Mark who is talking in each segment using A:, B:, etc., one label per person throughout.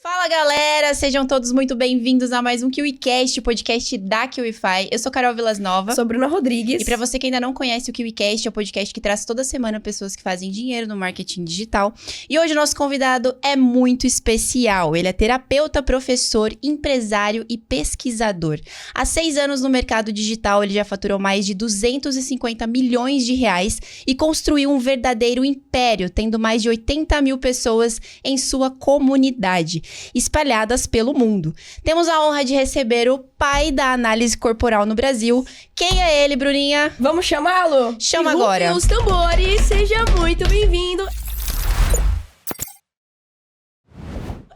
A: Fala galera, sejam todos muito bem-vindos a mais um KiwiCast, o podcast da KiwiFi. Eu sou Carol Vilas Nova.
B: Sou Bruna Rodrigues.
A: E pra você que ainda não conhece o KiwiCast, é o podcast que traz toda semana pessoas que fazem dinheiro no marketing digital. E hoje o nosso convidado é muito especial. Ele é terapeuta, professor, empresário e pesquisador. Há 6 anos no mercado digital, ele já faturou mais de 250 milhões de reais e construiu um verdadeiro império, tendo mais de 80 mil pessoas em sua comunidade, espalhadas pelo mundo. Temos a honra de receber o pai da análise corporal no Brasil. Quem é ele, Bruninha?
B: Vamos chamá-lo?
A: Chama agora.
B: Os tambores, seja muito bem-vindo.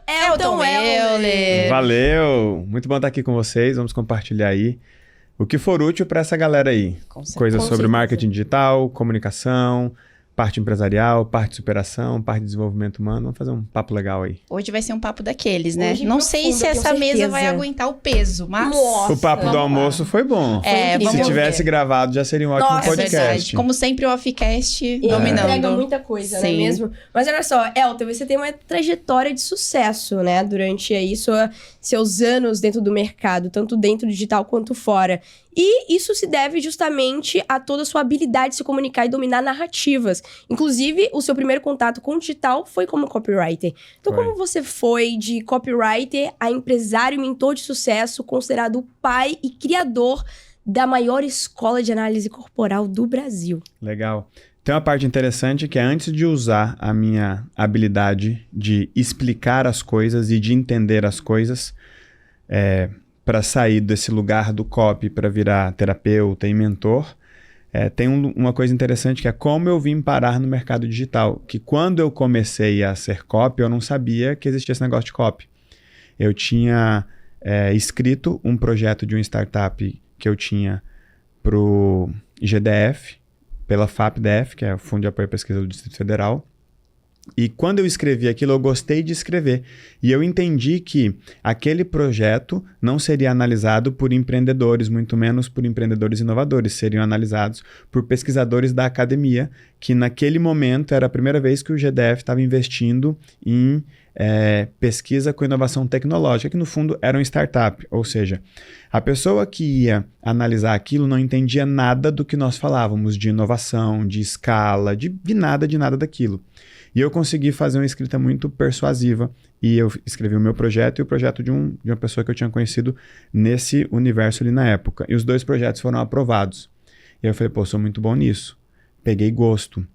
B: Elton Euler.
C: Valeu! Muito bom estar aqui com vocês. Vamos compartilhar aí o que for útil para essa galera aí. Coisas sobre marketing digital, comunicação, parte empresarial, parte de superação, parte de desenvolvimento humano. Vamos fazer um papo legal aí.
A: Hoje vai ser um papo daqueles, né?
B: Hoje
A: Não
B: profundo,
A: sei se essa mesa vai aguentar o peso, mas...
B: Nossa,
C: O papo do almoço foi bom.
B: incrível.
C: Se tivesse gravado, já seria um ótimo
B: Nossa,
C: podcast.
A: É verdade. Como sempre, o Offcast dominando.
B: Entrega muita coisa, não é
A: Sim.
B: mesmo? Mas olha só, Elton, você tem uma trajetória de sucesso, né? Durante aí seus anos dentro do mercado, tanto dentro do digital quanto fora. E isso se deve justamente a toda a sua habilidade de se comunicar e dominar narrativas. Inclusive, o seu primeiro contato com o digital foi como copywriter. Então,
C: Foi.
B: como você foi de copywriter a empresário e mentor de sucesso, considerado o pai e criador da maior escola de análise corporal do Brasil?
C: Legal. Tem uma parte interessante que é antes de usar a minha habilidade de explicar as coisas e de entender as coisas, para sair desse lugar do copy para virar terapeuta e mentor, tem uma coisa interessante que é como eu vim parar no mercado digital. Que quando eu comecei a ser copy, eu não sabia que existia esse negócio de copy. Eu tinha escrito um projeto de uma startup que eu tinha pro IGDF, pela FAPDF, que é o Fundo de Apoio à Pesquisa do Distrito Federal. E quando eu escrevi aquilo, eu gostei de escrever. E eu entendi que aquele projeto não seria analisado por empreendedores, muito menos por empreendedores inovadores. Seriam analisados por pesquisadores da academia, que naquele momento era a primeira vez que o GDF estava investindo em pesquisa com inovação tecnológica, que no fundo era uma startup. Ou seja, a pessoa que ia analisar aquilo não entendia nada do que nós falávamos, de inovação, de escala, de nada daquilo. E eu consegui fazer uma escrita muito persuasiva e eu escrevi o meu projeto e o projeto de uma pessoa que eu tinha conhecido nesse universo ali na época. E os 2 projetos foram aprovados. E eu falei, sou muito bom nisso. Peguei gosto.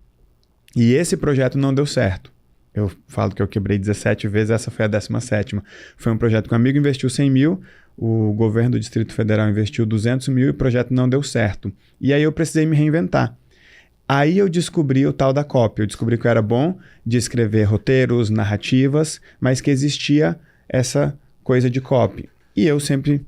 C: E esse projeto não deu certo. Eu falo que eu quebrei 17 vezes, essa foi a 17ª. Foi um projeto que um amigo investiu 100 mil, o governo do Distrito Federal investiu 200 mil e o projeto não deu certo. E aí eu precisei me reinventar. Aí eu descobri o tal da copy. Eu descobri que eu era bom de escrever roteiros, narrativas, mas que existia essa coisa de copy. E eu sempre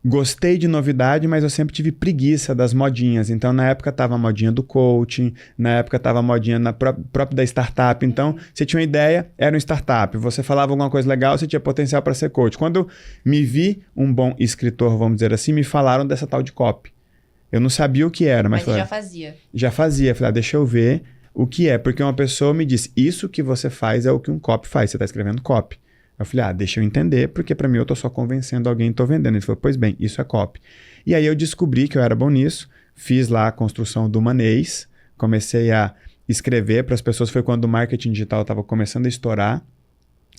C: gostei de novidade, mas eu sempre tive preguiça das modinhas. Então, na época, estava a modinha do coaching, na época estava a modinha própria da startup. Então, você tinha uma ideia, era uma startup. Você falava alguma coisa legal, você tinha potencial para ser coach. Quando eu me vi um bom escritor, vamos dizer assim, me falaram dessa tal de copy. Eu não sabia o que era, mas
A: você já fazia.
C: Já fazia. Falei, deixa eu ver o que é. Porque uma pessoa me disse, isso que você faz é o que um copy faz. Você está escrevendo copy. Eu falei, deixa eu entender, porque para mim eu estou só convencendo alguém e estou vendendo. Ele falou, pois bem, isso é copy. E aí eu descobri que eu era bom nisso. Fiz lá a construção do Manês. Comecei a escrever para as pessoas. Foi quando o marketing digital estava começando a estourar.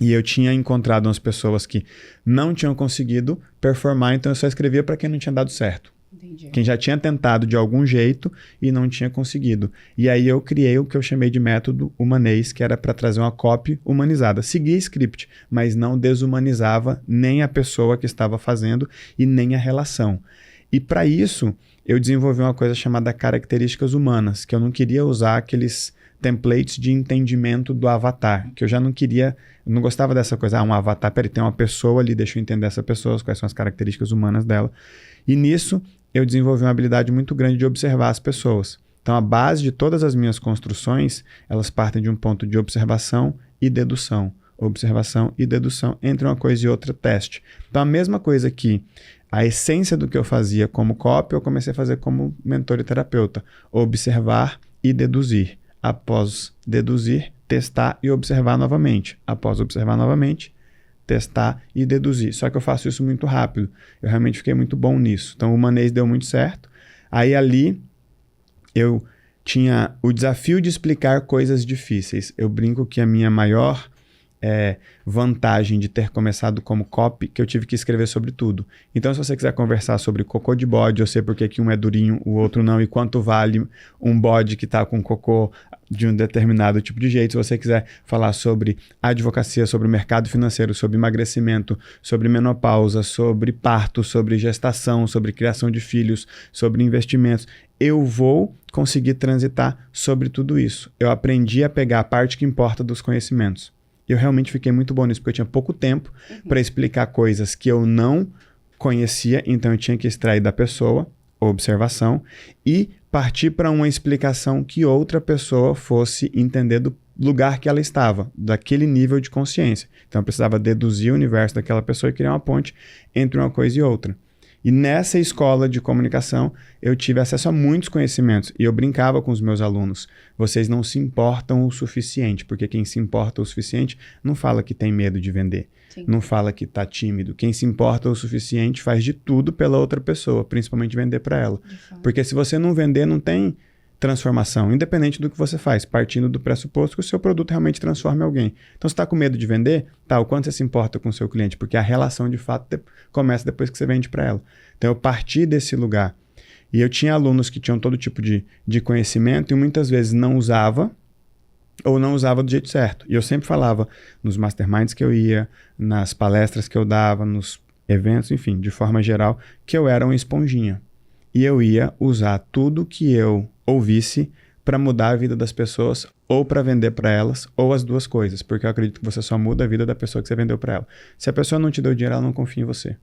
C: E eu tinha encontrado umas pessoas que não tinham conseguido performar. Então eu só escrevia para quem não tinha dado certo.
A: Entendi.
C: Quem já tinha tentado de algum jeito e não tinha conseguido. E aí eu criei o que eu chamei de método humanês, que era para trazer uma copy humanizada. Seguia script, mas não desumanizava nem a pessoa que estava fazendo e nem a relação. E para isso, eu desenvolvi uma coisa chamada características humanas, que eu não queria usar aqueles templates de entendimento do avatar, que eu já não queria, eu não gostava dessa coisa, um avatar, peraí, tem uma pessoa ali, deixa eu entender essa pessoa, quais são as características humanas dela. E nisso, eu desenvolvi uma habilidade muito grande de observar as pessoas. Então, a base de todas as minhas construções, elas partem de um ponto de observação e dedução. Observação e dedução, entre uma coisa e outra, teste. Então, a mesma coisa que a essência do que eu fazia como copy, eu comecei a fazer como mentor e terapeuta. Observar e deduzir. Após deduzir, testar e observar novamente. Após observar novamente, testar e deduzir. Só que eu faço isso muito rápido. Eu realmente fiquei muito bom nisso. Então, o Humanês deu muito certo. Aí, ali, eu tinha o desafio de explicar coisas difíceis. Eu brinco que a minha maior vantagem de ter começado como copy, que eu tive que escrever sobre tudo. Então, se você quiser conversar sobre cocô de bode, eu sei porque que um é durinho, o outro não, e quanto vale um bode que está com cocô de um determinado tipo de jeito. Se você quiser falar sobre advocacia, sobre o mercado financeiro, sobre emagrecimento, sobre menopausa, sobre parto, sobre gestação, sobre criação de filhos, sobre investimentos, eu vou conseguir transitar sobre tudo isso. Eu aprendi a pegar a parte que importa dos conhecimentos. Eu realmente fiquei muito bom nisso, porque eu tinha pouco tempo para explicar coisas que eu não conhecia, então eu tinha que extrair da pessoa, observação, e partir para uma explicação que outra pessoa fosse entender do lugar que ela estava, daquele nível de consciência. Então eu precisava deduzir o universo daquela pessoa e criar uma ponte entre uma coisa e outra. E nessa escola de comunicação, eu tive acesso a muitos conhecimentos. E eu brincava com os meus alunos. Vocês não se importam o suficiente, porque quem se importa o suficiente não fala que tem medo de vender. Sim. Não fala que está tímido. Quem se importa o suficiente faz de tudo pela outra pessoa, principalmente vender para ela. Porque se você não vender, não tem transformação, independente do que você faz, partindo do pressuposto que o seu produto realmente transforme alguém. Então, você está com medo de vender? Tá, o quanto você se importa com o seu cliente? Porque a relação, de fato, começa depois que você vende para ela. Então, eu parti desse lugar. E eu tinha alunos que tinham todo tipo de conhecimento e muitas vezes não usava ou não usava do jeito certo. E eu sempre falava nos masterminds que eu ia, nas palestras que eu dava, nos eventos, enfim, de forma geral, que eu era uma esponjinha. E eu ia usar tudo que eu ouvisse para mudar a vida das pessoas, ou para vender para elas, ou as duas coisas, porque eu acredito que você só muda a vida da pessoa que você vendeu para ela. Se a pessoa não te deu dinheiro, ela não confia em você.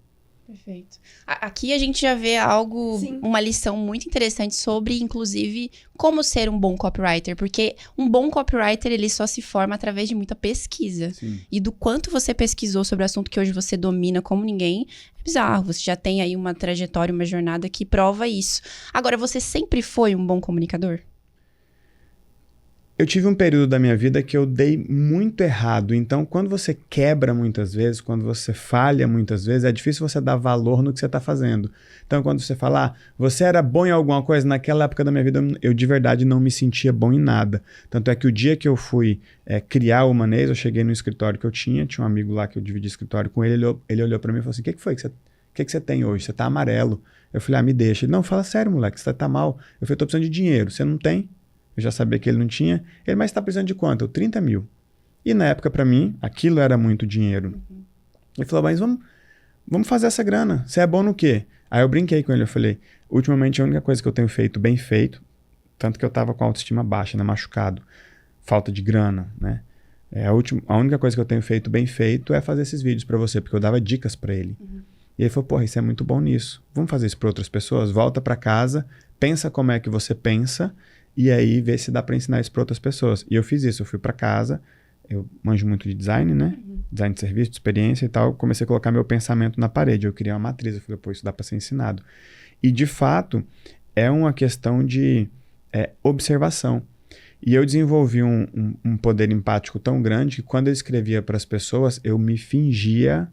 A: Perfeito. Aqui a gente já vê algo, uma lição muito interessante sobre, inclusive, como ser um bom copywriter, porque um bom copywriter, ele só se forma através de muita pesquisa. Sim. E do quanto você pesquisou sobre o assunto que hoje você domina como ninguém, é bizarro. Você já tem aí uma trajetória, uma jornada que prova isso. Agora, você sempre foi um bom comunicador?
C: Eu tive um período da minha vida que eu dei muito errado. Então, quando você quebra muitas vezes, quando você falha muitas vezes, é difícil você dar valor no que você está fazendo. Então, quando você fala, você era bom em alguma coisa, naquela época da minha vida, eu de verdade não me sentia bom em nada. Tanto é que o dia que eu fui criar o Humanês, eu cheguei no escritório que eu tinha um amigo lá que eu dividi escritório com ele, ele olhou para mim e falou assim, o que foi que você tem hoje? Você tá amarelo. Eu falei, me deixa. Ele, não, fala sério, moleque, você tá mal. Eu falei, tô precisando de dinheiro, você não tem? Eu já sabia que ele não tinha. Ele, mas tá precisando de quanto? Eu, 30 mil. E na época, para mim, aquilo era muito dinheiro. Ele falou, mas vamos fazer essa grana. Você é bom no quê? Aí eu brinquei com ele, eu falei, ultimamente a única coisa que eu tenho feito bem feito, tanto que eu tava com a autoestima baixa, né, machucado, falta de grana, né? A única coisa que eu tenho feito bem feito é fazer esses vídeos para você, porque eu dava dicas para ele. E ele falou, porra, isso é muito bom nisso. Vamos fazer isso para outras pessoas? Volta para casa, pensa como é que você pensa, e aí ver se dá para ensinar isso para outras pessoas. E eu fiz isso, eu fui para casa, eu manjo muito de design, né? Design de serviço, de experiência e tal. Comecei a colocar meu pensamento na parede. Eu queria uma matriz, eu falei, pô, isso dá para ser ensinado. E de fato, é uma questão de observação. E eu desenvolvi um poder empático tão grande que quando eu escrevia para as pessoas, eu me fingia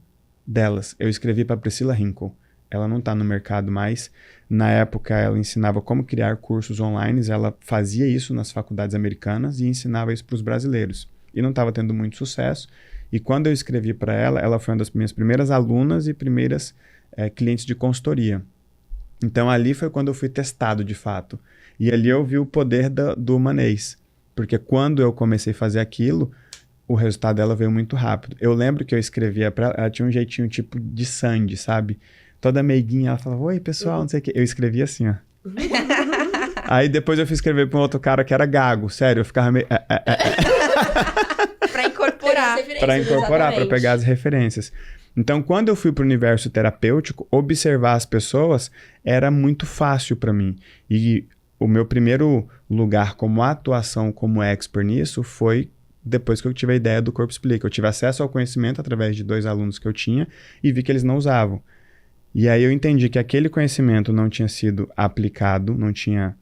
C: delas. Eu escrevi para Priscila Hinkle. Ela não está no mercado mais. Na época, ela ensinava como criar cursos online. Ela fazia isso nas faculdades americanas e ensinava isso para os brasileiros. E não estava tendo muito sucesso. E quando eu escrevi para ela, ela foi uma das minhas primeiras alunas e primeiras clientes de consultoria. Então, ali foi quando eu fui testado, de fato. E ali eu vi o poder do Humanês. Porque quando eu comecei a fazer aquilo, o resultado dela veio muito rápido. Eu lembro que eu escrevia para ela, ela tinha um jeitinho tipo de Sandy, sabe? Toda meiguinha, ela falava, oi, pessoal, não sei o quê. Eu escrevia assim, ó. Aí depois eu fui escrever para um outro cara que era gago. Sério, eu ficava meio...
A: Pra incorporar.
C: Para incorporar, para pegar as referências. Então, quando eu fui para o universo terapêutico, observar as pessoas era muito fácil para mim. E o meu primeiro lugar como atuação, como expert nisso, foi depois que eu tive a ideia do Corpo Explica. Eu tive acesso ao conhecimento através de 2 alunos que eu tinha e vi que eles não usavam. E aí eu entendi que aquele conhecimento não tinha sido aplicado, não tinha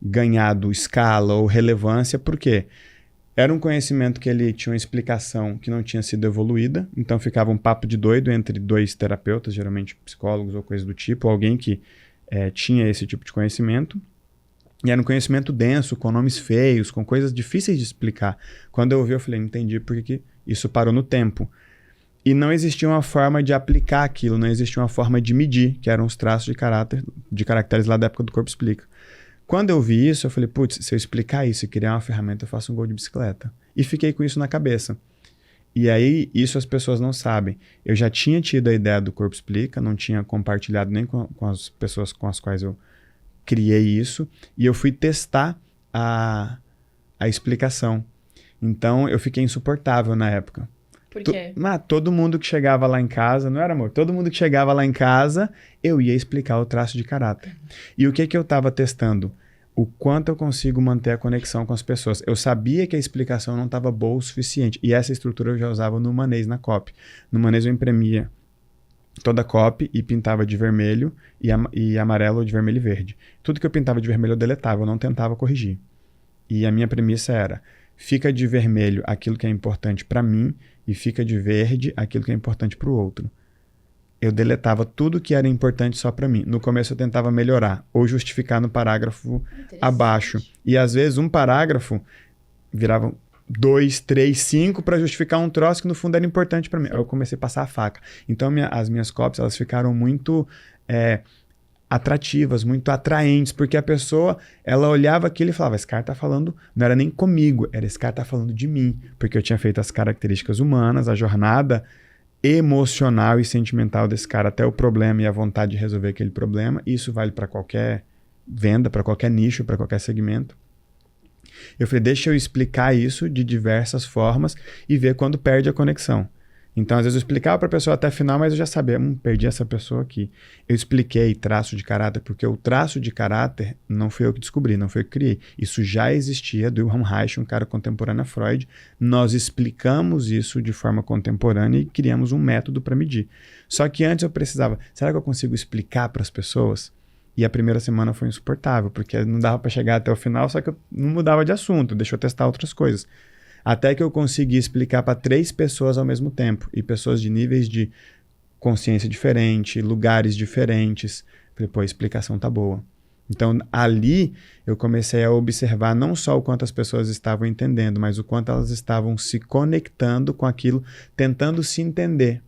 C: ganhado escala ou relevância. Por quê? Era um conhecimento que ele tinha uma explicação que não tinha sido evoluída, então ficava um papo de doido entre dois terapeutas, geralmente psicólogos ou coisa do tipo, alguém que tinha esse tipo de conhecimento. E era um conhecimento denso, com nomes feios, com coisas difíceis de explicar. Quando eu ouvi, eu falei, entendi porque que isso parou no tempo. E não existia uma forma de aplicar aquilo, não existia uma forma de medir, que eram os traços de caracteres lá da época do Corpo Explica. Quando eu vi isso, eu falei, putz, se eu explicar isso e criar uma ferramenta, eu faço um gol de bicicleta. E fiquei com isso na cabeça. E aí, isso as pessoas não sabem. Eu já tinha tido a ideia do Corpo Explica, não tinha compartilhado nem com as pessoas com as quais eu criei isso. E eu fui testar a explicação. Então, eu fiquei insuportável na época.
A: Por quê?
C: Todo mundo que chegava lá em casa, não era amor? Todo mundo que chegava lá em casa, eu ia explicar o traço de caráter. E o que eu estava testando? O quanto eu consigo manter a conexão com as pessoas. Eu sabia que a explicação não estava boa o suficiente. E essa estrutura eu já usava no Manês, na copy. No Manês eu imprimia toda a copy e pintava de vermelho e amarelo ou de vermelho e verde. Tudo que eu pintava de vermelho eu deletava, eu não tentava corrigir. E a minha premissa era, fica de vermelho aquilo que é importante para mim e fica de verde aquilo que é importante para o outro. Eu deletava tudo que era importante só para mim. No começo eu tentava melhorar ou justificar no parágrafo abaixo. E às vezes um parágrafo virava 2, 3, 5 para justificar um troço que no fundo era importante para mim. Aí eu comecei a passar a faca. Então as minhas copies elas ficaram muito atrativas, muito atraentes, porque a pessoa, ela olhava aquilo e falava, esse cara tá falando, não era nem comigo, esse cara tá falando de mim, porque eu tinha feito as características humanas, a jornada emocional e sentimental desse cara até o problema e a vontade de resolver aquele problema. Isso vale para qualquer venda, para qualquer nicho, para qualquer segmento. Eu falei, deixa eu explicar isso de diversas formas e ver quando perde a conexão. Então, às vezes eu explicava para a pessoa até o final, mas eu já sabia, perdi essa pessoa aqui. Eu expliquei traço de caráter, porque o traço de caráter não foi eu que descobri, não foi eu que criei. Isso já existia do Wilhelm Reich, um cara contemporâneo a Freud. Nós explicamos isso de forma contemporânea e criamos um método para medir. Só que antes eu precisava, será que eu consigo explicar para as pessoas? E a primeira semana foi insuportável, porque não dava para chegar até o final, só que eu não mudava de assunto, deixa eu testar outras coisas. Até que eu consegui explicar para 3 pessoas ao mesmo tempo. E pessoas de níveis de consciência diferente, lugares diferentes. Falei, pô, a explicação tá boa. Então, ali, eu comecei a observar não só o quanto as pessoas estavam entendendo, mas o quanto elas estavam se conectando com aquilo, tentando se entender.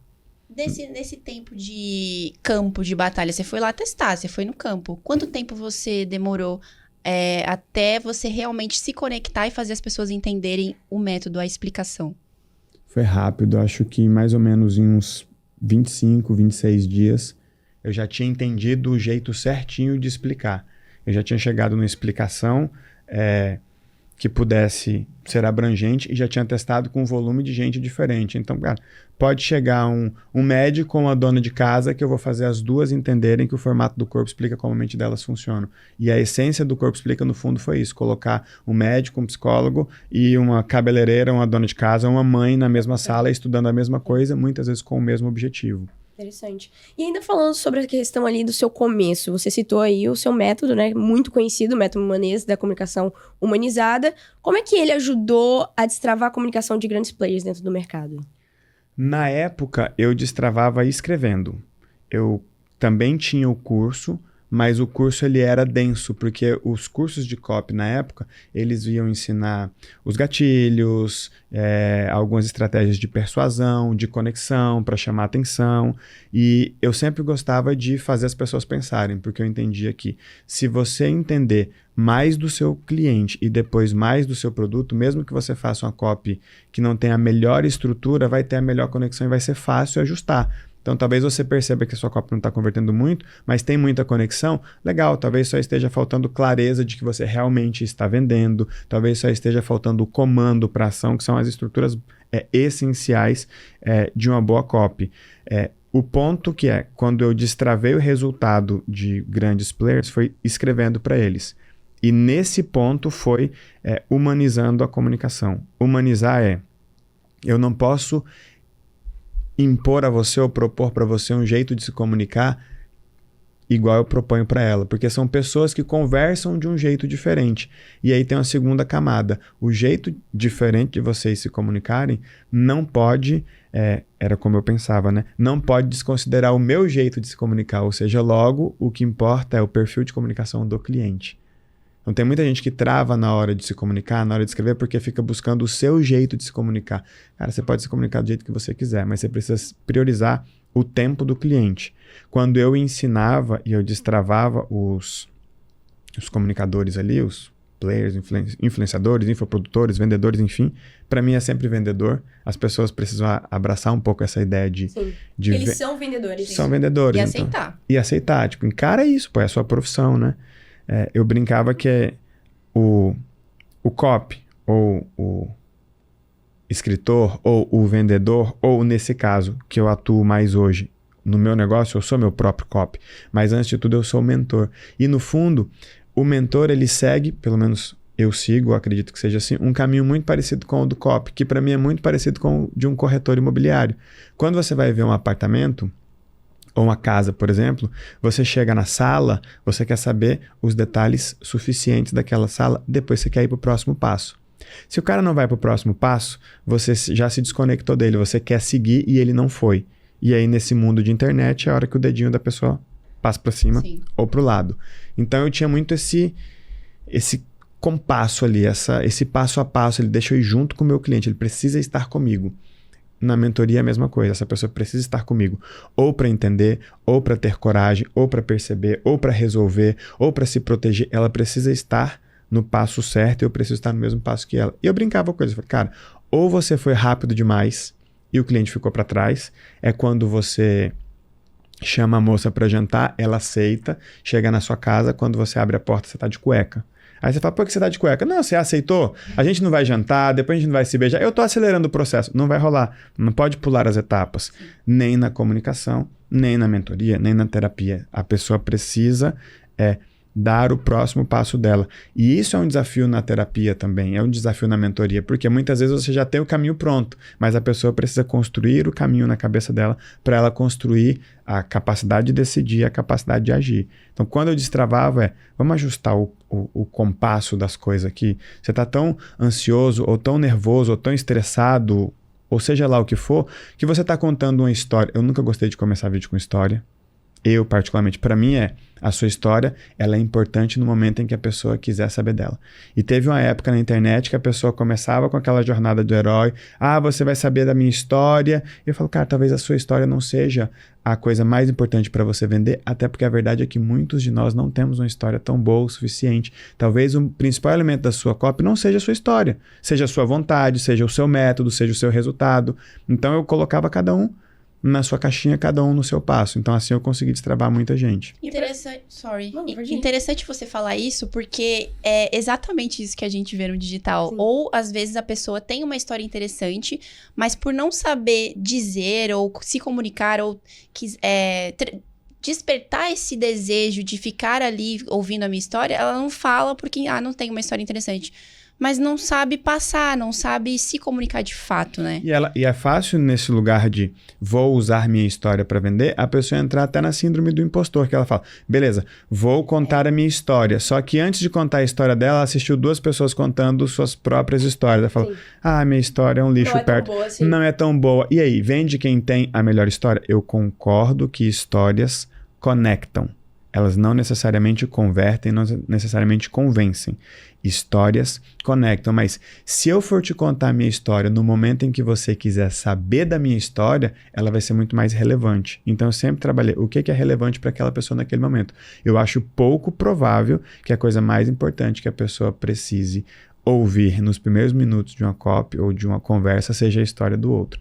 A: Nesse tempo de campo de batalha, você foi lá testar, você foi no campo. Quanto tempo você demorou até você realmente se conectar e fazer as pessoas entenderem o método, a explicação?
C: Foi rápido, acho que mais ou menos em uns 25, 26 dias, eu já tinha entendido o jeito certinho de explicar. Eu já tinha chegado numa explicação que pudesse ser abrangente e já tinha testado com um volume de gente diferente. Então, cara, pode chegar um médico ou uma dona de casa que eu vou fazer as duas entenderem que o formato do Corpo Explica como a mente delas funciona. E a essência do Corpo Explica, no fundo, foi isso. Colocar um médico, um psicólogo e uma cabeleireira, uma dona de casa, uma mãe na mesma sala estudando a mesma coisa, muitas vezes com o mesmo objetivo.
B: Interessante. E ainda falando sobre a questão ali do seu começo, você citou aí o seu método, né, muito conhecido, o método Manês da comunicação humanizada. Como é que ele ajudou a destravar a comunicação de grandes players dentro do mercado?
C: Na época, eu destravava escrevendo. Eu também tinha o curso, mas o curso ele era denso, porque os cursos de copy na época, eles iam ensinar os gatilhos, algumas estratégias de persuasão, de conexão, para chamar atenção. E eu sempre gostava de fazer as pessoas pensarem, porque eu entendia que se você entender mais do seu cliente e depois mais do seu produto, mesmo que você faça uma copy que não tenha a melhor estrutura, vai ter a melhor conexão e vai ser fácil ajustar. Então, talvez você perceba que a sua copy não está convertendo muito, mas tem muita conexão. Legal, talvez só esteja faltando clareza de que você realmente está vendendo, talvez só esteja faltando o comando para ação, que são as estruturas essenciais de uma boa copy. O ponto que quando eu destravei o resultado de grandes players, foi escrevendo para eles. E nesse ponto foi humanizando a comunicação. Humanizar eu não posso impor a você ou propor para você um jeito de se comunicar igual eu proponho para ela, porque são pessoas que conversam de um jeito diferente. E aí tem uma segunda camada. O jeito diferente de vocês se comunicarem não pode, era como eu pensava, né? Não pode desconsiderar o meu jeito de se comunicar, ou seja, logo o que importa é o perfil de comunicação do cliente. Então tem muita gente que trava na hora de se comunicar, na hora de escrever, porque fica buscando o seu jeito de se comunicar. Cara, você pode se comunicar do jeito que você quiser, mas você precisa priorizar o tempo do cliente. Quando eu ensinava e eu destravava os comunicadores ali, os players, influenciadores, infoprodutores, vendedores, enfim, para mim é sempre vendedor. As pessoas precisam abraçar um pouco essa ideia de...
B: Sim.
C: de
B: Eles são vendedores.
C: São vendedores.
A: E
C: então.
A: aceitar.
C: E aceitar. Tipo, encara isso, pô, é a sua profissão, né? Eu brincava que o copy, ou o escritor, ou o vendedor, ou nesse caso, que eu atuo mais hoje, no meu negócio, eu sou meu próprio copy. Mas antes de tudo, eu sou o mentor. E no fundo, o mentor, ele segue, pelo menos eu sigo, acredito que seja assim, um caminho muito parecido com o do copy, que para mim é muito parecido com o de um corretor imobiliário. Quando você vai ver um apartamento, ou uma casa, por exemplo, você chega na sala, você quer saber os detalhes suficientes daquela sala, depois você quer ir para o próximo passo. Se o cara não vai para o próximo passo, você já se desconectou dele, você quer seguir e ele não foi. E aí, nesse mundo de internet, é a hora que o dedinho da pessoa passa para cima
A: Sim.
C: ou para o lado. Então, eu tinha muito esse compasso ali, esse passo a passo, ele deixa eu ir junto com o meu cliente, ele precisa estar comigo. Na mentoria é a mesma coisa, essa pessoa precisa estar comigo, ou para entender, ou para ter coragem, ou para perceber, ou para resolver, ou para se proteger, ela precisa estar no passo certo e eu preciso estar no mesmo passo que ela. E eu brincava com eles, falei, cara, ou você foi rápido demais e o cliente ficou para trás, é quando você chama a moça para jantar, ela aceita, chega na sua casa, quando você abre a porta você tá de cueca. Aí você fala, por que você tá de cueca? Não, você aceitou? A gente não vai jantar, depois a gente não vai se beijar. Eu tô acelerando o processo. Não vai rolar. Não pode pular as etapas. Nem na comunicação, nem na mentoria, nem na terapia. A pessoa precisa dar o próximo passo dela. E isso é um desafio na terapia também, é um desafio na mentoria, porque muitas vezes você já tem o caminho pronto, mas a pessoa precisa construir o caminho na cabeça dela para ela construir a capacidade de decidir, a capacidade de agir. Então, quando eu destravava, vamos ajustar o compasso das coisas aqui. Você está tão ansioso, ou tão nervoso, ou tão estressado, ou seja lá o que for, que você está contando uma história. Eu nunca gostei de começar vídeo com história. Eu, particularmente, para mim a sua história, ela é importante no momento em que a pessoa quiser saber dela. E teve uma época na internet que a pessoa começava com aquela jornada do herói, você vai saber da minha história. E eu falo, cara, talvez a sua história não seja a coisa mais importante para você vender, até porque a verdade é que muitos de nós não temos uma história tão boa o suficiente. Talvez o principal elemento da sua copy não seja a sua história, seja a sua vontade, seja o seu método, seja o seu resultado. Então eu colocava cada um na sua caixinha, cada um no seu passo. Então, assim, eu consegui destravar muita gente.
A: Interessante você falar isso, porque é exatamente isso que a gente vê no digital. Sim. Ou, às vezes, a pessoa tem uma história interessante, mas por não saber dizer, ou se comunicar, ou despertar esse desejo de ficar ali ouvindo a minha história, ela não fala porque, não tem uma história interessante. Mas não sabe passar, não sabe se comunicar de fato, né?
C: E é fácil nesse lugar de vou usar minha história para vender, a pessoa entrar até na síndrome do impostor, que ela fala, beleza, vou contar a minha história. Só que antes de contar a história dela, ela assistiu 2 pessoas contando suas próprias histórias. Ela fala, minha história é um lixo perto.
B: Tão boa assim.
C: Não é tão boa. E aí, vende quem tem a melhor história? Eu concordo que histórias conectam. Elas não necessariamente convertem, não necessariamente convencem. Histórias conectam, mas se eu for te contar a minha história no momento em que você quiser saber da minha história, ela vai ser muito mais relevante. Então eu sempre trabalhei o que é relevante para aquela pessoa naquele momento. Eu acho pouco provável que a coisa mais importante que a pessoa precise ouvir nos primeiros minutos de uma copy ou de uma conversa seja a história do outro.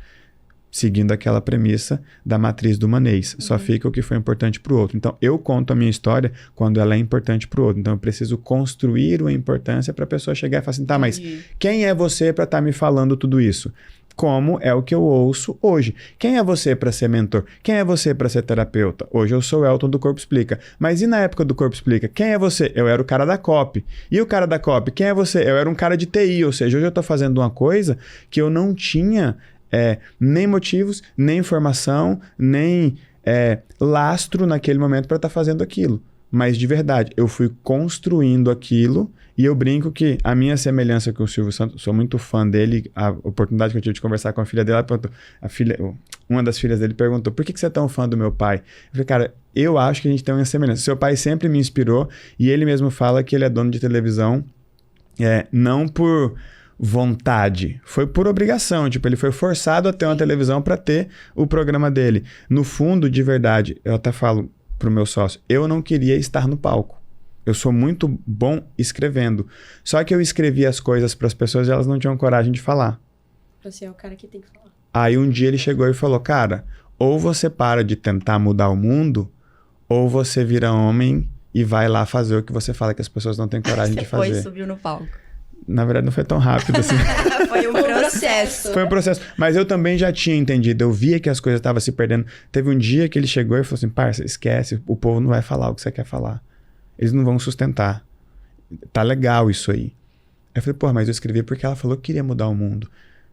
C: Seguindo aquela premissa da matriz do Manês. Só fica o que foi importante para o outro. Então, eu conto a minha história quando ela é importante para o outro. Então, eu preciso construir uma importância para a pessoa chegar e falar assim, mas quem é você para estar me falando tudo isso? Como é o que eu ouço hoje. Quem é você para ser mentor? Quem é você para ser terapeuta? Hoje eu sou o Elton do Corpo Explica. Mas e na época do Corpo Explica? Quem é você? Eu era o cara da copy. E o cara da copy? Quem é você? Eu era um cara de TI. Ou seja, hoje eu estou fazendo uma coisa que eu não tinha nem motivos, nem informação, nem lastro naquele momento para estar fazendo aquilo. Mas de verdade, eu fui construindo aquilo e eu brinco que a minha semelhança com o Silvio Santos, sou muito fã dele, a oportunidade que eu tive de conversar com a filha dele, uma das filhas dele perguntou, por que você é tão fã do meu pai? Eu falei, cara, eu acho que a gente tem uma semelhança. Seu pai sempre me inspirou e ele mesmo fala que ele é dono de televisão, não por vontade, foi por obrigação, tipo, ele foi forçado a ter uma televisão para ter o programa dele. No fundo, de verdade, eu até falo pro meu sócio, eu não queria estar no palco. Eu sou muito bom escrevendo. Só que eu escrevia as coisas para as pessoas e elas não tinham coragem de falar.
B: Você é o cara que tem que falar.
C: Aí um dia ele chegou e falou, cara, ou você para de tentar mudar o mundo, ou você vira homem e vai lá fazer o que você fala que as pessoas não têm coragem de fazer.
A: Você foi e subiu no palco.
C: Na verdade, não foi tão rápido assim.
A: Foi um processo.
C: Foi um processo. Mas eu também já tinha entendido. Eu via que as coisas estavam se perdendo. Teve um dia que ele chegou e falou assim, parça, esquece, o povo não vai falar o que você quer falar. Eles não vão sustentar. Tá legal isso aí. Aí eu falei, pô, mas eu escrevi porque ela falou que queria mudar o mundo.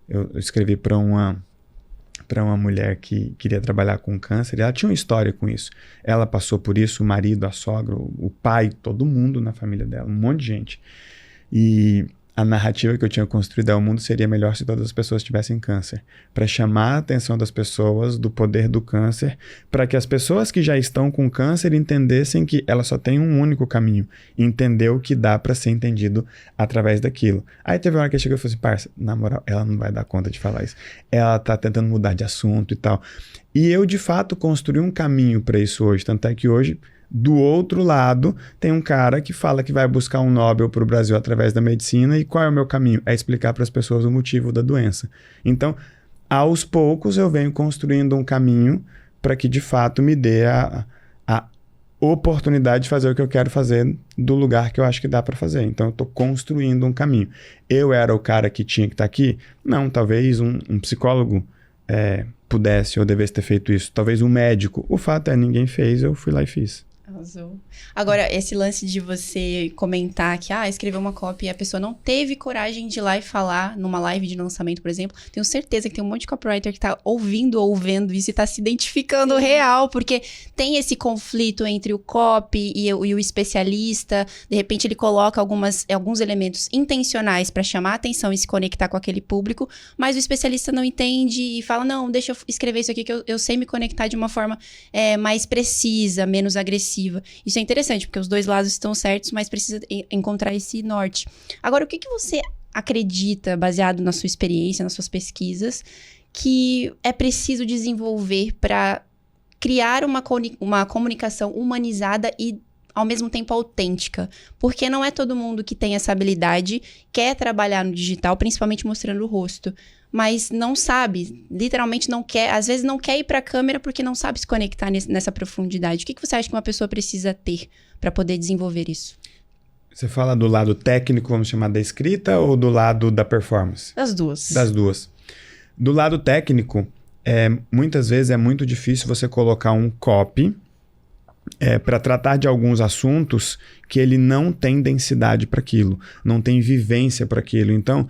C: Eu escrevi para uma mulher que queria trabalhar com câncer. E ela tinha uma história com isso. Ela passou por isso, o marido, a sogra, o pai, todo mundo na família dela, um monte de gente. E a narrativa que eu tinha construído ao mundo seria melhor se todas as pessoas tivessem câncer. Para chamar a atenção das pessoas do poder do câncer, para que as pessoas que já estão com câncer entendessem que ela só tem um único caminho. Entender o que dá para ser entendido através daquilo. Aí teve uma hora que eu cheguei e falei assim, parça, na moral, ela não vai dar conta de falar isso. Ela tá tentando mudar de assunto e tal. E eu, de fato, construí um caminho para isso hoje. Tanto é que hoje, do outro lado, tem um cara que fala que vai buscar um Nobel para o Brasil através da medicina. E qual é o meu caminho? É explicar para as pessoas o motivo da doença. Então, aos poucos, eu venho construindo um caminho para que, de fato, me dê a oportunidade de fazer o que eu quero fazer do lugar que eu acho que dá para fazer. Então, eu estou construindo um caminho. Eu era o cara que tinha que estar aqui? Não, talvez um psicólogo pudesse ou devesse ter feito isso. Talvez um médico. O fato é, ninguém fez, eu fui lá e fiz.
A: Arrasou. Agora, esse lance de você comentar que, escreveu uma copy e a pessoa não teve coragem de ir lá e falar numa live de lançamento, por exemplo, tenho certeza que tem um monte de copywriter que tá ouvindo ou vendo isso e tá se identificando real, porque tem esse conflito entre o copy e o especialista. De repente, ele coloca alguns elementos intencionais para chamar a atenção e se conectar com aquele público, mas o especialista não entende e fala, não, deixa eu escrever isso aqui que eu sei me conectar de uma forma mais precisa, menos agressiva. Isso é interessante, porque os dois lados estão certos, mas precisa encontrar esse norte. Agora, o que você acredita, baseado na sua experiência, nas suas pesquisas, que é preciso desenvolver para criar uma comunicação humanizada e, ao mesmo tempo, autêntica? Porque não é todo mundo que tem essa habilidade, quer trabalhar no digital, principalmente mostrando o rosto, mas não sabe, literalmente não quer, às vezes não quer ir para a câmera porque não sabe se conectar nessa profundidade. O que você acha que uma pessoa precisa ter para poder desenvolver isso?
C: Você fala do lado técnico, vamos chamar da escrita, ou do lado da performance?
A: Das duas.
C: Das duas. Do lado técnico, muitas vezes é muito difícil você colocar um copy para tratar de alguns assuntos que ele não tem densidade para aquilo, não tem vivência para aquilo. Então,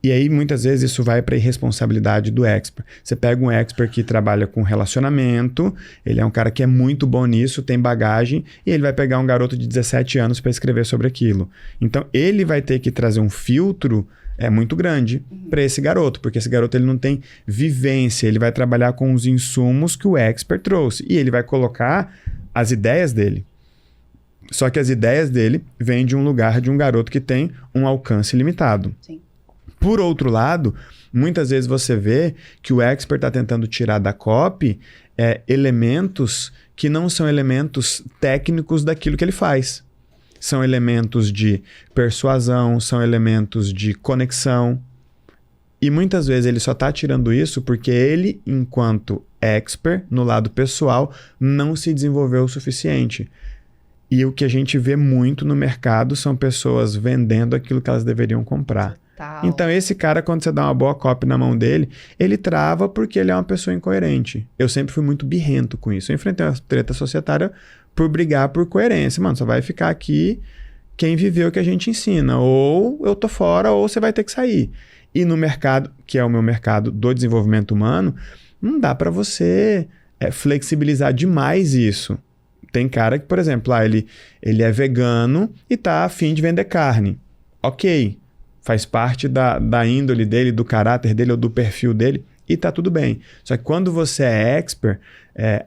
C: e aí, muitas vezes, isso vai para a irresponsabilidade do expert. Você pega um expert que trabalha com relacionamento, ele é um cara que é muito bom nisso, tem bagagem, e ele vai pegar um garoto de 17 anos para escrever sobre aquilo. Então, ele vai ter que trazer um filtro muito grande para esse garoto, porque esse garoto ele não tem vivência, ele vai trabalhar com os insumos que o expert trouxe, e ele vai colocar as ideias dele. Só que as ideias dele vêm de um lugar de um garoto que tem um alcance limitado.
A: Sim.
C: Por outro lado, muitas vezes você vê que o expert está tentando tirar da copy elementos que não são elementos técnicos daquilo que ele faz. São elementos de persuasão, são elementos de conexão. E muitas vezes ele só está tirando isso porque ele, enquanto expert, no lado pessoal, não se desenvolveu o suficiente. E o que a gente vê muito no mercado são pessoas vendendo aquilo que elas deveriam comprar. Então, esse cara, quando você dá uma boa copy na mão dele, ele trava porque ele é uma pessoa incoerente. Eu sempre fui muito birrento com isso. Eu enfrentei uma treta societária por brigar por coerência. Mano, só vai ficar aqui quem viveu o que a gente ensina. Ou eu tô fora, ou você vai ter que sair. E no mercado, que é o meu mercado do desenvolvimento humano, não dá para você flexibilizar demais isso. Tem cara que, por exemplo, ele é vegano e tá a fim de vender carne. Ok, faz parte da índole dele, do caráter dele ou do perfil dele e tá tudo bem. Só que quando você é expert,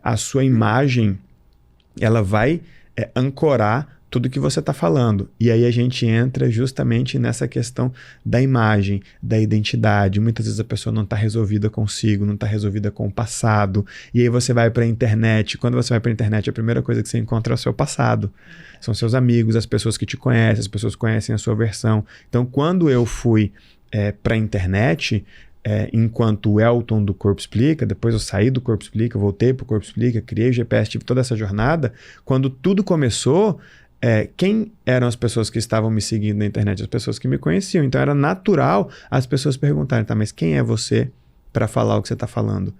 C: a sua imagem, ela vai ancorar tudo que você está falando. E aí a gente entra justamente nessa questão da imagem, da identidade. Muitas vezes a pessoa não está resolvida consigo, não está resolvida com o passado. E aí você vai para a internet. Quando você vai para a internet, a primeira coisa que você encontra é o seu passado. São seus amigos, as pessoas que te conhecem, as pessoas que conhecem a sua versão. Então, quando eu fui para a internet, enquanto o Elton do Corpo Explica, depois eu saí do Corpo Explica, voltei para o Corpo Explica, criei o GPS, tive toda essa jornada. Quando tudo começou, quem eram as pessoas que estavam me seguindo na internet? As pessoas que me conheciam. Então era natural as pessoas perguntarem, tá, mas quem é você para falar o que você está falando?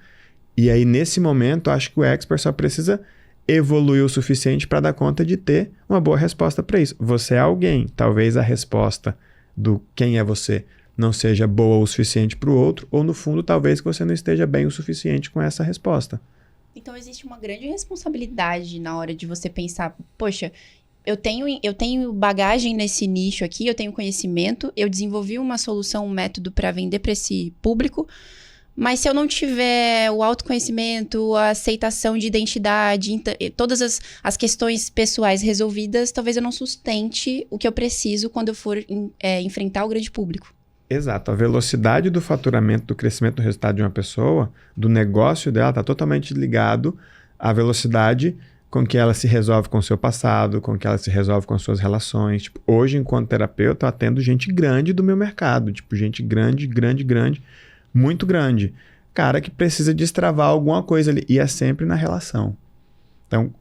C: E aí nesse momento, acho que o expert só precisa evoluir o suficiente para dar conta de ter uma boa resposta para isso. Você é alguém, talvez a resposta do quem é você não seja boa o suficiente para o outro, ou no fundo talvez que você não esteja bem o suficiente com essa resposta.
A: Então existe uma grande responsabilidade na hora de você pensar, poxa, eu tenho bagagem nesse nicho aqui, eu tenho conhecimento, eu desenvolvi uma solução, um método para vender para esse público, mas se eu não tiver o autoconhecimento, a aceitação de identidade, todas as questões pessoais resolvidas, talvez eu não sustente o que eu preciso quando eu for enfrentar o grande público.
C: Exato. A velocidade do faturamento, do crescimento do resultado de uma pessoa, do negócio dela, está totalmente ligado à velocidade com que ela se resolve com o seu passado, com que ela se resolve com as suas relações. Tipo, hoje, enquanto terapeuta, eu atendo gente grande do meu mercado. Tipo, gente grande, muito grande. Cara que precisa destravar alguma coisa ali. E é sempre na relação. Então,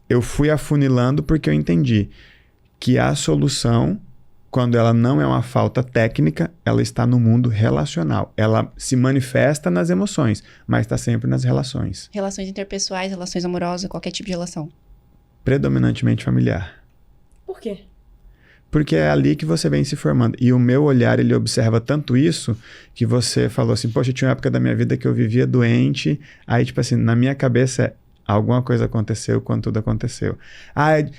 C: eu fui afunilando porque eu entendi que a solução, quando ela não é uma falta técnica, ela está no mundo relacional. Ela se manifesta nas emoções, mas está sempre nas relações.
A: Relações interpessoais, relações amorosas, qualquer tipo de relação.
C: Predominantemente familiar.
B: Por quê?
C: Porque é ali que você vem se formando. E o meu olhar, ele observa tanto isso, que você falou assim, poxa, tinha uma época da minha vida que eu vivia doente, aí tipo assim, na minha cabeça alguma coisa aconteceu quando tudo aconteceu.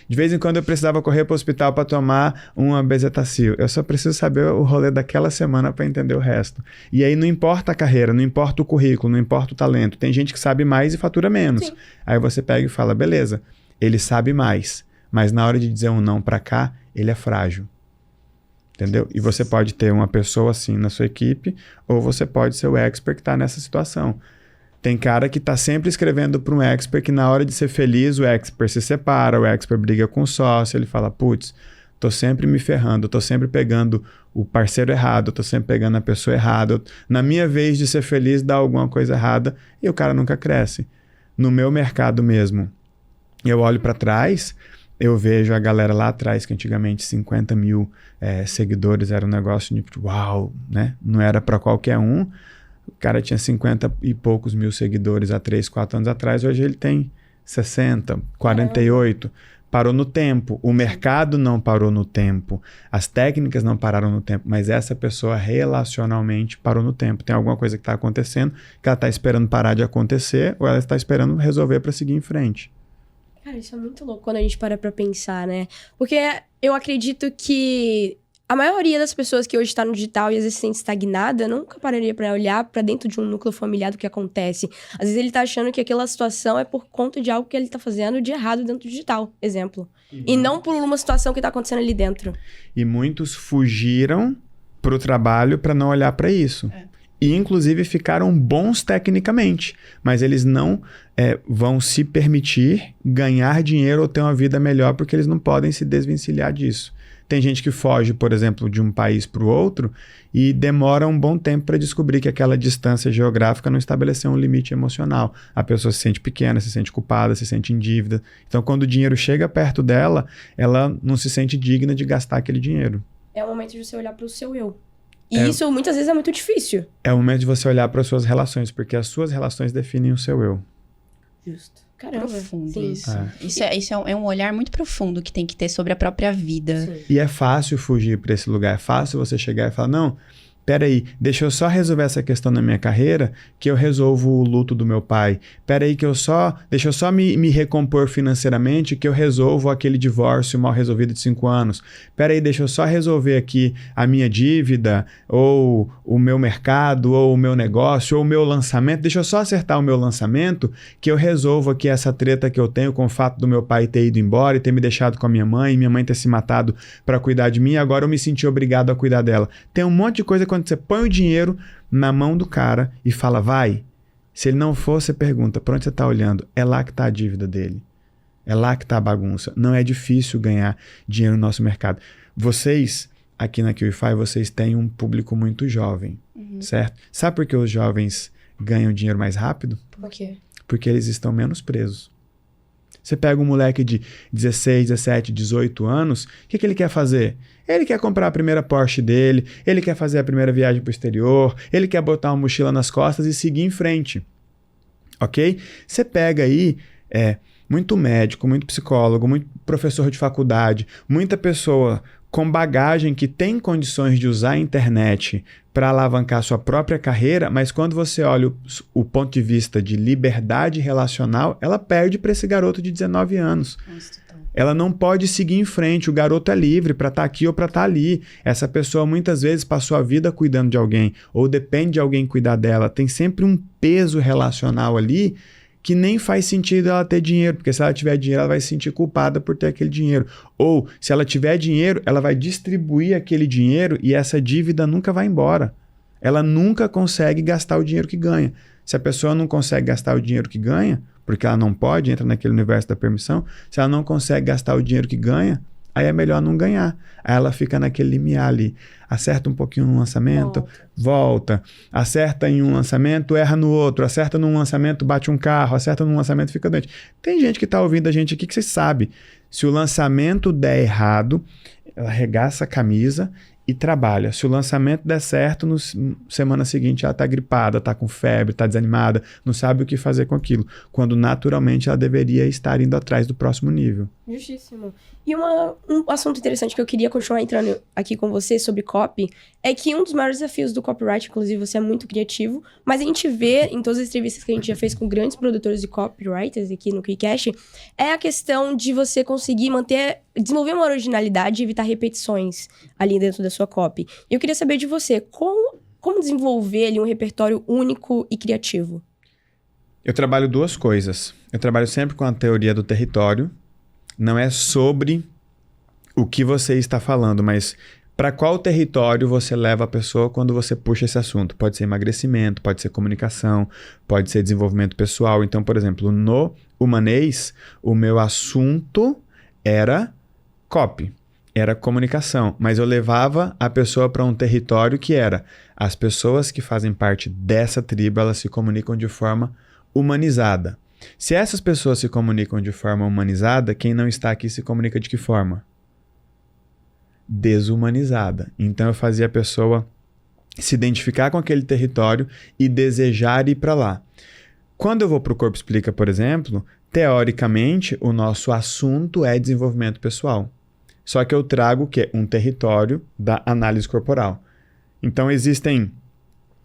C: De vez em quando eu precisava correr para o hospital para tomar uma bezetacil. Eu só preciso saber o rolê daquela semana para entender o resto. E aí não importa a carreira, não importa o currículo, não importa o talento. Tem gente que sabe mais e fatura menos. Sim. Aí você pega e fala, beleza, ele sabe mais, mas na hora de dizer um não para cá, ele é frágil. Entendeu? E você pode ter uma pessoa assim na sua equipe, ou você pode ser o expert que está nessa situação. Tem cara que tá sempre escrevendo para um expert que na hora de ser feliz, o expert se separa, o expert briga com o sócio, ele fala, putz, tô sempre me ferrando, tô sempre pegando o parceiro errado, tô sempre pegando a pessoa errada, na minha vez de ser feliz dá alguma coisa errada e o cara nunca cresce. No meu mercado mesmo, eu olho para trás, eu vejo a galera lá atrás, que antigamente 50 mil seguidores era um negócio de uau, né? Não era para qualquer um. O cara tinha 50 e poucos mil seguidores há 3, 4 anos atrás. Hoje ele tem 60, 48. Parou no tempo. O mercado não parou no tempo. As técnicas não pararam no tempo. Mas essa pessoa relacionalmente parou no tempo. Tem alguma coisa que está acontecendo que ela está esperando parar de acontecer ou ela está esperando resolver para seguir em frente.
B: Cara, isso é muito louco quando a gente para pra pensar, né? Porque eu acredito que a maioria das pessoas que hoje está no digital e às vezes se sente estagnada, nunca pararia para olhar para dentro de um núcleo familiar do que acontece. Às vezes ele tá achando que aquela situação é por conta de algo que ele tá fazendo de errado dentro do digital, exemplo. E não por uma situação que tá acontecendo ali dentro.
C: E muitos fugiram pro trabalho para não olhar para isso. E inclusive ficaram bons tecnicamente, mas eles não vão se permitir ganhar dinheiro ou ter uma vida melhor porque eles não podem se desvencilhar disso. Tem gente que foge, por exemplo, de um país para o outro e demora um bom tempo para descobrir que aquela distância geográfica não estabeleceu um limite emocional. A pessoa se sente pequena, se sente culpada, se sente em dívida. Então, quando o dinheiro chega perto dela, ela não se sente digna de gastar aquele dinheiro.
B: É o momento de você olhar para o seu eu. E isso muitas vezes é muito difícil.
C: É o momento de você olhar para as suas relações, porque as suas relações definem o seu eu.
B: Justo. Caramba.
A: Profundo
B: Sim.
A: isso. Isso é um olhar muito profundo que tem que ter sobre a própria vida.
B: Sim.
C: E é fácil fugir para esse lugar. É fácil você chegar e falar, não, Peraí, deixa eu só resolver essa questão na minha carreira, que eu resolvo o luto do meu pai. Peraí, deixa eu só me recompor financeiramente, que eu resolvo aquele divórcio mal resolvido de 5 anos. Peraí, deixa eu só resolver aqui a minha dívida, ou o meu mercado, ou o meu negócio, ou o meu lançamento. Deixa eu só acertar o meu lançamento, que eu resolvo aqui essa treta que eu tenho com o fato do meu pai ter ido embora e ter me deixado com a minha mãe ter se matado para cuidar de mim, e agora eu me senti obrigado a cuidar dela. Tem um monte de coisa quando você põe o dinheiro na mão do cara e fala, vai. Se ele não for, você pergunta, para onde você está olhando? É lá que está a dívida dele. É lá que está a bagunça. Não é difícil ganhar dinheiro no nosso mercado. Vocês, aqui na QIFI, vocês têm um público muito jovem, certo? Sabe por que os jovens ganham dinheiro mais rápido?
B: Por quê?
C: Porque eles estão menos presos. Você pega um moleque de 16, 17, 18 anos, o que ele quer fazer? Ele quer comprar a primeira Porsche dele, ele quer fazer a primeira viagem para o exterior, ele quer botar uma mochila nas costas e seguir em frente. Ok? Você pega aí muito médico, muito psicólogo, muito professor de faculdade, muita pessoa com bagagem que tem condições de usar a internet para alavancar sua própria carreira, mas quando você olha o ponto de vista de liberdade relacional, ela perde para esse garoto de 19 anos. Ela não pode seguir em frente, o garoto é livre para estar aqui ou para estar ali. Essa pessoa muitas vezes passou a vida cuidando de alguém, ou depende de alguém cuidar dela. Tem sempre um peso relacional ali que nem faz sentido ela ter dinheiro, porque se ela tiver dinheiro, ela vai se sentir culpada por ter aquele dinheiro. Ou, se ela tiver dinheiro, ela vai distribuir aquele dinheiro e essa dívida nunca vai embora. Ela nunca consegue gastar o dinheiro que ganha. Se a pessoa não consegue gastar o dinheiro que ganha, porque ela não pode, entra naquele universo da permissão, se ela não consegue gastar o dinheiro que ganha, aí é melhor não ganhar. Aí ela fica naquele limiar ali. Acerta um pouquinho no lançamento, volta. Acerta em um lançamento, erra no outro. Acerta num lançamento, bate um carro. Acerta num lançamento, fica doente. Tem gente que está ouvindo a gente aqui que você sabe. Se o lançamento der errado, ela arregaça a camisa e trabalha. Se o lançamento der certo, na semana seguinte ela está gripada, está com febre, está desanimada, não sabe o que fazer com aquilo. Quando naturalmente ela deveria estar indo atrás do próximo nível.
B: Justíssimo. E um assunto interessante que eu queria continuar entrando aqui com você sobre copy é que um dos maiores desafios do copyright, inclusive você é muito criativo, mas a gente vê em todas as entrevistas que a gente já fez com grandes produtores de copywriters aqui no QuickCast, é a questão de você conseguir desenvolver uma originalidade e evitar repetições ali dentro da sua copy. E eu queria saber de você, como desenvolver ali um repertório único e criativo?
C: Eu trabalho duas coisas. Eu trabalho sempre com a teoria do território. Não é sobre o que você está falando, mas para qual território você leva a pessoa quando você puxa esse assunto. Pode ser emagrecimento, pode ser comunicação, pode ser desenvolvimento pessoal. Então, por exemplo, no Humanês, o meu assunto era copy, era comunicação, mas eu levava a pessoa para um território que era as pessoas que fazem parte dessa tribo, elas se comunicam de forma humanizada. Se essas pessoas se comunicam de forma humanizada, quem não está aqui se comunica de que forma? Desumanizada. Então eu fazia a pessoa se identificar com aquele território e desejar ir para lá. Quando eu vou para o Corpo Explica, por exemplo, teoricamente o nosso assunto é desenvolvimento pessoal. Só que eu trago o quê? Um território da análise corporal. Então existem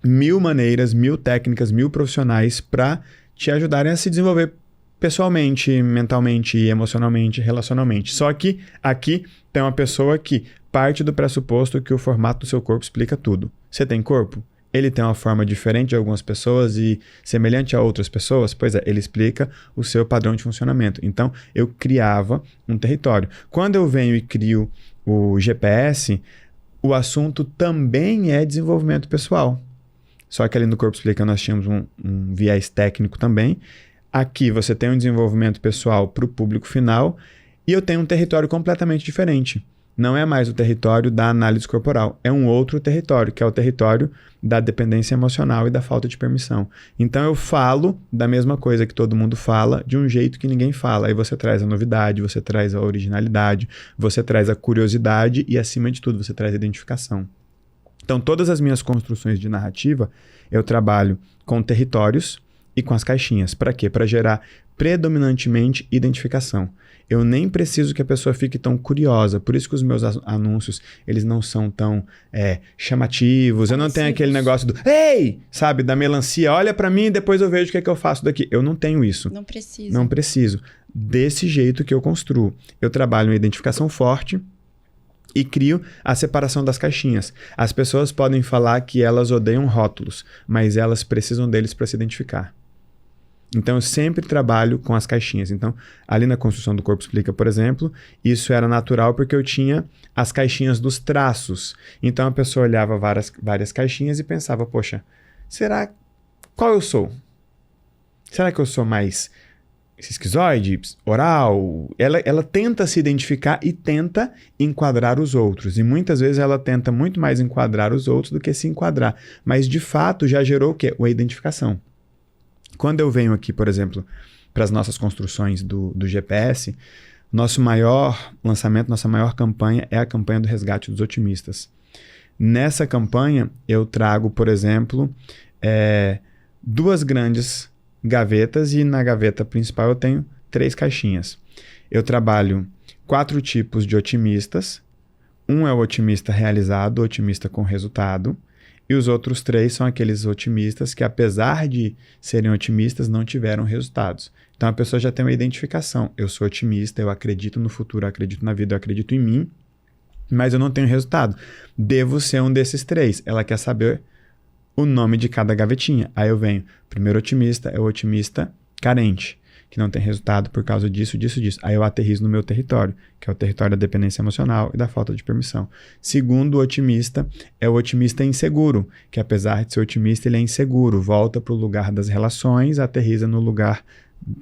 C: 1000 maneiras, 1000 técnicas, 1000 profissionais para te ajudarem a se desenvolver pessoalmente, mentalmente, emocionalmente, relacionalmente. Só que aqui tem uma pessoa que parte do pressuposto que o formato do seu corpo explica tudo. Você tem corpo? Ele tem uma forma diferente de algumas pessoas e semelhante a outras pessoas? Pois é, ele explica o seu padrão de funcionamento. Então, eu criava um território. Quando eu venho e crio o GPS, o assunto também é desenvolvimento pessoal. Só que ali no Corpo Explica nós tínhamos um viés técnico também. Aqui você tem um desenvolvimento pessoal para o público final e eu tenho um território completamente diferente. Não é mais o território da análise corporal, é um outro território, que é o território da dependência emocional e da falta de permissão. Então eu falo da mesma coisa que todo mundo fala, de um jeito que ninguém fala. Aí você traz a novidade, você traz a originalidade, você traz a curiosidade e, acima de tudo, você traz a identificação. Então, todas as minhas construções de narrativa, eu trabalho com territórios e com as caixinhas. Para quê? Para gerar predominantemente identificação. Eu nem preciso que a pessoa fique tão curiosa. Por isso que os meus anúncios, eles não são tão chamativos. Eu não tenho aquele negócio do, ei, sabe, da melancia, olha pra mim e depois eu vejo o que é que eu faço daqui. Eu não tenho isso.
A: Não preciso.
C: Não preciso. Desse jeito que eu construo. Eu trabalho uma identificação forte e crio a separação das caixinhas. As pessoas podem falar que elas odeiam rótulos, mas elas precisam deles para se identificar. Então, eu sempre trabalho com as caixinhas. Então, ali na construção do Corpo Explica, por exemplo, isso era natural porque eu tinha as caixinhas dos traços. Então, a pessoa olhava várias caixinhas e pensava, poxa, qual eu sou? Será que eu sou mais esquizoide, oral? Ela tenta se identificar e tenta enquadrar os outros. E muitas vezes ela tenta muito mais enquadrar os outros do que se enquadrar. Mas, de fato, já gerou o quê? A identificação. Quando eu venho aqui, por exemplo, para as nossas construções do GPS, nosso maior lançamento, nossa maior campanha é a campanha do Resgate dos Otimistas. Nessa campanha, eu trago, por exemplo, 2 grandes gavetas e na gaveta principal eu tenho 3 caixinhas. Eu trabalho 4 tipos de otimistas. Um é o otimista realizado, o otimista com resultado. E os outros 3 são aqueles otimistas que, apesar de serem otimistas, não tiveram resultados. Então, a pessoa já tem uma identificação. Eu sou otimista, eu acredito no futuro, eu acredito na vida, eu acredito em mim, mas eu não tenho resultado. Devo ser um desses 3. Ela quer saber o nome de cada gavetinha. Aí eu venho. Primeiro otimista é o otimista carente, que não tem resultado por causa disso, disso, disso. Aí eu aterrizo no meu território, que é o território da dependência emocional e da falta de permissão. Segundo otimista é o otimista inseguro, que apesar de ser otimista, ele é inseguro. Volta para o lugar das relações, aterriza no lugar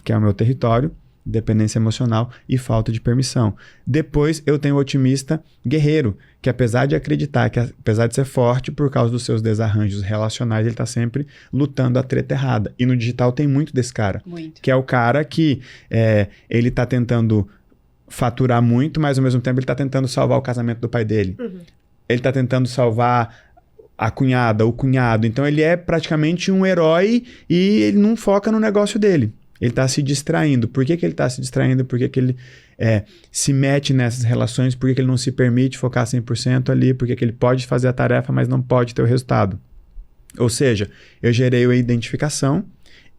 C: que é o meu território, dependência emocional e falta de permissão. Depois eu tenho o otimista guerreiro, que apesar de acreditar, que apesar de ser forte por causa dos seus desarranjos relacionais, ele está sempre lutando a treta errada. E no digital tem muito desse cara.
A: Muito.
C: Que é o cara que ele está tentando faturar muito, mas ao mesmo tempo ele está tentando salvar o casamento do pai dele. Uhum. Ele está tentando salvar a cunhada, o cunhado. Então ele é praticamente um herói e ele não foca no negócio dele. Ele está se distraindo. Por que ele está se distraindo? Por que ele se mete nessas relações? Por que ele não se permite focar 100% ali? Por que ele pode fazer a tarefa, mas não pode ter o resultado? Ou seja, eu gerei a identificação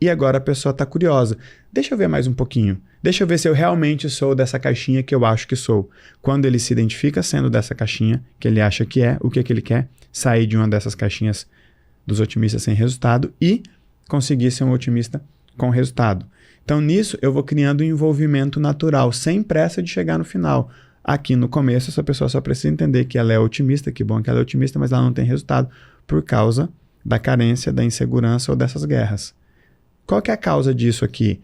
C: e agora a pessoa está curiosa. Deixa eu ver mais um pouquinho. Deixa eu ver se eu realmente sou dessa caixinha que eu acho que sou. Quando ele se identifica sendo dessa caixinha que ele acha que é, o que ele quer? Sair de uma dessas caixinhas dos otimistas sem resultado e conseguir ser um otimista com resultado. Então, nisso, eu vou criando um envolvimento natural, sem pressa de chegar no final. Aqui no começo, essa pessoa só precisa entender que ela é otimista, que bom que ela é otimista, mas ela não tem resultado por causa da carência, da insegurança ou dessas guerras. Qual que é a causa disso aqui?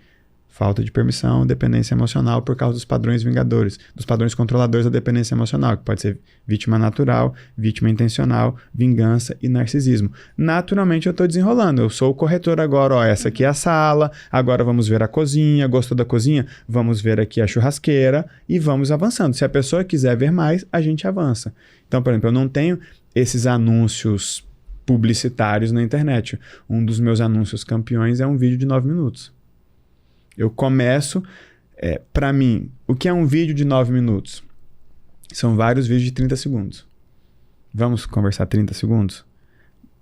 C: Falta de permissão, dependência emocional por causa dos padrões vingadores, dos padrões controladores da dependência emocional, que pode ser vítima natural, vítima intencional, vingança e narcisismo. Naturalmente eu estou desenrolando, eu sou o corretor agora, ó, essa aqui é a sala, agora vamos ver a cozinha, gostou da cozinha? Vamos ver aqui a churrasqueira e vamos avançando. Se a pessoa quiser ver mais, a gente avança. Então, por exemplo, eu não tenho esses anúncios publicitários na internet. Um dos meus anúncios campeões é um vídeo de 9 minutos. Eu começo, para mim, o que é um vídeo de 9 minutos? São vários vídeos de 30 segundos. Vamos conversar 30 segundos?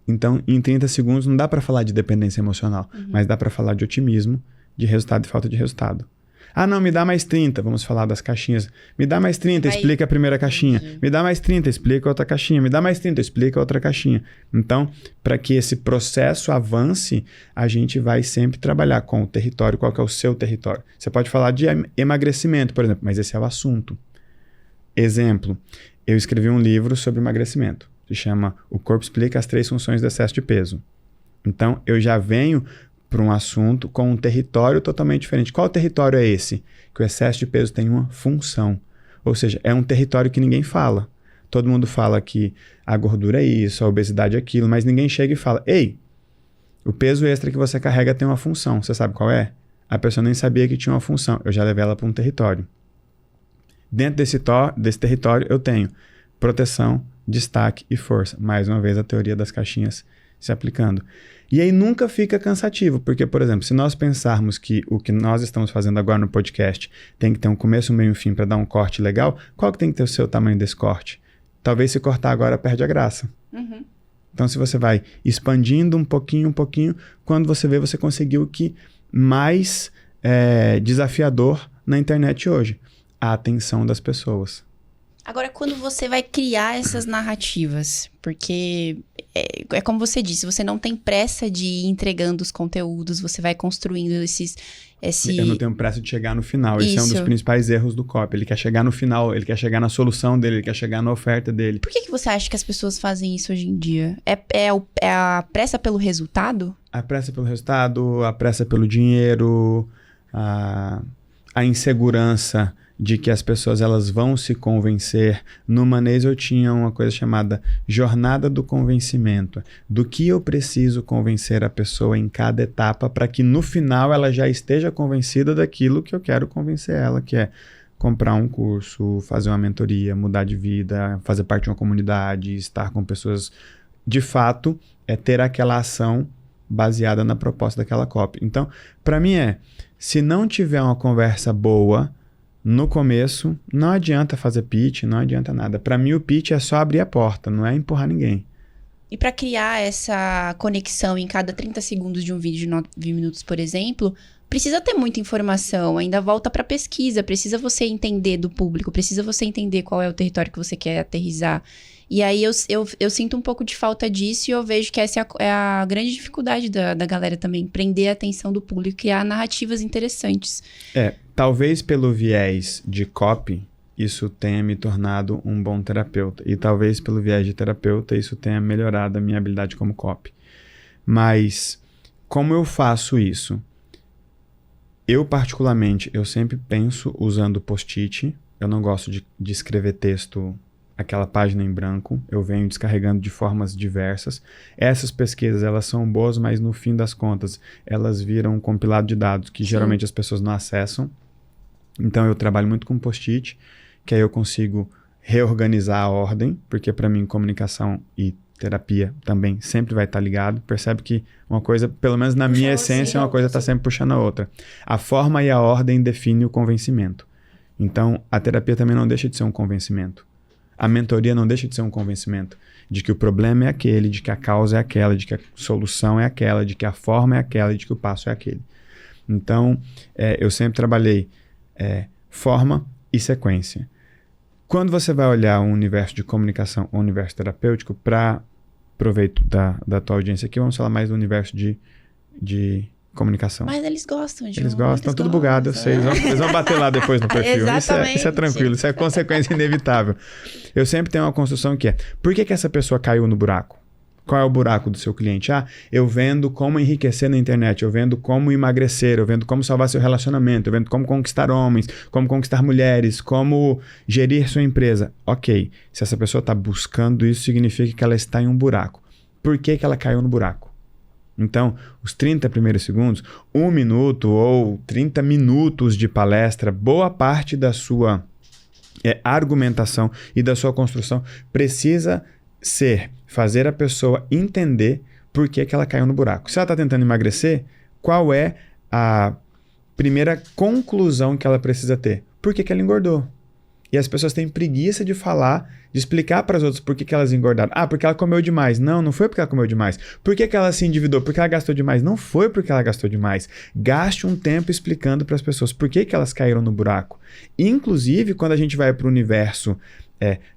C: Então, em 30 segundos não dá para falar de dependência emocional, mas dá para falar de otimismo, de resultado e falta de resultado. Ah, não, me dá mais 30, vamos falar das caixinhas. Me dá mais 30, explica a primeira caixinha. Me dá mais 30, explica a outra caixinha. Me dá mais 30, explica a outra caixinha. Então, para que esse processo avance, a gente vai sempre trabalhar com o território, qual que é o seu território. Você pode falar de emagrecimento, por exemplo, mas esse é o assunto. Exemplo, eu escrevi um livro sobre emagrecimento. Se chama O Corpo Explica as 3 funções do excesso de peso. Então, eu já venho para um assunto com um território totalmente diferente. Qual território é esse? Que o excesso de peso tem uma função. Ou seja, é um território que ninguém fala. Todo mundo fala que a gordura é isso, a obesidade é aquilo, mas ninguém chega e fala, ei, o peso extra que você carrega tem uma função. Você sabe qual é? A pessoa nem sabia que tinha uma função. Eu já levei ela para um território. Dentro desse território eu tenho proteção, destaque e força. Mais uma vez a teoria das caixinhas se aplicando. E aí nunca fica cansativo, porque, por exemplo, se nós pensarmos que o que nós estamos fazendo agora no podcast tem que ter um começo, um meio e um fim para dar um corte legal, qual que tem que ter o seu tamanho desse corte? Talvez se cortar agora perde a graça.
A: Uhum.
C: Então, se você vai expandindo um pouquinho, quando você vê, você conseguiu o que mais desafiador na internet hoje, a atenção das pessoas.
A: Agora, quando você vai criar essas narrativas, porque é como você disse, você não tem pressa de ir entregando os conteúdos, você vai construindo
C: Eu não tenho pressa de chegar no final. Esse é um dos principais erros do copy. Ele quer chegar no final, ele quer chegar na solução dele, ele quer chegar na oferta dele.
A: Por que você acha que as pessoas fazem isso hoje em dia? É a pressa pelo resultado?
C: A pressa pelo resultado, a pressa pelo dinheiro, a insegurança de que as pessoas elas vão se convencer. No Manejo eu tinha uma coisa chamada jornada do convencimento. Do que eu preciso convencer a pessoa em cada etapa para que no final ela já esteja convencida daquilo que eu quero convencer ela, que é comprar um curso, fazer uma mentoria, mudar de vida, fazer parte de uma comunidade, estar com pessoas. De fato, é ter aquela ação baseada na proposta daquela copy. Então, para mim se não tiver uma conversa boa no começo, não adianta fazer pitch, não adianta nada. Para mim, o pitch é só abrir a porta, não é empurrar ninguém.
A: E para criar essa conexão em cada 30 segundos de um vídeo de 9 minutos, por exemplo, precisa ter muita informação, ainda volta para pesquisa, precisa você entender do público, precisa você entender qual é o território que você quer aterrissar. E aí eu sinto um pouco de falta disso e eu vejo que essa é a grande dificuldade da galera também, prender a atenção do público, criar narrativas interessantes.
C: Talvez pelo viés de copy, isso tenha me tornado um bom terapeuta. E talvez pelo viés de terapeuta, isso tenha melhorado a minha habilidade como copy. Mas, como eu faço isso? Eu, particularmente, eu sempre penso usando post-it. Eu não gosto de escrever texto, aquela página em branco. Eu venho descarregando de formas diversas. Essas pesquisas, elas são boas, mas no fim das contas, elas viram um compilado de dados que geralmente as pessoas não acessam. Então, eu trabalho muito com post-it, que aí eu consigo reorganizar a ordem, porque para mim, comunicação e terapia também sempre vai estar ligado. Percebe que uma coisa, pelo menos na minha essência, uma coisa está sempre puxando a outra. A forma e a ordem definem o convencimento. Então, a terapia também não deixa de ser um convencimento. A mentoria não deixa de ser um convencimento de que o problema é aquele, de que a causa é aquela, de que a solução é aquela, de que a forma é aquela e de que o passo é aquele. Então, eu sempre trabalhei forma e sequência. Quando você vai olhar um universo de comunicação ou um universo terapêutico, para proveito da tua audiência aqui, vamos falar mais do universo de comunicação.
A: Mas eles gostam de
C: Eles gostam, estão tudo bugado, eu sei. Eles vão bater lá depois no perfil. Isso é tranquilo, isso é consequência inevitável. Eu sempre tenho uma construção que por que essa pessoa caiu no buraco? Qual é o buraco do seu cliente? Eu vendo como enriquecer na internet, eu vendo como emagrecer, eu vendo como salvar seu relacionamento, eu vendo como conquistar homens, como conquistar mulheres, como gerir sua empresa. Ok, se essa pessoa está buscando isso, significa que ela está em um buraco. Por que ela caiu no buraco? Então, os 30 primeiros segundos, 1 minuto ou 30 minutos de palestra, boa parte da sua argumentação e da sua construção precisa fazer a pessoa entender por que ela caiu no buraco. Se ela está tentando emagrecer, qual é a primeira conclusão que ela precisa ter? Por que ela engordou? E as pessoas têm preguiça de falar, de explicar para as outras por que elas engordaram. Porque ela comeu demais. Não foi porque ela comeu demais. Por que ela se endividou? Porque ela gastou demais. Não foi porque ela gastou demais. Gaste um tempo explicando para as pessoas por que elas caíram no buraco. Inclusive, quando a gente vai para o universo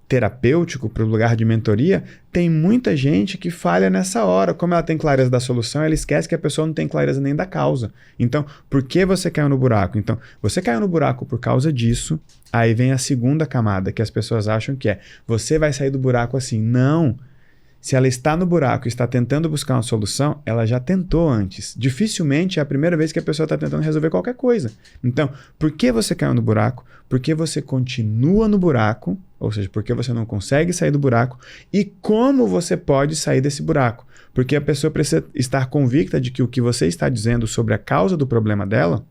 C: terapêutico, para o lugar de mentoria, tem muita gente que falha nessa hora. Como ela tem clareza da solução, ela esquece que a pessoa não tem clareza nem da causa. Então, por que você caiu no buraco? Então, você caiu no buraco por causa disso. Aí vem a segunda camada, que as pessoas acham que você vai sair do buraco assim. Não. Se ela está no buraco e está tentando buscar uma solução, ela já tentou antes. Dificilmente é a primeira vez que a pessoa está tentando resolver qualquer coisa. Então, por que você caiu no buraco? Por que você continua no buraco? Ou seja, por que você não consegue sair do buraco? E como você pode sair desse buraco? Porque a pessoa precisa estar convicta de que o que você está dizendo sobre a causa do problema dela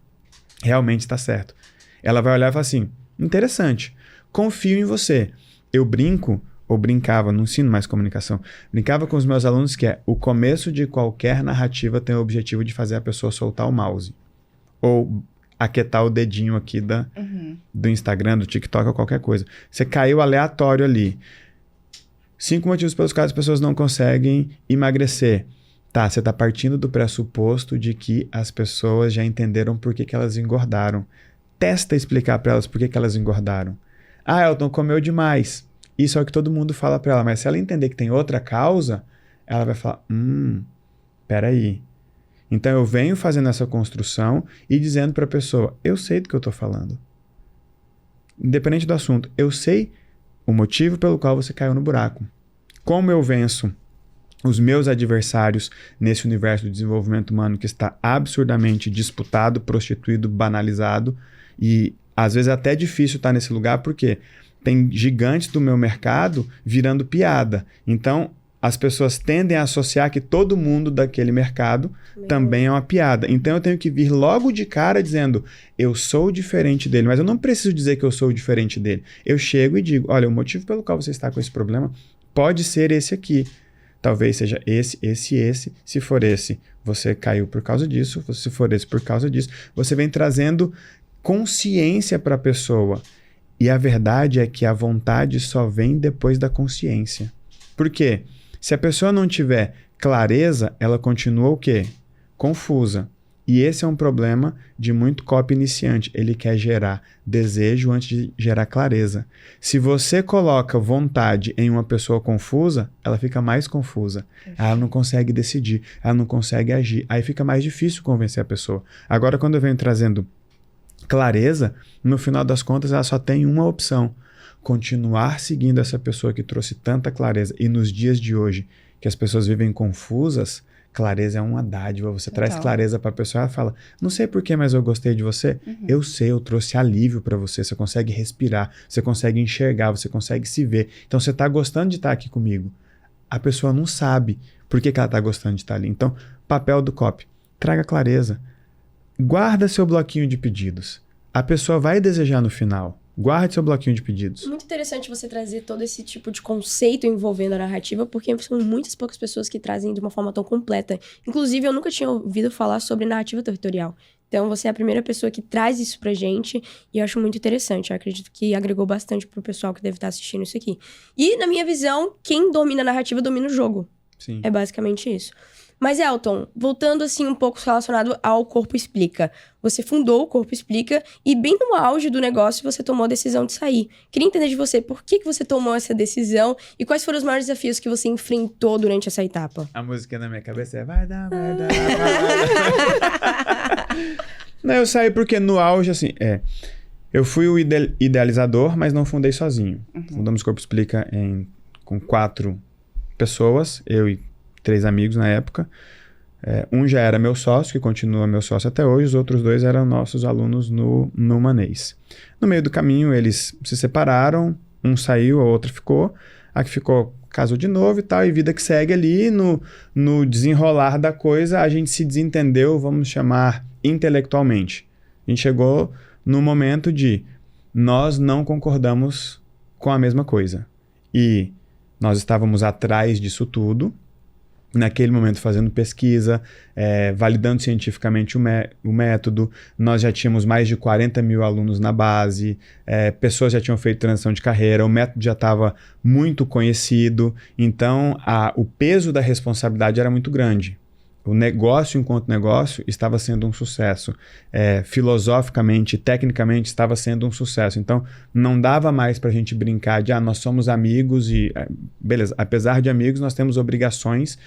C: realmente está certo. Ela vai olhar e falar assim, interessante, confio em você. Eu brinco ou brincava, não ensino mais comunicação, brincava com os meus alunos que o começo de qualquer narrativa tem o objetivo de fazer a pessoa soltar o mouse. Ou aquietar o dedinho aqui do Instagram, do TikTok ou qualquer coisa. Você caiu aleatório ali. 5 motivos pelos quais as pessoas não conseguem emagrecer. Tá, você está partindo do pressuposto de que as pessoas já entenderam por que elas engordaram. Testa explicar para elas por que elas engordaram. Ah, Elton, comeu demais. Isso é o que todo mundo fala para ela, mas se ela entender que tem outra causa, ela vai falar, peraí. Então eu venho fazendo essa construção e dizendo para a pessoa, eu sei do que eu estou falando. Independente do assunto, eu sei o motivo pelo qual você caiu no buraco. Como eu venço os meus adversários nesse universo do desenvolvimento humano que está absurdamente disputado, prostituído, banalizado e às vezes é até difícil estar nesse lugar porque tem gigantes do meu mercado virando piada. Então, as pessoas tendem a associar que todo mundo daquele mercado também é uma piada. Então, eu tenho que vir logo de cara dizendo, eu sou diferente dele, mas eu não preciso dizer que eu sou diferente dele. Eu chego e digo, olha, o motivo pelo qual você está com esse problema pode ser esse aqui. Talvez seja esse. Se for esse, você caiu por causa disso. Se for esse, por causa disso. Você vem trazendo consciência para a pessoa. E a verdade é que a vontade só vem depois da consciência. Por quê? Se a pessoa não tiver clareza, ela continua o quê? Confusa. E esse é um problema de muito copy iniciante. Ele quer gerar desejo antes de gerar clareza. Se você coloca vontade em uma pessoa confusa, ela fica mais confusa. Ela não consegue decidir, ela não consegue agir. Aí fica mais difícil convencer a pessoa. Agora, quando eu venho trazendo clareza, no final das contas, ela só tem uma opção. Continuar seguindo essa pessoa que trouxe tanta clareza. E nos dias de hoje, que as pessoas vivem confusas, clareza é uma dádiva. Você traz clareza para a pessoa, ela fala, não sei porquê, mas eu gostei de você. Eu sei, eu trouxe alívio para você. Você consegue respirar, você consegue enxergar, você consegue se ver. Então, você está gostando de estar aqui comigo. A pessoa não sabe por que ela está gostando de estar ali. Então, papel do copy, traga clareza. Guarda seu bloquinho de pedidos. A pessoa vai desejar no final. Guarde seu bloquinho de pedidos.
B: Muito interessante você trazer todo esse tipo de conceito envolvendo a narrativa, porque são muitas poucas pessoas que trazem de uma forma tão completa. Inclusive, eu nunca tinha ouvido falar sobre narrativa territorial. Então, você é a primeira pessoa que traz isso pra gente e eu acho muito interessante. Eu acredito que agregou bastante pro pessoal que deve estar assistindo isso aqui. E, na minha visão, quem domina a narrativa domina o jogo.
C: Sim.
B: É basicamente isso. Mas, Elton, voltando assim um pouco relacionado ao Corpo Explica. Você fundou o Corpo Explica e bem no auge do negócio você tomou a decisão de sair. Queria entender de você por que você tomou essa decisão e quais foram os maiores desafios que você enfrentou durante essa etapa.
C: A música na minha cabeça é vai dar. Não, eu saí porque no auge, assim, eu fui o idealizador, mas não fundei sozinho. Fundamos o Corpo Explica com 4 pessoas, eu e 3 amigos na época. Um já era meu sócio, que continua meu sócio até hoje. Os outros 2 eram nossos alunos no Manês. No meio do caminho, eles se separaram. Um saiu, a outra ficou. A que ficou casou de novo e tal. E vida que segue ali. No desenrolar da coisa, a gente se desentendeu, vamos chamar, intelectualmente. A gente chegou no momento de nós não concordamos com a mesma coisa. E nós estávamos atrás disso tudo. Naquele momento fazendo pesquisa, validando cientificamente o método. Nós já tínhamos mais de 40 mil alunos na base, pessoas já tinham feito transição de carreira, o método já estava muito conhecido, então o peso da responsabilidade era muito grande. O negócio enquanto negócio estava sendo um sucesso. Filosoficamente, tecnicamente, estava sendo um sucesso. Então, não dava mais para a gente brincar de nós somos amigos e... beleza, apesar de amigos, nós temos obrigações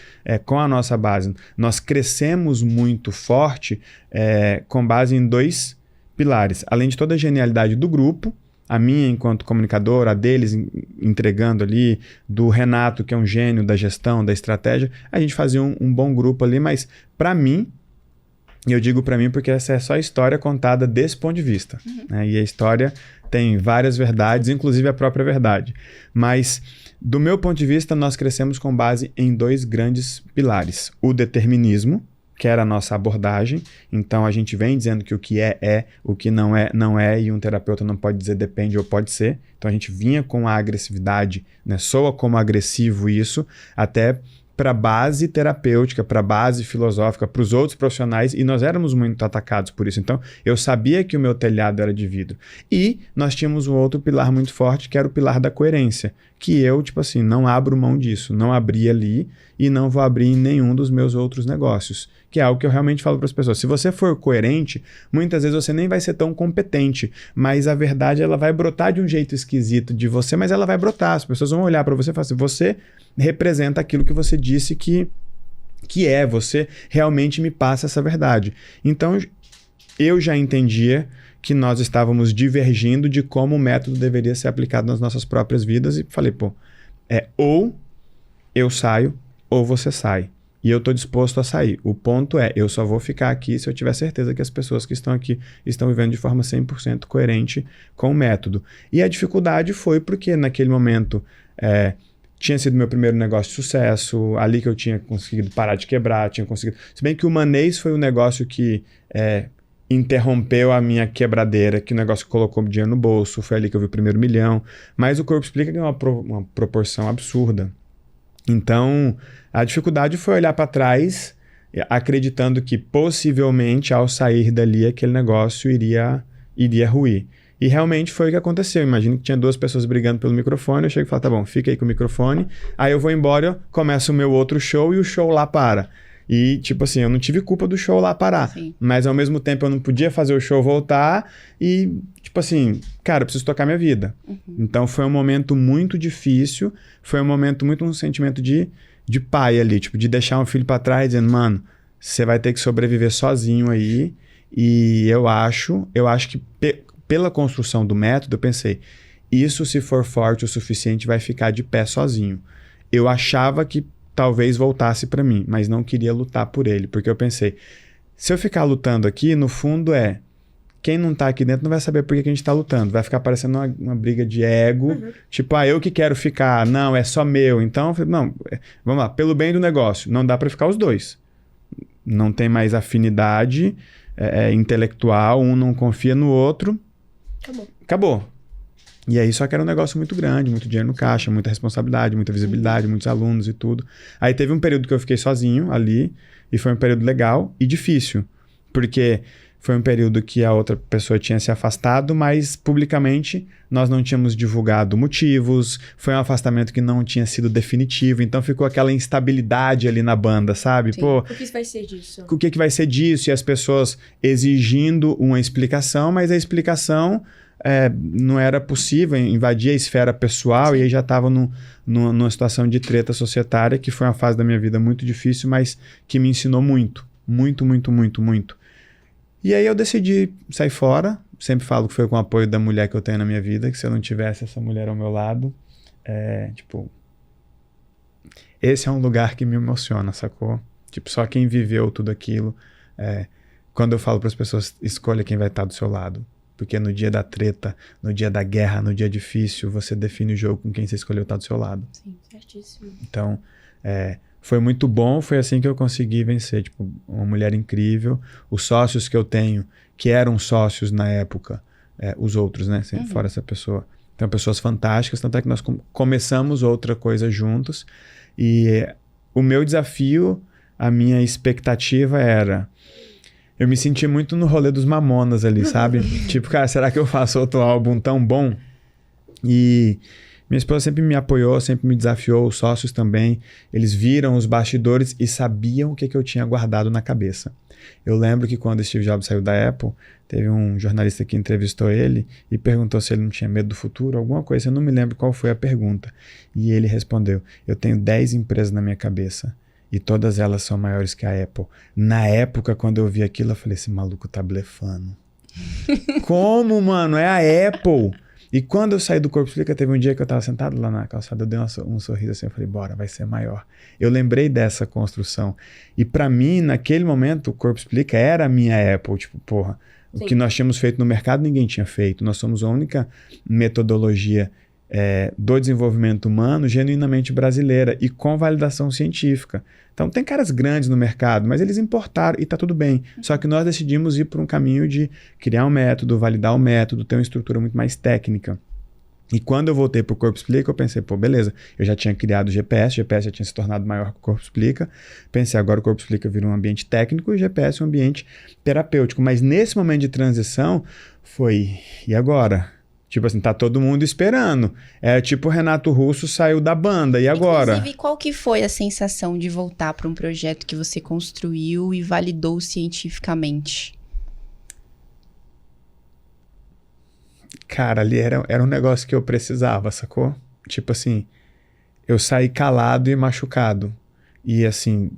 C: com a nossa base. Nós crescemos muito forte com base em 2 pilares. Além de toda a genialidade do grupo, a minha enquanto comunicador, a deles entregando ali, do Renato, que é um gênio da gestão, da estratégia, a gente fazia um bom grupo ali, mas para mim, e eu digo para mim porque essa é só a história contada desse ponto de vista, né? E a história tem várias verdades, inclusive a própria verdade, mas do meu ponto de vista, nós crescemos com base em 2 grandes pilares, o determinismo, que era a nossa abordagem. Então, a gente vem dizendo que o que é, o que não é, não é, e um terapeuta não pode dizer depende ou pode ser. Então, a gente vinha com a agressividade, né? Soa como agressivo isso, até para a base terapêutica, para a base filosófica, para os outros profissionais, e nós éramos muito atacados por isso. Então, eu sabia que o meu telhado era de vidro. E nós tínhamos um outro pilar muito forte, que era o pilar da coerência, que eu, tipo assim, não abro mão disso, não abri ali e não vou abrir em nenhum dos meus outros negócios, que é algo que eu realmente falo para as pessoas. Se você for coerente, muitas vezes você nem vai ser tão competente, mas a verdade ela vai brotar de um jeito esquisito de você, mas ela vai brotar. As pessoas vão olhar para você e falar assim, você representa aquilo que você disse que é, você realmente me passa essa verdade. Então, eu já entendia que nós estávamos divergindo de como o método deveria ser aplicado nas nossas próprias vidas e falei, pô, ou eu saio ou você sai. E eu estou disposto a sair. O ponto é, eu só vou ficar aqui se eu tiver certeza que as pessoas que estão aqui estão vivendo de forma 100% coerente com o método. E a dificuldade foi porque naquele momento tinha sido meu primeiro negócio de sucesso, ali que eu tinha conseguido parar de quebrar, tinha conseguido... Se bem que o Manês foi um negócio que interrompeu a minha quebradeira, que o negócio colocou dinheiro no bolso, foi ali que eu vi o primeiro 1 milhão, mas o Corpo Explica ganhou uma proporção absurda. Então, a dificuldade foi olhar para trás, acreditando que possivelmente ao sair dali aquele negócio iria ruir. E realmente foi o que aconteceu. Imagina que tinha 2 pessoas brigando pelo microfone, eu chego e falo, tá bom, fica aí com o microfone, aí eu vou embora, começa o meu outro show e o show lá para. E, tipo assim, eu não tive culpa do show lá parar. Sim. Mas, ao mesmo tempo, eu não podia fazer o show voltar e, tipo assim, cara, eu preciso tocar minha vida. Uhum. Então, foi um momento muito difícil, foi um momento muito um sentimento de pai ali, tipo, de deixar um filho pra trás, dizendo, mano, você vai ter que sobreviver sozinho aí. E eu acho que pela construção do método, eu pensei, isso se for forte o suficiente vai ficar de pé sozinho. Eu achava que talvez voltasse para mim, mas não queria lutar por ele, porque eu pensei, se eu ficar lutando aqui, no fundo quem não tá aqui dentro não vai saber por que a gente tá lutando, vai ficar parecendo uma briga de ego, tipo, eu que quero ficar, não, é só meu, então, eu falei, não, vamos lá, pelo bem do negócio, não dá para ficar os dois, não tem mais afinidade intelectual, um não confia no outro, acabou. E aí só que era um negócio muito grande, muito dinheiro no caixa, muita responsabilidade, muita visibilidade, muitos alunos e tudo. Aí teve um período que eu fiquei sozinho ali e foi um período legal e difícil, porque foi um período que a outra pessoa tinha se afastado, mas publicamente nós não tínhamos divulgado motivos, foi um afastamento que não tinha sido definitivo, então ficou aquela instabilidade ali na banda, sabe?
B: Sim. Pô, o que vai ser disso?
C: O que vai ser disso? E as pessoas exigindo uma explicação, mas a explicação... não era possível, invadir a esfera pessoal. Sim. E aí já estava numa situação de treta societária, que foi uma fase da minha vida muito difícil, mas que me ensinou muito, muito, muito, muito, muito. E aí eu decidi sair fora, sempre falo que foi com o apoio da mulher que eu tenho na minha vida, que se eu não tivesse essa mulher ao meu lado, esse é um lugar que me emociona, sacou? Tipo, só quem viveu tudo aquilo, quando eu falo para as pessoas, escolha quem vai estar do seu lado. Porque no dia da treta, no dia da guerra, no dia difícil, você define o jogo com quem você escolheu estar do seu lado.
B: Sim, certíssimo.
C: Então, foi muito bom, foi assim que eu consegui vencer. Tipo, uma mulher incrível, os sócios que eu tenho, que eram sócios na época, os outros, né? Fora essa pessoa. Então, pessoas fantásticas, tanto é que nós começamos outra coisa juntos. E o meu desafio, a minha expectativa era... Eu me senti muito no rolê dos Mamonas ali, sabe? Tipo, cara, será que eu faço outro álbum tão bom? E minha esposa sempre me apoiou, sempre me desafiou, os sócios também. Eles viram os bastidores e sabiam o que eu tinha guardado na cabeça. Eu lembro que quando Steve Jobs saiu da Apple, teve um jornalista que entrevistou ele e perguntou se ele não tinha medo do futuro, alguma coisa. Eu não me lembro qual foi a pergunta. E ele respondeu, eu tenho 10 empresas na minha cabeça. E todas elas são maiores que a Apple. Na época, quando eu vi aquilo, eu falei, esse maluco tá blefando. Como, mano? É a Apple. E quando eu saí do Corpo Explica, teve um dia que eu tava sentado lá na calçada, eu dei um sorriso assim, eu falei, bora, vai ser maior. Eu lembrei dessa construção. E pra mim, naquele momento, o Corpo Explica era a minha Apple. Tipo, porra, Sim. O que nós tínhamos feito no mercado, ninguém tinha feito. Nós somos a única metodologia do desenvolvimento humano genuinamente brasileira e com validação científica. Então, tem caras grandes no mercado, mas eles importaram e tá tudo bem. Só que nós decidimos ir por um caminho de criar um método, validar o método, ter uma estrutura muito mais técnica. E quando eu voltei para o Corpo Explica, eu pensei, pô, beleza, eu já tinha criado o GPS já tinha se tornado maior que o Corpo Explica. Pensei, agora o Corpo Explica virou um ambiente técnico e o GPS um ambiente terapêutico. Mas nesse momento de transição, foi, e agora? Tipo assim, tá todo mundo esperando. Tipo o Renato Russo saiu da banda, e agora?
A: Inclusive, qual que foi a sensação de voltar para um projeto que você construiu e validou cientificamente?
C: Cara, ali era um negócio que eu precisava, sacou? Tipo assim, eu saí calado e machucado. E assim,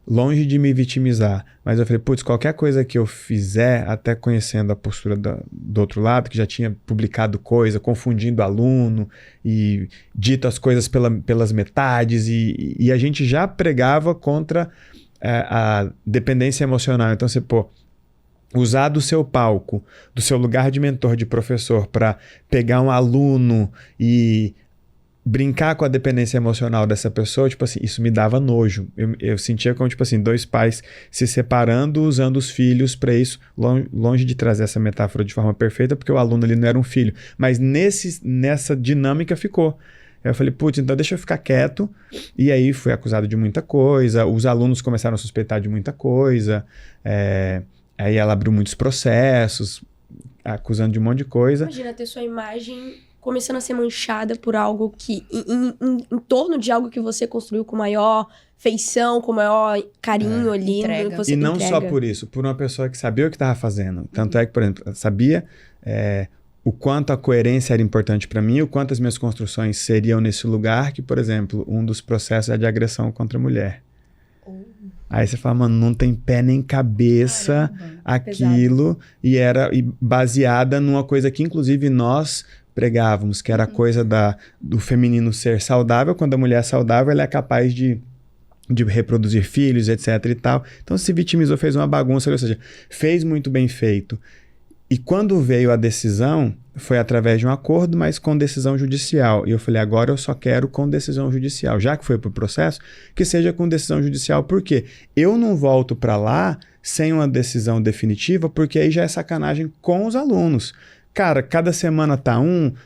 C: longe de me vitimizar. Mas eu falei, putz, qualquer coisa que eu fizer, até conhecendo a postura do outro lado, que já tinha publicado coisa, confundindo aluno e dito as coisas pelas metades. E a gente já pregava contra a dependência emocional. Então você, pô, usar do seu palco, do seu lugar de mentor, de professor, para pegar um aluno e brincar com a dependência emocional dessa pessoa, tipo assim, isso me dava nojo. Eu sentia como, tipo assim, dois pais se separando, usando os filhos para isso, longe de trazer essa metáfora de forma perfeita, porque o aluno ali não era um filho. Mas nessa dinâmica ficou. Aí eu falei, putz, então deixa eu ficar quieto. E aí fui acusado de muita coisa, os alunos começaram a suspeitar de muita coisa, aí ela abriu muitos processos, acusando de um monte de coisa.
B: Imagina ter sua imagem começando a ser manchada por algo que... Em torno de algo que você construiu com maior feição, com maior carinho ali.
A: Entrega.
B: Que você
C: E não
B: entrega.
C: só por isso, por uma pessoa que sabia o que estava fazendo. Tanto é que, por exemplo, sabia o quanto a coerência era importante para mim, o quanto as minhas construções seriam nesse lugar, que, por exemplo, um dos processos é de agressão contra a mulher. Aí você fala, mano, não tem pé nem cabeça aquilo, e era baseada numa coisa que, inclusive, nós pregávamos, que era a coisa do feminino ser saudável. Quando a mulher é saudável, ela é capaz de reproduzir filhos, etc e tal. Então se vitimizou, fez uma bagunça, ou seja, fez muito bem feito. E quando veio a decisão, foi através de um acordo, mas com decisão judicial. E eu falei, agora eu só quero com decisão judicial. Já que foi para o processo, que seja com decisão judicial. Por quê? Eu não volto para lá sem uma decisão definitiva, porque aí já é sacanagem com os alunos. Cara, cada semana tá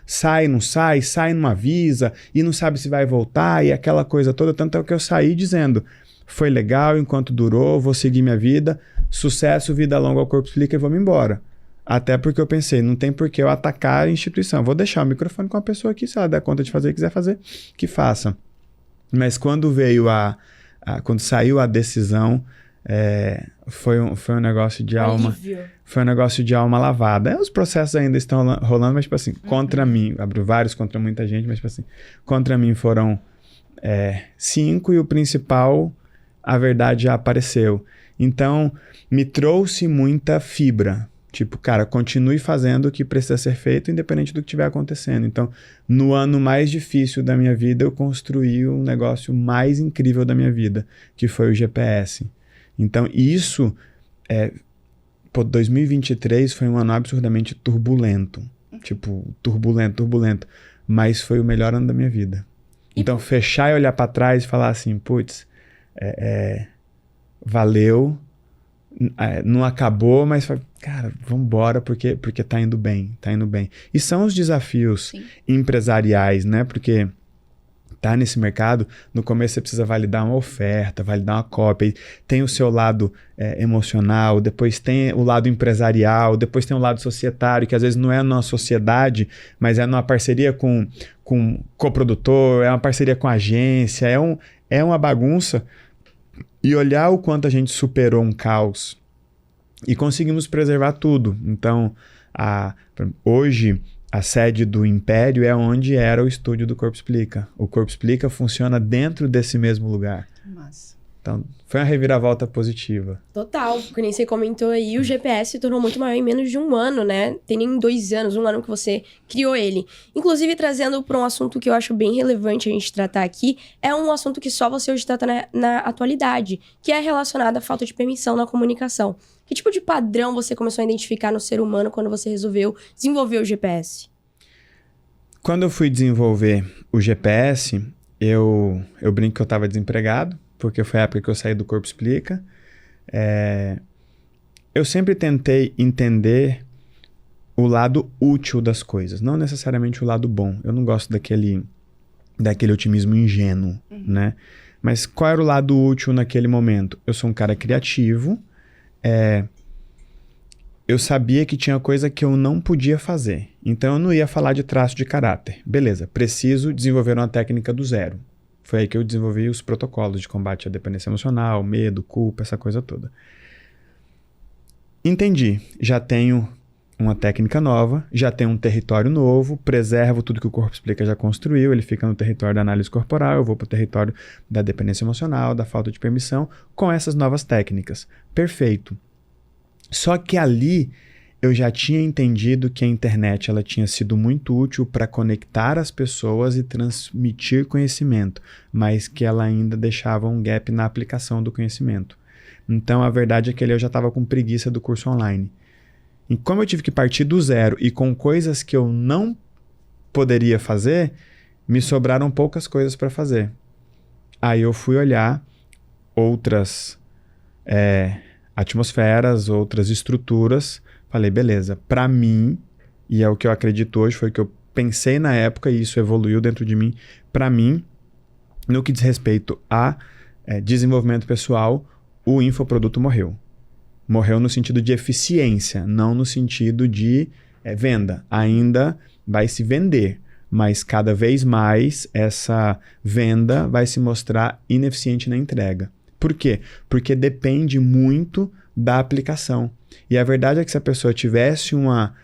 C: sai, não sai, não avisa, e não sabe se vai voltar, e aquela coisa toda. Tanto é que eu saí dizendo, foi legal enquanto durou, vou seguir minha vida, sucesso, vida longa ao Corpo Explica e vou-me embora. Até porque eu pensei, não tem por que eu atacar a instituição. Vou deixar o microfone com a pessoa aqui, se ela der conta de fazer e quiser fazer, que faça. Mas quando veio quando saiu a decisão, foi um negócio de alma. Foi um negócio de alma lavada. Os processos ainda estão rolando, mas, tipo assim, contra mim, abriu vários contra muita gente, mas, tipo assim, contra mim foram 5 e o principal, a verdade já apareceu. Então, me trouxe muita fibra. Tipo, cara, continue fazendo o que precisa ser feito, independente do que estiver acontecendo. Então, no ano mais difícil da minha vida, eu construí um negócio mais incrível da minha vida, que foi o GPS. Então, isso, 2023 foi um ano absurdamente turbulento. Tipo, turbulento. Mas foi o melhor ano da minha vida. Então, fechar e olhar para trás e falar assim, putz, valeu, não acabou, mas, cara, vambora, porque tá indo bem. E são os desafios empresariais, né? Porque tá nesse mercado, no começo você precisa validar uma oferta, validar uma cópia, tem o seu lado emocional, depois tem o lado empresarial, depois tem o lado societário, que às vezes não é numa sociedade, mas é numa parceria com coprodutor, é uma parceria com agência, é uma bagunça. E olhar o quanto a gente superou um caos e conseguimos preservar tudo. Então, hoje, a sede do Império é onde era o estúdio do Corpo Explica. O Corpo Explica funciona dentro desse mesmo lugar.
A: Massa.
C: Então, foi uma reviravolta positiva.
B: Total, porque nem você comentou aí, o GPS se tornou muito maior em menos de um ano, né? Tem nem 2 anos, 1 ano que você criou ele. Inclusive, trazendo para um assunto que eu acho bem relevante a gente tratar aqui, é um assunto que só você hoje trata na atualidade, que é relacionado à falta de permissão na comunicação. Que tipo de padrão você começou a identificar no ser humano quando você resolveu desenvolver o GPS?
C: Quando eu fui desenvolver o GPS, eu brinco que eu estava desempregado, porque foi a época que eu saí do Corpo Explica. Eu sempre tentei entender o lado útil das coisas, não necessariamente o lado bom. Eu não gosto daquele otimismo ingênuo, né? Mas qual era o lado útil naquele momento? Eu sou um cara criativo, eu sabia que tinha coisa que eu não podia fazer. Então eu não ia falar de traço de caráter. Beleza, preciso desenvolver uma técnica do zero. Foi aí que eu desenvolvi os protocolos de combate à dependência emocional, medo, culpa, essa coisa toda. Entendi, já tenho uma técnica nova, já tenho um território novo, preservo tudo que o Corpo Explica já construiu, ele fica no território da análise corporal, eu vou para o território da dependência emocional, da falta de permissão, com essas novas técnicas. Perfeito. Só que ali eu já tinha entendido que a internet ela tinha sido muito útil para conectar as pessoas e transmitir conhecimento, mas que ela ainda deixava um gap na aplicação do conhecimento. Então a verdade é que ali eu já estava com preguiça do curso online. E como eu tive que partir do zero e com coisas que eu não poderia fazer, me sobraram poucas coisas para fazer. Aí eu fui olhar outras atmosferas, outras estruturas. Falei, beleza, para mim, e é o que eu acredito hoje, foi o que eu pensei na época e isso evoluiu dentro de mim. Para mim, no que diz respeito a desenvolvimento pessoal, o infoproduto morreu. Morreu no sentido de eficiência, não no sentido de venda. Ainda vai se vender, mas cada vez mais essa venda vai se mostrar ineficiente na entrega. Por quê? Porque depende muito da aplicação. E a verdade é que se a pessoa tivesse uma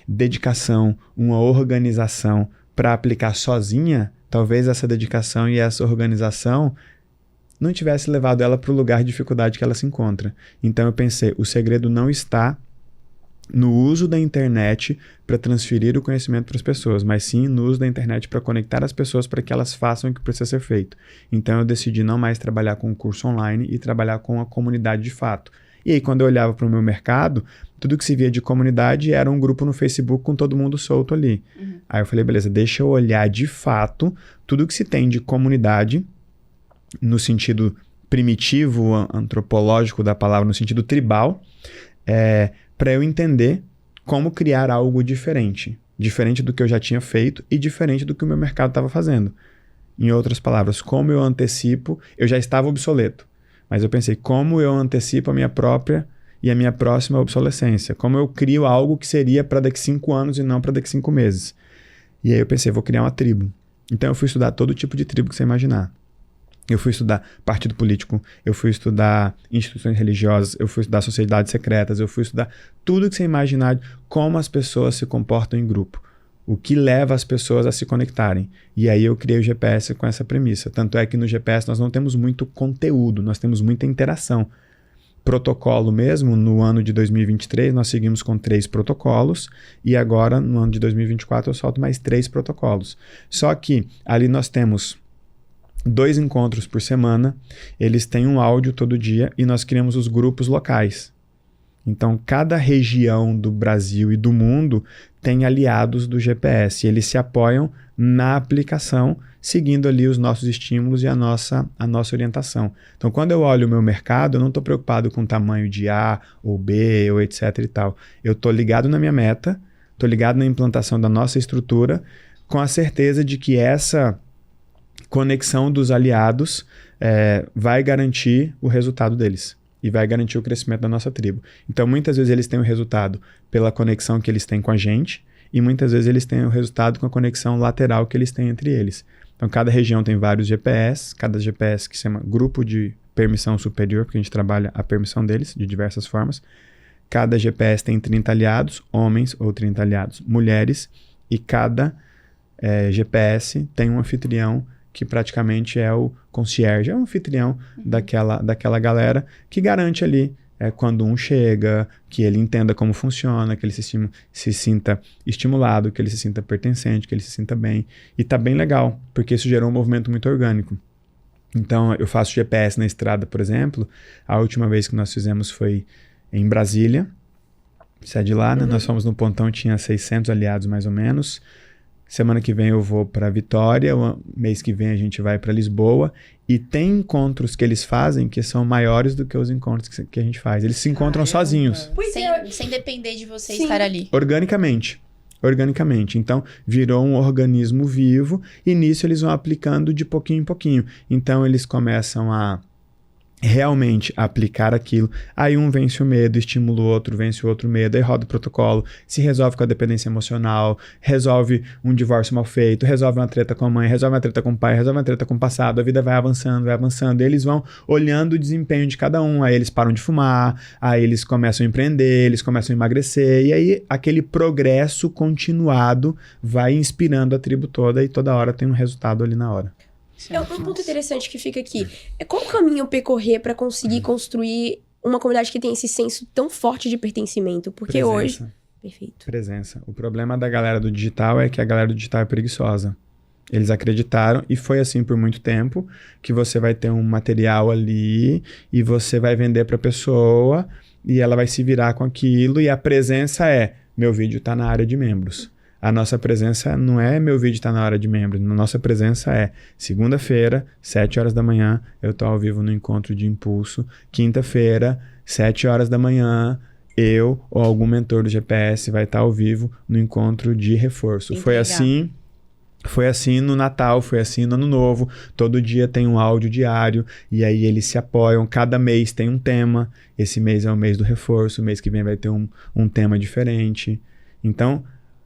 C: dedicação, uma organização para aplicar sozinha, talvez essa dedicação e essa organização não tivesse levado ela para o lugar de dificuldade que ela se encontra. Então eu pensei, o segredo não está no uso da internet para transferir o conhecimento para as pessoas, mas sim no uso da internet para conectar as pessoas para que elas façam o que precisa ser feito. Então eu decidi não mais trabalhar com curso online e trabalhar com a comunidade de fato. E aí quando eu olhava para o meu mercado, tudo que se via de comunidade era um grupo no Facebook com todo mundo solto ali. Aí eu falei, beleza, deixa eu olhar de fato tudo que se tem de comunidade no sentido primitivo, antropológico da palavra, no sentido tribal, para eu entender como criar algo diferente do que eu já tinha feito e diferente do que o meu mercado estava fazendo. Em outras palavras, como eu antecipo, eu já estava obsoleto, mas eu pensei, como eu antecipo a minha própria e a minha próxima obsolescência, como eu crio algo que seria para daqui 5 anos e não para daqui 5 meses. E aí eu pensei, vou criar uma tribo. Então eu fui estudar todo tipo de tribo que você imaginar. Eu fui estudar partido político, eu fui estudar instituições religiosas, eu fui estudar sociedades secretas, eu fui estudar tudo que você imaginar, como as pessoas se comportam em grupo, o que leva as pessoas a se conectarem. E aí eu criei o GPS com essa premissa. Tanto é que no GPS nós não temos muito conteúdo, nós temos muita interação. Protocolo mesmo, no ano de 2023 nós seguimos com 3 protocolos e agora no ano de 2024 eu solto mais 3 protocolos. Só que ali nós temos 2 encontros por semana, eles têm um áudio todo dia e nós criamos os grupos locais. Então, cada região do Brasil e do mundo tem aliados do GPS. Eles se apoiam na aplicação, seguindo ali os nossos estímulos e a nossa orientação. Então, quando eu olho o meu mercado, eu não estou preocupado com o tamanho de A ou B ou etc e tal. Eu estou ligado na minha meta, estou ligado na implantação da nossa estrutura, com a certeza de que essa conexão dos aliados vai garantir o resultado deles e vai garantir o crescimento da nossa tribo. Então, muitas vezes eles têm o resultado pela conexão que eles têm com a gente e muitas vezes eles têm o resultado com a conexão lateral que eles têm entre eles. Então, cada região tem vários GPS, cada GPS que se chama grupo de permissão superior, porque a gente trabalha a permissão deles de diversas formas. Cada GPS tem 30 aliados, homens, ou 30 aliados, mulheres, e cada GPS tem um anfitrião que praticamente é o concierge, é o anfitrião daquela galera que garante ali quando um chega, que ele entenda como funciona, que ele se sinta estimulado, que ele se sinta pertencente, que ele se sinta bem. E tá bem legal, porque isso gerou um movimento muito orgânico. Então, eu faço GPS na estrada, por exemplo. A última vez que nós fizemos foi em Brasília, sede lá, né? Nós fomos no Pontão, tinha 600 aliados mais ou menos. Semana que vem eu vou para Vitória, o mês que vem a gente vai para Lisboa. E tem encontros que eles fazem que são maiores do que os encontros que a gente faz. Eles se encontram sozinhos.
A: Sem depender de você
B: Sim.
A: estar ali.
C: Organicamente. Então, virou um organismo vivo e nisso eles vão aplicando de pouquinho em pouquinho. Então, eles começam a realmente aplicar aquilo. Aí um vence o medo, estimula o outro, vence o outro medo, aí roda o protocolo, se resolve com a dependência emocional, resolve um divórcio mal feito, resolve uma treta com a mãe, resolve uma treta com o pai, resolve uma treta com o passado, a vida vai avançando, e eles vão olhando o desempenho de cada um, aí eles param de fumar, aí eles começam a empreender, eles começam a emagrecer, e aí aquele progresso continuado vai inspirando a tribo toda e toda hora tem um resultado ali na hora.
B: É um ponto interessante que fica aqui. Qual caminho percorrer para conseguir construir uma comunidade que tem esse senso tão forte de pertencimento? Porque hoje... Perfeito.
C: Presença. O problema da galera do digital é que a galera do digital é preguiçosa. Eles acreditaram, e foi assim por muito tempo, que você vai ter um material ali e você vai vender para a pessoa e ela vai se virar com aquilo e a presença é, meu vídeo está na área de membros. A nossa presença não é meu vídeo está na área de membros. A nossa presença é segunda-feira, 7 horas da manhã, eu estou ao vivo no Encontro de Impulso. Quinta-feira, 7 horas da manhã, eu ou algum mentor do GPS vai estar ao vivo no Encontro de Reforço. Foi assim no Natal, foi assim no Ano Novo. Todo dia tem um áudio diário e aí eles se apoiam. Cada mês tem um tema. Esse mês é o mês do reforço, o mês que vem vai ter um tema diferente. Então,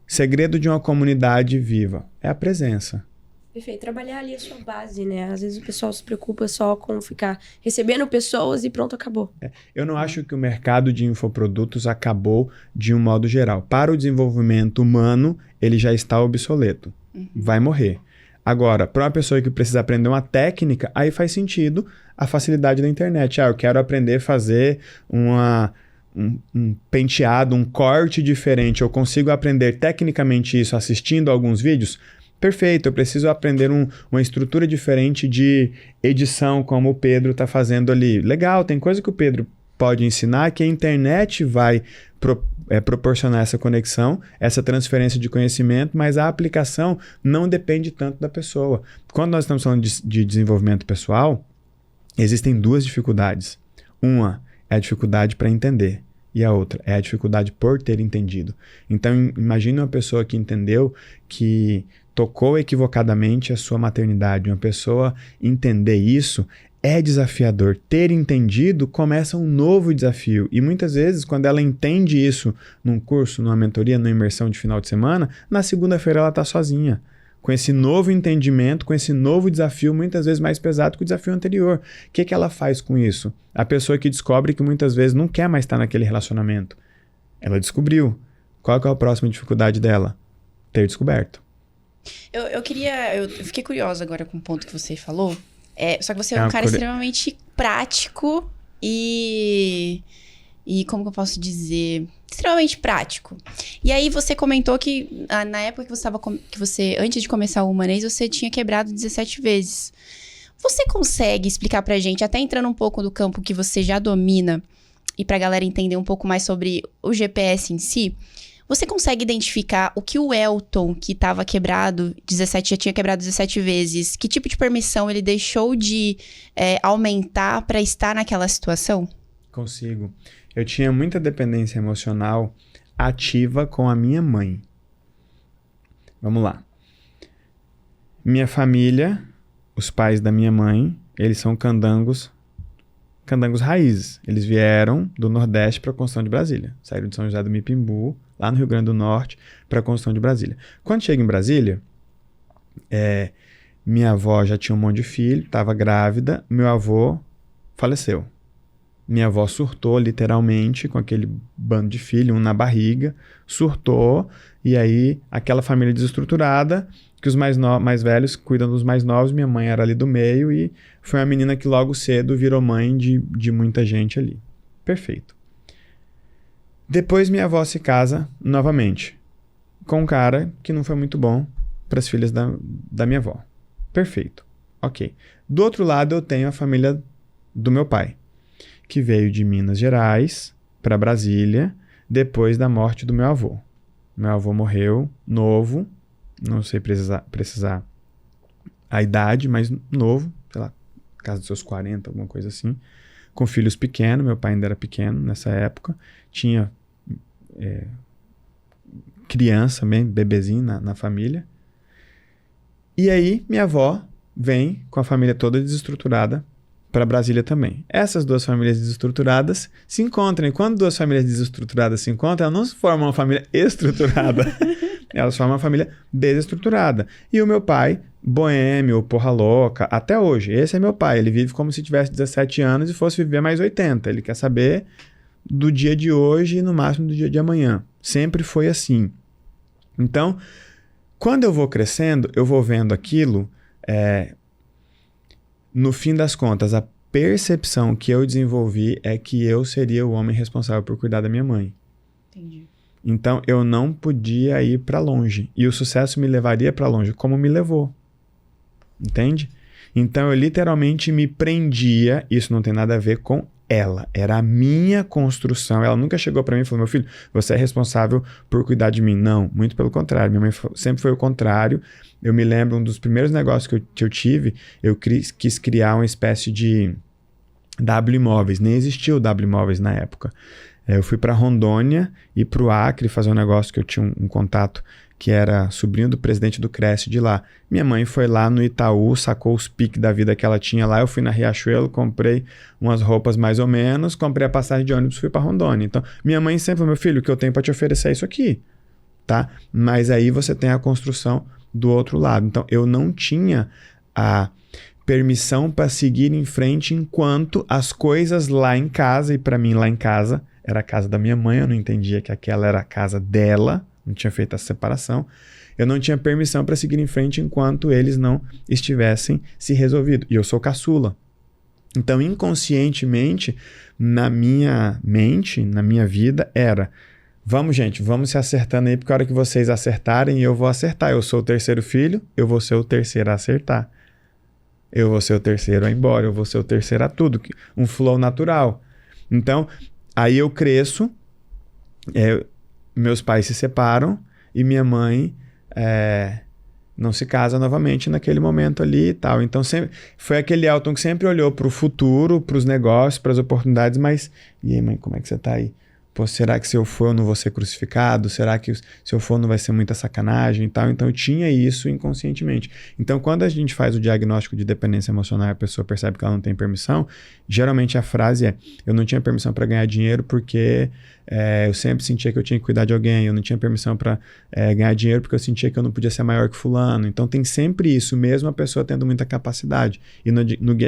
C: segredo de uma comunidade viva é a presença.
B: Perfeito. Trabalhar ali a sua base, né? Às vezes o pessoal se preocupa só com ficar recebendo pessoas e pronto, acabou.
C: Eu não acho que o mercado de infoprodutos acabou de um modo geral. Para o desenvolvimento humano, ele já está obsoleto. Vai morrer. Agora, para uma pessoa que precisa aprender uma técnica, aí faz sentido a facilidade da internet. Eu quero aprender a fazer um penteado, um corte diferente. Eu consigo aprender tecnicamente isso assistindo alguns vídeos? Perfeito, eu preciso aprender uma estrutura diferente de edição, como o Pedro está fazendo ali. Legal, tem coisa que o Pedro pode ensinar que a internet vai proporcionar essa conexão, essa transferência de conhecimento, mas a aplicação não depende tanto da pessoa. Quando nós estamos falando de desenvolvimento pessoal, existem duas dificuldades. Uma é a dificuldade para entender e a outra é a dificuldade por ter entendido. Então, imagine uma pessoa que entendeu que tocou equivocadamente a sua maternidade. Uma pessoa entender isso é desafiador. Ter entendido começa um novo desafio. E muitas vezes, quando ela entende isso num curso, numa mentoria, numa imersão de final de semana, na segunda-feira ela está sozinha. Com esse novo entendimento, com esse novo desafio, muitas vezes mais pesado que o desafio anterior. O que ela faz com isso? A pessoa que descobre que muitas vezes não quer mais estar naquele relacionamento. Ela descobriu. Qual que é a próxima dificuldade dela? Ter descoberto.
A: Eu fiquei curiosa agora com o ponto que você falou. Só que você é um cara extremamente prático e como que eu posso dizer? Extremamente prático. E aí você comentou que na época que você antes de começar o Humanês, você tinha quebrado 17 vezes. Você consegue explicar pra gente, até entrando um pouco do campo que você já domina, e pra galera entender um pouco mais sobre o GPS em si, você consegue identificar o que o Elton, que estava quebrado, já tinha quebrado 17 vezes, que tipo de permissão ele deixou de aumentar para estar naquela situação?
C: Consigo. Eu tinha muita dependência emocional ativa com a minha mãe. Vamos lá. Minha família, os pais da minha mãe, eles são candangos raízes. Eles vieram do Nordeste para a construção de Brasília. Saíram de São José do Mipimbu, lá no Rio Grande do Norte, para a construção de Brasília. Quando chega em Brasília, minha avó já tinha um monte de filho, estava grávida, meu avô faleceu. Minha avó surtou, literalmente, com aquele bando de filho, um na barriga, surtou, e aí aquela família desestruturada, que os mais velhos cuidam dos mais novos, minha mãe era ali do meio, e foi uma menina que logo cedo virou mãe de muita gente ali. Perfeito. Depois minha avó se casa novamente, com um cara que não foi muito bom para as filhas da minha avó. Perfeito. Ok. Do outro lado eu tenho a família do meu pai, que veio de Minas Gerais para Brasília depois da morte do meu avô. Meu avô morreu novo, não sei precisar a idade, mas novo, sei lá, casa dos seus 40, alguma coisa assim, com filhos pequenos, meu pai ainda era pequeno nessa época, tinha criança, bebezinho na família. E aí, minha avó vem com a família toda desestruturada para Brasília também. Essas duas famílias desestruturadas se encontram. E quando duas famílias desestruturadas se encontram, elas não se formam uma família estruturada. Elas formam uma família desestruturada. E o meu pai, boêmio, porra louca, até hoje. Esse é meu pai. Ele vive como se tivesse 17 anos e fosse viver mais 80. Ele quer saber do dia de hoje e no máximo do dia de amanhã. Sempre foi assim. Então, quando eu vou crescendo, eu vou vendo aquilo... No fim das contas, a percepção que eu desenvolvi é que eu seria o homem responsável por cuidar da minha mãe.
A: Entendi.
C: Então, eu não podia ir para longe. E o sucesso me levaria para longe, como me levou. Entende? Então, eu literalmente me prendia. Isso não tem nada a ver com ela. Era a minha construção. Ela nunca chegou para mim e falou, meu filho, você é responsável por cuidar de mim. Não, muito pelo contrário. Minha mãe sempre foi o contrário. Eu me lembro, um dos primeiros negócios que eu tive, eu quis criar uma espécie de W Imóveis. Nem existia o W Imóveis na época. Eu fui para Rondônia e para o Acre fazer um negócio que eu tinha um contato que era sobrinho do presidente do Cresce de lá. Minha mãe foi lá no Itaú, sacou os piques da vida que ela tinha lá. Eu fui na Riachuelo, comprei umas roupas mais ou menos, comprei a passagem de ônibus e fui para Rondônia. Então, minha mãe sempre falou, meu filho, o que eu tenho para te oferecer é isso aqui, tá? Mas aí você tem a construção do outro lado. Então, eu não tinha a permissão para seguir em frente enquanto as coisas lá em casa, e para mim lá em casa era a casa da minha mãe, eu não entendia que aquela era a casa dela, não tinha feito essa separação, eu não tinha permissão para seguir em frente enquanto eles não estivessem se resolvido. E eu sou caçula. Então, inconscientemente, na minha mente, na minha vida, era... Vamos, gente, vamos se acertando aí, porque a hora que vocês acertarem, eu vou acertar. Eu sou o terceiro filho, eu vou ser o terceiro a acertar. Eu vou ser o terceiro a ir embora, eu vou ser o terceiro a tudo. Um flow natural. Então, aí eu cresço, meus pais se separam e minha mãe não se casa novamente naquele momento ali e tal. Então, sempre foi aquele Elton que sempre olhou para o futuro, para os negócios, para as oportunidades, mas... E aí, mãe, como é que você tá aí? Pô, será que se eu for eu não vou ser crucificado? Será que se eu for não vai ser muita sacanagem e tal? Então eu tinha isso inconscientemente. Então quando a gente faz o diagnóstico de dependência emocional e a pessoa percebe que ela não tem permissão, geralmente a frase é, eu não tinha permissão para ganhar dinheiro porque eu sempre sentia que eu tinha que cuidar de alguém, eu não tinha permissão para ganhar dinheiro porque eu sentia que eu não podia ser maior que fulano. Então tem sempre isso, mesmo a pessoa tendo muita capacidade. E no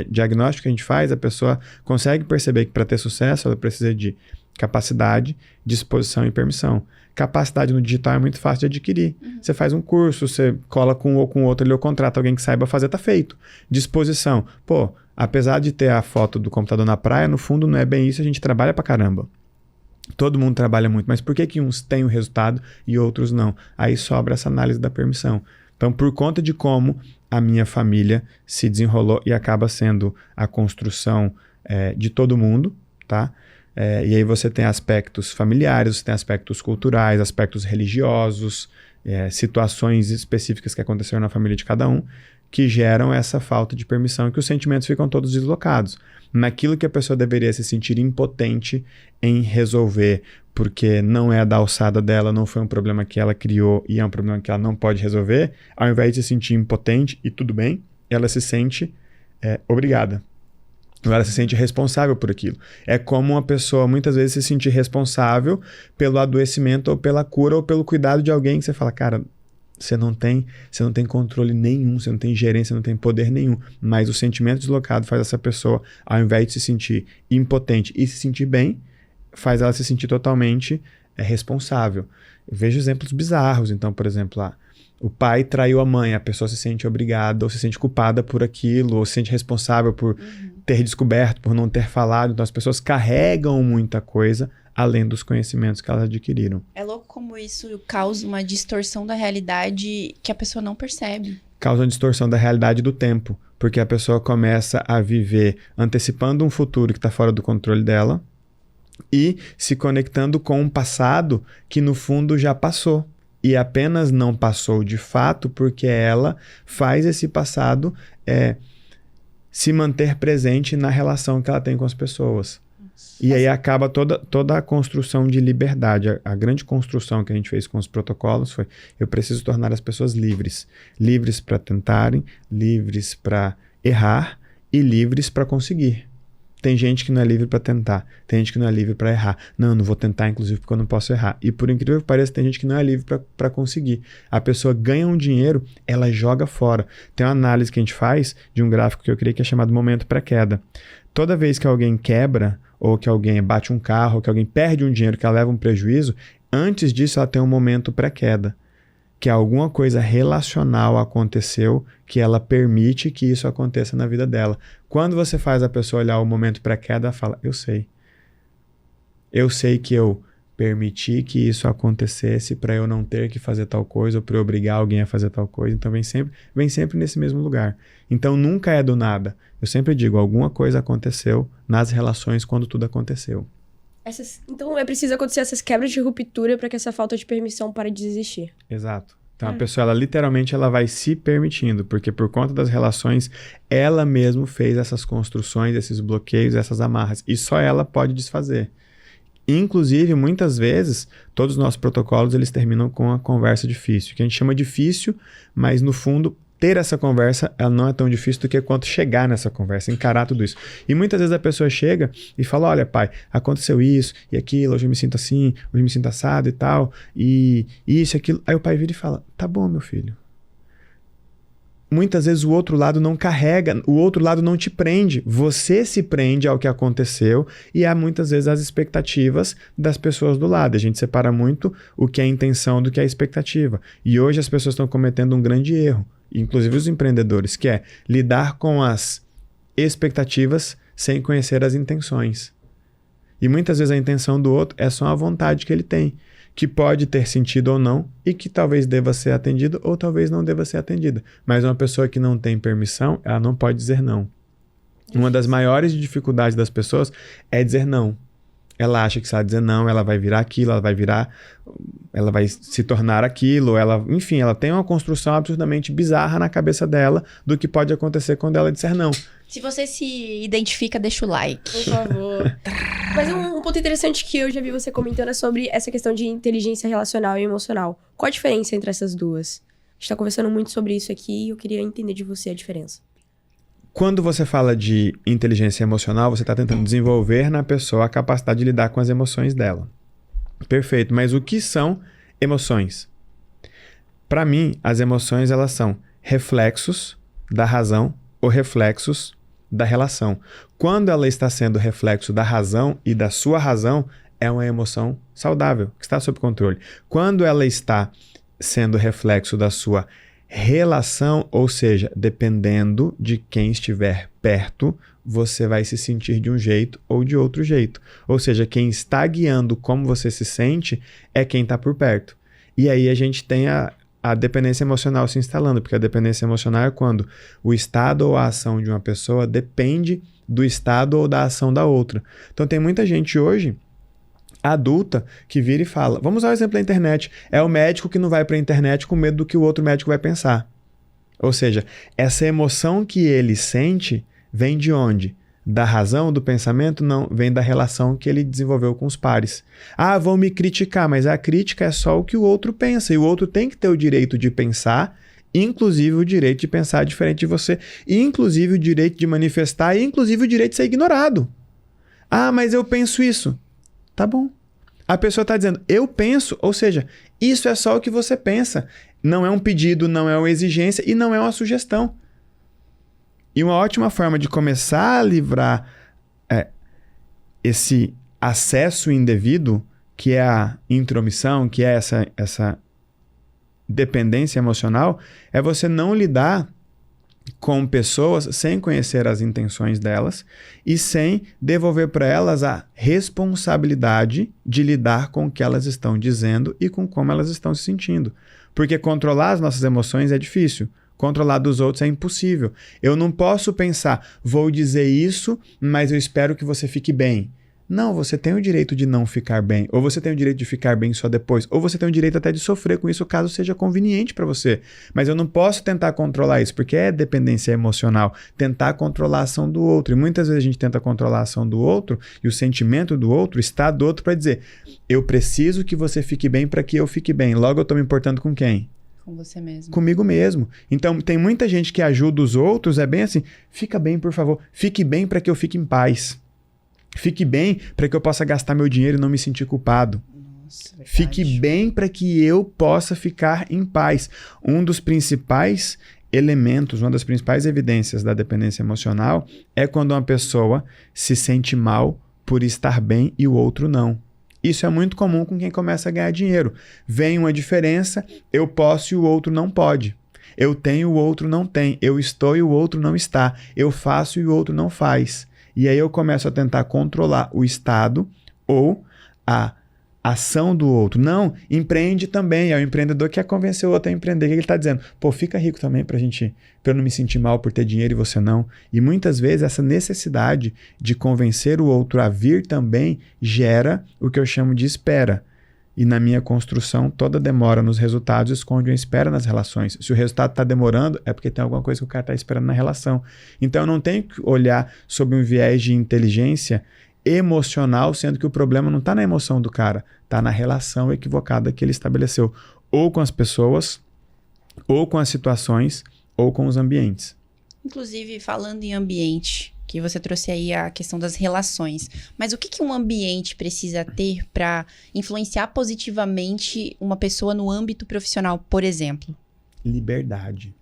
C: diagnóstico que a gente faz, a pessoa consegue perceber que para ter sucesso ela precisa de capacidade, disposição e permissão. Capacidade no digital é muito fácil de adquirir. Você faz um curso, você cola com um ou com outro ali, ou contrata alguém que saiba fazer, tá feito. Disposição. Pô, apesar de ter a foto do computador na praia, no fundo não é bem isso, a gente trabalha pra caramba. Todo mundo trabalha muito, mas por que uns têm o resultado e outros não? Aí sobra essa análise da permissão. Então, por conta de como a minha família se desenrolou e acaba sendo a construção de todo mundo, tá? E aí você tem aspectos familiares, você tem aspectos culturais, aspectos religiosos, situações específicas que aconteceram na família de cada um, que geram essa falta de permissão e que os sentimentos ficam todos deslocados. Naquilo que a pessoa deveria se sentir impotente em resolver, porque não é da alçada dela, não foi um problema que ela criou e é um problema que ela não pode resolver, ao invés de se sentir impotente e tudo bem, ela se sente obrigada. Ela se sente responsável por aquilo. É como uma pessoa muitas vezes se sentir responsável pelo adoecimento ou pela cura ou pelo cuidado de alguém que você fala, cara, você não tem controle nenhum, você não tem gerência, você não tem poder nenhum. Mas o sentimento deslocado faz essa pessoa, ao invés de se sentir impotente e se sentir bem, faz ela se sentir totalmente responsável. Eu vejo exemplos bizarros. Então, por exemplo, o pai traiu a mãe, a pessoa se sente obrigada ou se sente culpada por aquilo, ou se sente responsável por ter descoberto, por não ter falado. Então as pessoas carregam muita coisa além dos conhecimentos que elas adquiriram.
A: É louco como isso causa uma distorção da realidade que a pessoa não percebe.
C: Causa uma distorção da realidade do tempo, porque a pessoa começa a viver antecipando um futuro que está fora do controle dela e se conectando com um passado que no fundo já passou. e apenas não passou de fato porque ela faz esse passado se manter presente na relação que ela tem com as pessoas. E aí acaba toda a construção de liberdade. A grande construção que a gente fez com os protocolos foi: eu preciso tornar as pessoas livres. Livres para tentarem, livres para errar e livres para conseguir. Tem gente que não é livre para tentar, tem gente que não é livre para errar. Não vou tentar, inclusive, porque eu não posso errar. E por incrível que pareça, tem gente que não é livre para conseguir. A pessoa ganha um dinheiro, ela joga fora. Tem uma análise que a gente faz de um gráfico que eu criei que é chamado momento pré-queda. Toda vez que alguém quebra, ou que alguém bate um carro, ou que alguém perde um dinheiro, que ela leva um prejuízo, antes disso ela tem um momento pré-queda, que alguma coisa relacional aconteceu que ela permite que isso aconteça na vida dela. Quando você faz a pessoa olhar o momento pré-queda, ela fala: eu sei. Eu sei que eu permiti que isso acontecesse para eu não ter que fazer tal coisa, ou para eu obrigar alguém a fazer tal coisa. Então vem sempre nesse mesmo lugar. Então nunca é do nada. Eu sempre digo, alguma coisa aconteceu nas relações quando tudo aconteceu.
B: Então é preciso acontecer essas quebras de ruptura para que essa falta de permissão pare de existir.
C: Exato. Então a pessoa, ela literalmente ela vai se permitindo, porque por conta das relações, ela mesma fez essas construções, esses bloqueios, essas amarras, e só ela pode desfazer. Inclusive, muitas vezes, todos os nossos protocolos, eles terminam com a conversa difícil, que a gente chama difícil, mas no fundo, ter essa conversa, ela não é tão difícil do que quanto chegar nessa conversa, encarar tudo isso. E muitas vezes a pessoa chega e fala: olha, pai, aconteceu isso e aquilo, hoje eu me sinto assim, hoje eu me sinto assado e tal, e isso e aquilo. Aí o pai vira e fala: tá bom, meu filho. Muitas vezes o outro lado não carrega, o outro lado não te prende. Você se prende ao que aconteceu e há muitas vezes as expectativas das pessoas do lado. A gente separa muito o que é a intenção do que é a expectativa. E hoje as pessoas estão cometendo um grande erro, inclusive os empreendedores, que é lidar com as expectativas sem conhecer as intenções. E muitas vezes a intenção do outro é só a vontade que ele tem, que pode ter sentido ou não, e que talvez deva ser atendida ou talvez não deva ser atendida. Mas uma pessoa que não tem permissão, ela não pode dizer não. Uma das maiores dificuldades das pessoas é dizer não. Ela acha que se ela dizer não, ela vai virar aquilo, ela vai se tornar aquilo, enfim, ela tem uma construção absurdamente bizarra na cabeça dela do que pode acontecer quando ela disser não.
A: Se você se identifica, deixa o like.
B: Por favor. Mas um ponto interessante que eu já vi você comentando é sobre essa questão de inteligência relacional e emocional. Qual a diferença entre essas duas? A gente tá conversando muito sobre isso aqui e eu queria entender de você a diferença.
C: Quando você fala de inteligência emocional, você está tentando desenvolver na pessoa a capacidade de lidar com as emoções dela. Perfeito, mas o que são emoções? Para mim, as emoções elas são reflexos da razão ou reflexos da relação. Quando ela está sendo reflexo da razão e da sua razão, é uma emoção saudável, que está sob controle. Quando ela está sendo reflexo da sua relação, ou seja, dependendo de quem estiver perto, você vai se sentir de um jeito ou de outro jeito. Ou seja, quem está guiando como você se sente é quem está por perto. E aí a gente tem a dependência emocional se instalando, porque a dependência emocional é quando o estado ou a ação de uma pessoa depende do estado ou da ação da outra. Então tem muita gente hoje adulta que vira e fala, vamos usar o exemplo da internet, é o médico que não vai para a internet com medo do que o outro médico vai pensar. Ou seja, essa emoção que ele sente vem de onde? Da razão, do pensamento? Não, vem da relação que ele desenvolveu com os pares. Ah, vão me criticar, mas a crítica é só o que o outro pensa, e o outro tem que ter o direito de pensar, inclusive o direito de pensar diferente de você, inclusive o direito de manifestar, e inclusive o direito de ser ignorado. Ah, mas eu penso isso. Tá bom. A pessoa está dizendo, eu penso, ou seja, isso é só o que você pensa. Não é um pedido, não é uma exigência e não é uma sugestão. E uma ótima forma de começar a livrar esse acesso indevido, que é a intromissão, que é essa dependência emocional, é você não lidar com pessoas sem conhecer as intenções delas e sem devolver para elas a responsabilidade de lidar com o que elas estão dizendo e com como elas estão se sentindo. Porque controlar as nossas emoções é difícil. Controlar dos outros é impossível. Eu não posso pensar, vou dizer isso, mas eu espero que você fique bem. Não, você tem o direito de não ficar bem, ou você tem o direito de ficar bem só depois, ou você tem o direito até de sofrer com isso caso seja conveniente para você. Mas eu não posso tentar controlar isso, porque é dependência emocional, tentar controlar a ação do outro. E muitas vezes a gente tenta controlar a ação do outro e o sentimento do outro, o estado do outro para dizer, eu preciso que você fique bem para que eu fique bem. Logo eu estou me importando com quem?
A: Com você mesmo.
C: Comigo mesmo. Então, tem muita gente que ajuda os outros, é bem assim, fica bem, por favor, fique bem para que eu fique em paz. Fique bem para que eu possa gastar meu dinheiro e não me sentir culpado.
A: Nossa, verdade.
C: Fique bem para que eu possa ficar em paz. Um dos principais elementos, uma das principais evidências da dependência emocional é quando uma pessoa se sente mal por estar bem e o outro não. Isso é muito comum com quem começa a ganhar dinheiro. Vem uma diferença, eu posso e o outro não pode. Eu tenho e o outro não tem. Eu estou e o outro não está. Eu faço e o outro não faz. E aí eu começo a tentar controlar o estado ou a ação do outro. Não, empreende também. É o empreendedor que quer convencer o outro a empreender. O que ele está dizendo? Pô, fica rico também para eu não me sentir mal por ter dinheiro e você não. E muitas vezes essa necessidade de convencer o outro a vir também gera o que eu chamo de espera. E na minha construção, toda demora nos resultados esconde uma espera nas relações. Se o resultado está demorando, é porque tem alguma coisa que o cara está esperando na relação. Então eu não tenho que olhar sob um viés de inteligência emocional, sendo que o problema não está na emoção do cara, está na relação equivocada que ele estabeleceu, ou com as pessoas, ou com as situações, ou com os ambientes.
A: Inclusive, falando em ambiente, que você trouxe aí a questão das relações, mas o que um ambiente precisa ter para influenciar positivamente uma pessoa no âmbito profissional, por exemplo?
C: Liberdade.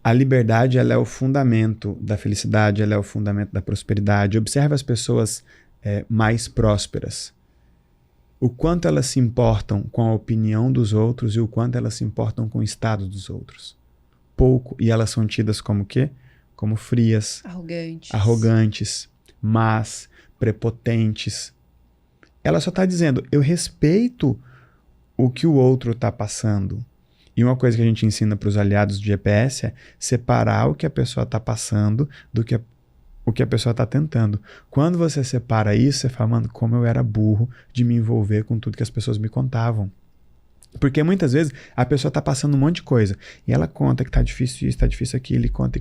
C: A liberdade, ela é o fundamento da felicidade, ela é o fundamento da prosperidade. Observe as pessoas mais prósperas. O quanto elas se importam com a opinião dos outros e o quanto elas se importam com o estado dos outros. Pouco. E elas são tidas como o quê? Como frias, arrogantes, más, prepotentes. Ela só está dizendo, eu respeito o que o outro está passando. E uma coisa que a gente ensina para os aliados do GPS é separar o que a pessoa está passando do que o que a pessoa está tentando. Quando você separa isso, você fala, mano, como eu era burro de me envolver com tudo que as pessoas me contavam. Porque muitas vezes a pessoa está passando um monte de coisa e ela conta que está difícil isso, está difícil aquilo, e conta.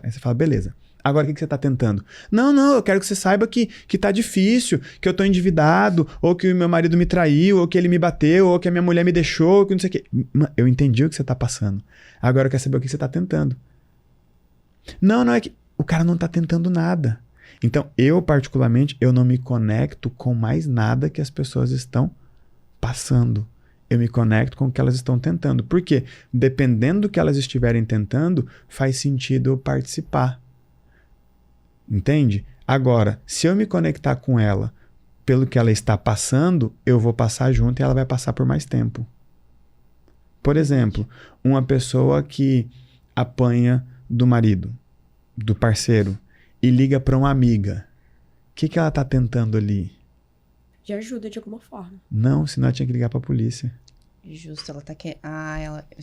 C: Aí você fala, beleza. Agora o que você está tentando? Não, eu quero que você saiba que tá difícil, que eu tô endividado, ou que o meu marido me traiu, ou que ele me bateu, ou que a minha mulher me deixou, que não sei o quê. Eu entendi o que você tá passando. Agora eu quero saber o que você tá tentando. Não é que o cara não tá tentando nada. Então, eu particularmente, eu não me conecto com mais nada que as pessoas estão passando. Eu me conecto com o que elas estão tentando. Por quê? Dependendo do que elas estiverem tentando, faz sentido eu participar. Entende? Agora, se eu me conectar com ela pelo que ela está passando, eu vou passar junto e ela vai passar por mais tempo. Por exemplo, uma pessoa que apanha do marido, do parceiro, e liga para uma amiga. O que ela está tentando ali?
B: De ajuda de alguma forma.
C: Não, senão ela tinha que ligar para a polícia.
A: Justo, ela tá querendo...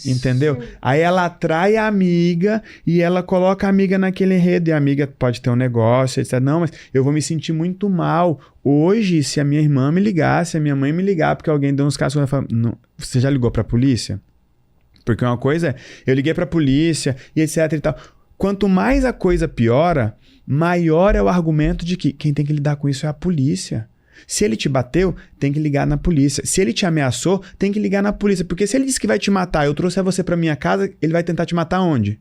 C: Entendeu? Aí ela atrai a amiga e ela coloca a amiga naquele enredo. E a amiga pode ter um negócio, etc. Não, mas eu vou me sentir muito mal. Hoje, se a minha irmã me ligar, se a minha mãe me ligar, porque alguém deu uns casos, eu falo, não, você já ligou pra polícia? Porque uma coisa é, eu liguei pra polícia e etc e tal. Quanto mais a coisa piora, maior é o argumento de que quem tem que lidar com isso é a polícia. Se ele te bateu, tem que ligar na polícia. Se ele te ameaçou, tem que ligar na polícia. Porque se ele disse que vai te matar, eu trouxe você pra minha casa, ele vai tentar te matar onde?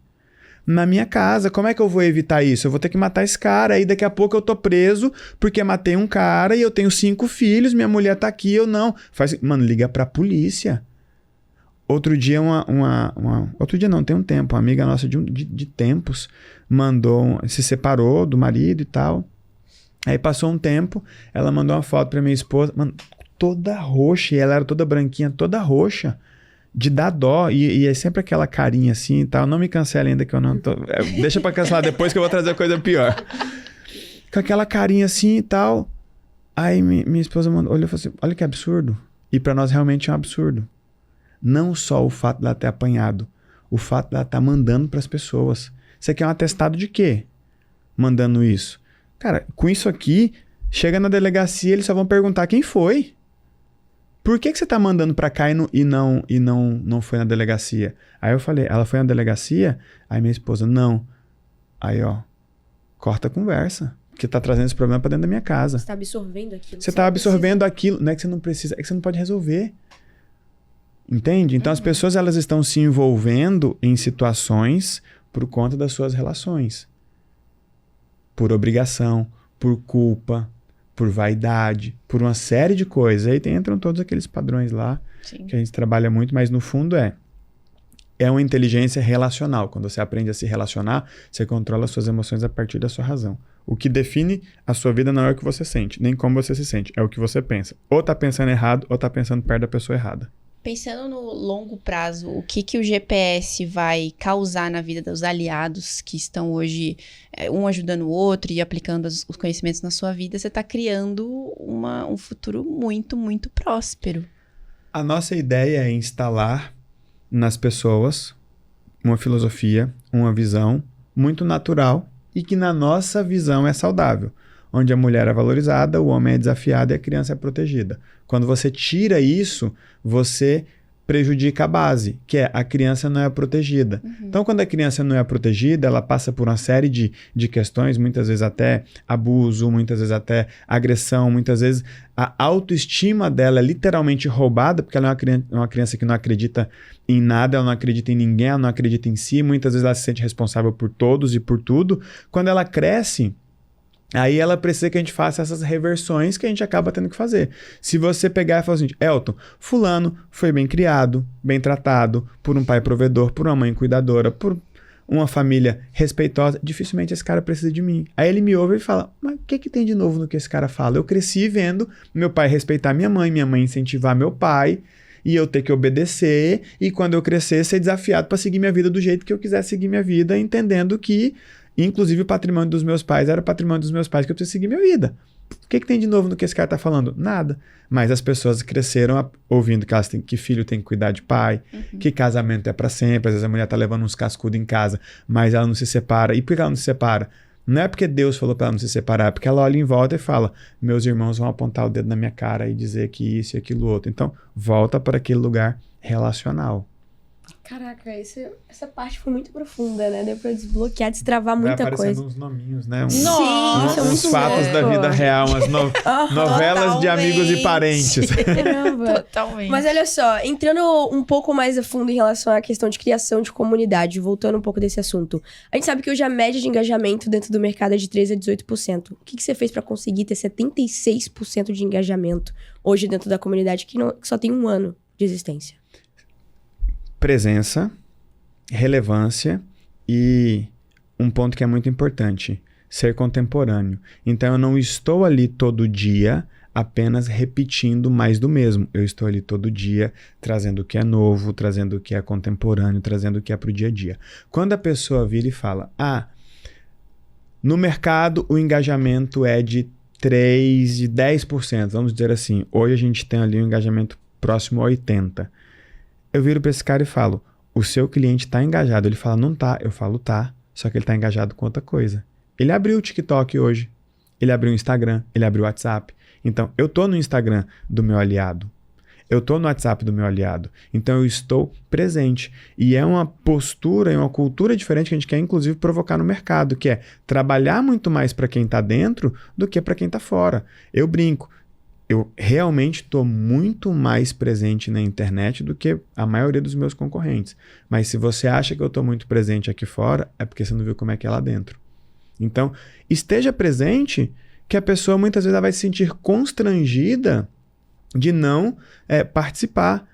C: Na minha casa. Como é que eu vou evitar isso? Eu vou ter que matar esse cara. Aí daqui a pouco eu tô preso porque matei um cara e eu tenho 5 filhos, minha mulher tá aqui, eu não. Mano, liga pra polícia. Outro dia, outro dia não, tem um tempo, uma amiga nossa de tempos se separou do marido e tal. Aí passou um tempo, ela mandou uma foto pra minha esposa, mano, toda roxa, e ela era toda branquinha, toda roxa, de dar dó, e é sempre aquela carinha assim e tal. Não me cancela ainda que eu não tô... deixa pra cancelar depois que eu vou trazer coisa pior. Com aquela carinha assim e tal. Aí minha esposa olhou e falou assim, olha que absurdo. E pra nós realmente é um absurdo. Não só o fato dela ter apanhado, o fato dela estar mandando pras pessoas. Você quer um atestado de quê? Mandando isso. Cara, com isso aqui, chega na delegacia, eles só vão perguntar quem foi. Por que você tá mandando pra cá e não foi na delegacia? Aí eu falei, ela foi na delegacia? Aí minha esposa, não. Aí, ó, corta a conversa. Porque tá trazendo esse problema pra dentro da minha casa.
B: Você tá absorvendo aquilo.
C: Você tá absorvendo aquilo. Não é que você não precisa, é que você não pode resolver. Entende? Então as pessoas, elas estão se envolvendo em situações por conta das suas relações. Por obrigação, por culpa, por vaidade, por uma série de coisas. Aí entram todos aqueles padrões lá. Sim. Que a gente trabalha muito, mas no fundo é uma inteligência relacional. Quando você aprende a se relacionar, você controla as suas emoções a partir da sua razão. O que define a sua vida não é o que você sente, nem como você se sente, é o que você pensa. Ou tá pensando errado, ou tá pensando perto da pessoa errada.
A: Pensando no longo prazo, o que o GPS vai causar na vida dos aliados que estão hoje um ajudando o outro e aplicando os conhecimentos na sua vida, você está criando um futuro muito, muito próspero.
C: A nossa ideia é instalar nas pessoas uma filosofia, uma visão muito natural e que na nossa visão é saudável. Onde a mulher é valorizada, o homem é desafiado e a criança é protegida. Quando você tira isso, você prejudica a base, que é a criança não é protegida. Uhum. Então, quando a criança não é protegida, ela passa por uma série de questões, muitas vezes até abuso, muitas vezes até agressão, muitas vezes a autoestima dela é literalmente roubada, porque ela é uma criança que não acredita em nada, ela não acredita em ninguém, ela não acredita em si, muitas vezes ela se sente responsável por todos e por tudo. Quando ela cresce, aí ela precisa que a gente faça essas reversões que a gente acaba tendo que fazer. Se você pegar e falar assim, Elton, fulano foi bem criado, bem tratado, por um pai provedor, por uma mãe cuidadora, por uma família respeitosa, dificilmente esse cara precisa de mim. Aí ele me ouve e fala, mas o que tem de novo no que esse cara fala? Eu cresci vendo meu pai respeitar minha mãe incentivar meu pai, e eu ter que obedecer, e quando eu crescer, ser desafiado para seguir minha vida do jeito que eu quiser seguir minha vida, entendendo que inclusive o patrimônio dos meus pais era o patrimônio dos meus pais que eu preciso seguir minha vida. O que tem de novo no que esse cara tá falando? Nada. Mas as pessoas cresceram ouvindo que filho tem que cuidar de pai, que casamento é pra sempre. Às vezes a mulher tá levando uns cascudos em casa, mas ela não se separa. E por que ela não se separa? Não é porque Deus falou pra ela não se separar, é porque ela olha em volta e fala, meus irmãos vão apontar o dedo na minha cara e dizer que isso e aquilo outro. Então, volta para aquele lugar relacional.
B: Caraca, essa parte foi muito profunda, né? Deu pra desbloquear, destravar muita coisa. Vai aparecendo
C: uns nominhos, né?
B: Uns
C: fatos da vida real, umas novelas de amigos e parentes.
B: Caramba.
A: Totalmente.
B: Mas olha só, entrando um pouco mais a fundo em relação à questão de criação de comunidade, voltando um pouco desse assunto. A gente sabe que hoje a média de engajamento dentro do mercado é de 13% a 18%. O que você fez pra conseguir ter 76% de engajamento hoje dentro da comunidade que só tem 1 ano de existência?
C: Presença, relevância e um ponto que é muito importante, ser contemporâneo. Então eu não estou ali todo dia apenas repetindo mais do mesmo. Eu estou ali todo dia trazendo o que é novo, trazendo o que é contemporâneo, trazendo o que é para o dia a dia. Quando a pessoa vira e fala, no mercado o engajamento é de 3%, de 10%, vamos dizer assim. Hoje a gente tem ali um engajamento próximo a 80%. Eu viro para esse cara e falo, o seu cliente tá engajado. Ele fala, não tá. Eu falo, tá. Só que ele tá engajado com outra coisa. Ele abriu o TikTok hoje. Ele abriu o Instagram. Ele abriu o WhatsApp. Então, eu tô no Instagram do meu aliado. Eu tô no WhatsApp do meu aliado. Então, eu estou presente. E é uma postura e uma cultura diferente que a gente quer, inclusive, provocar no mercado, que é trabalhar muito mais para quem tá dentro do que para quem tá fora. Eu brinco. Eu realmente estou muito mais presente na internet do que a maioria dos meus concorrentes. Mas se você acha que eu estou muito presente aqui fora, é porque você não viu como é que é lá dentro. Então, esteja presente, que a pessoa muitas vezes ela vai se sentir constrangida de não participar.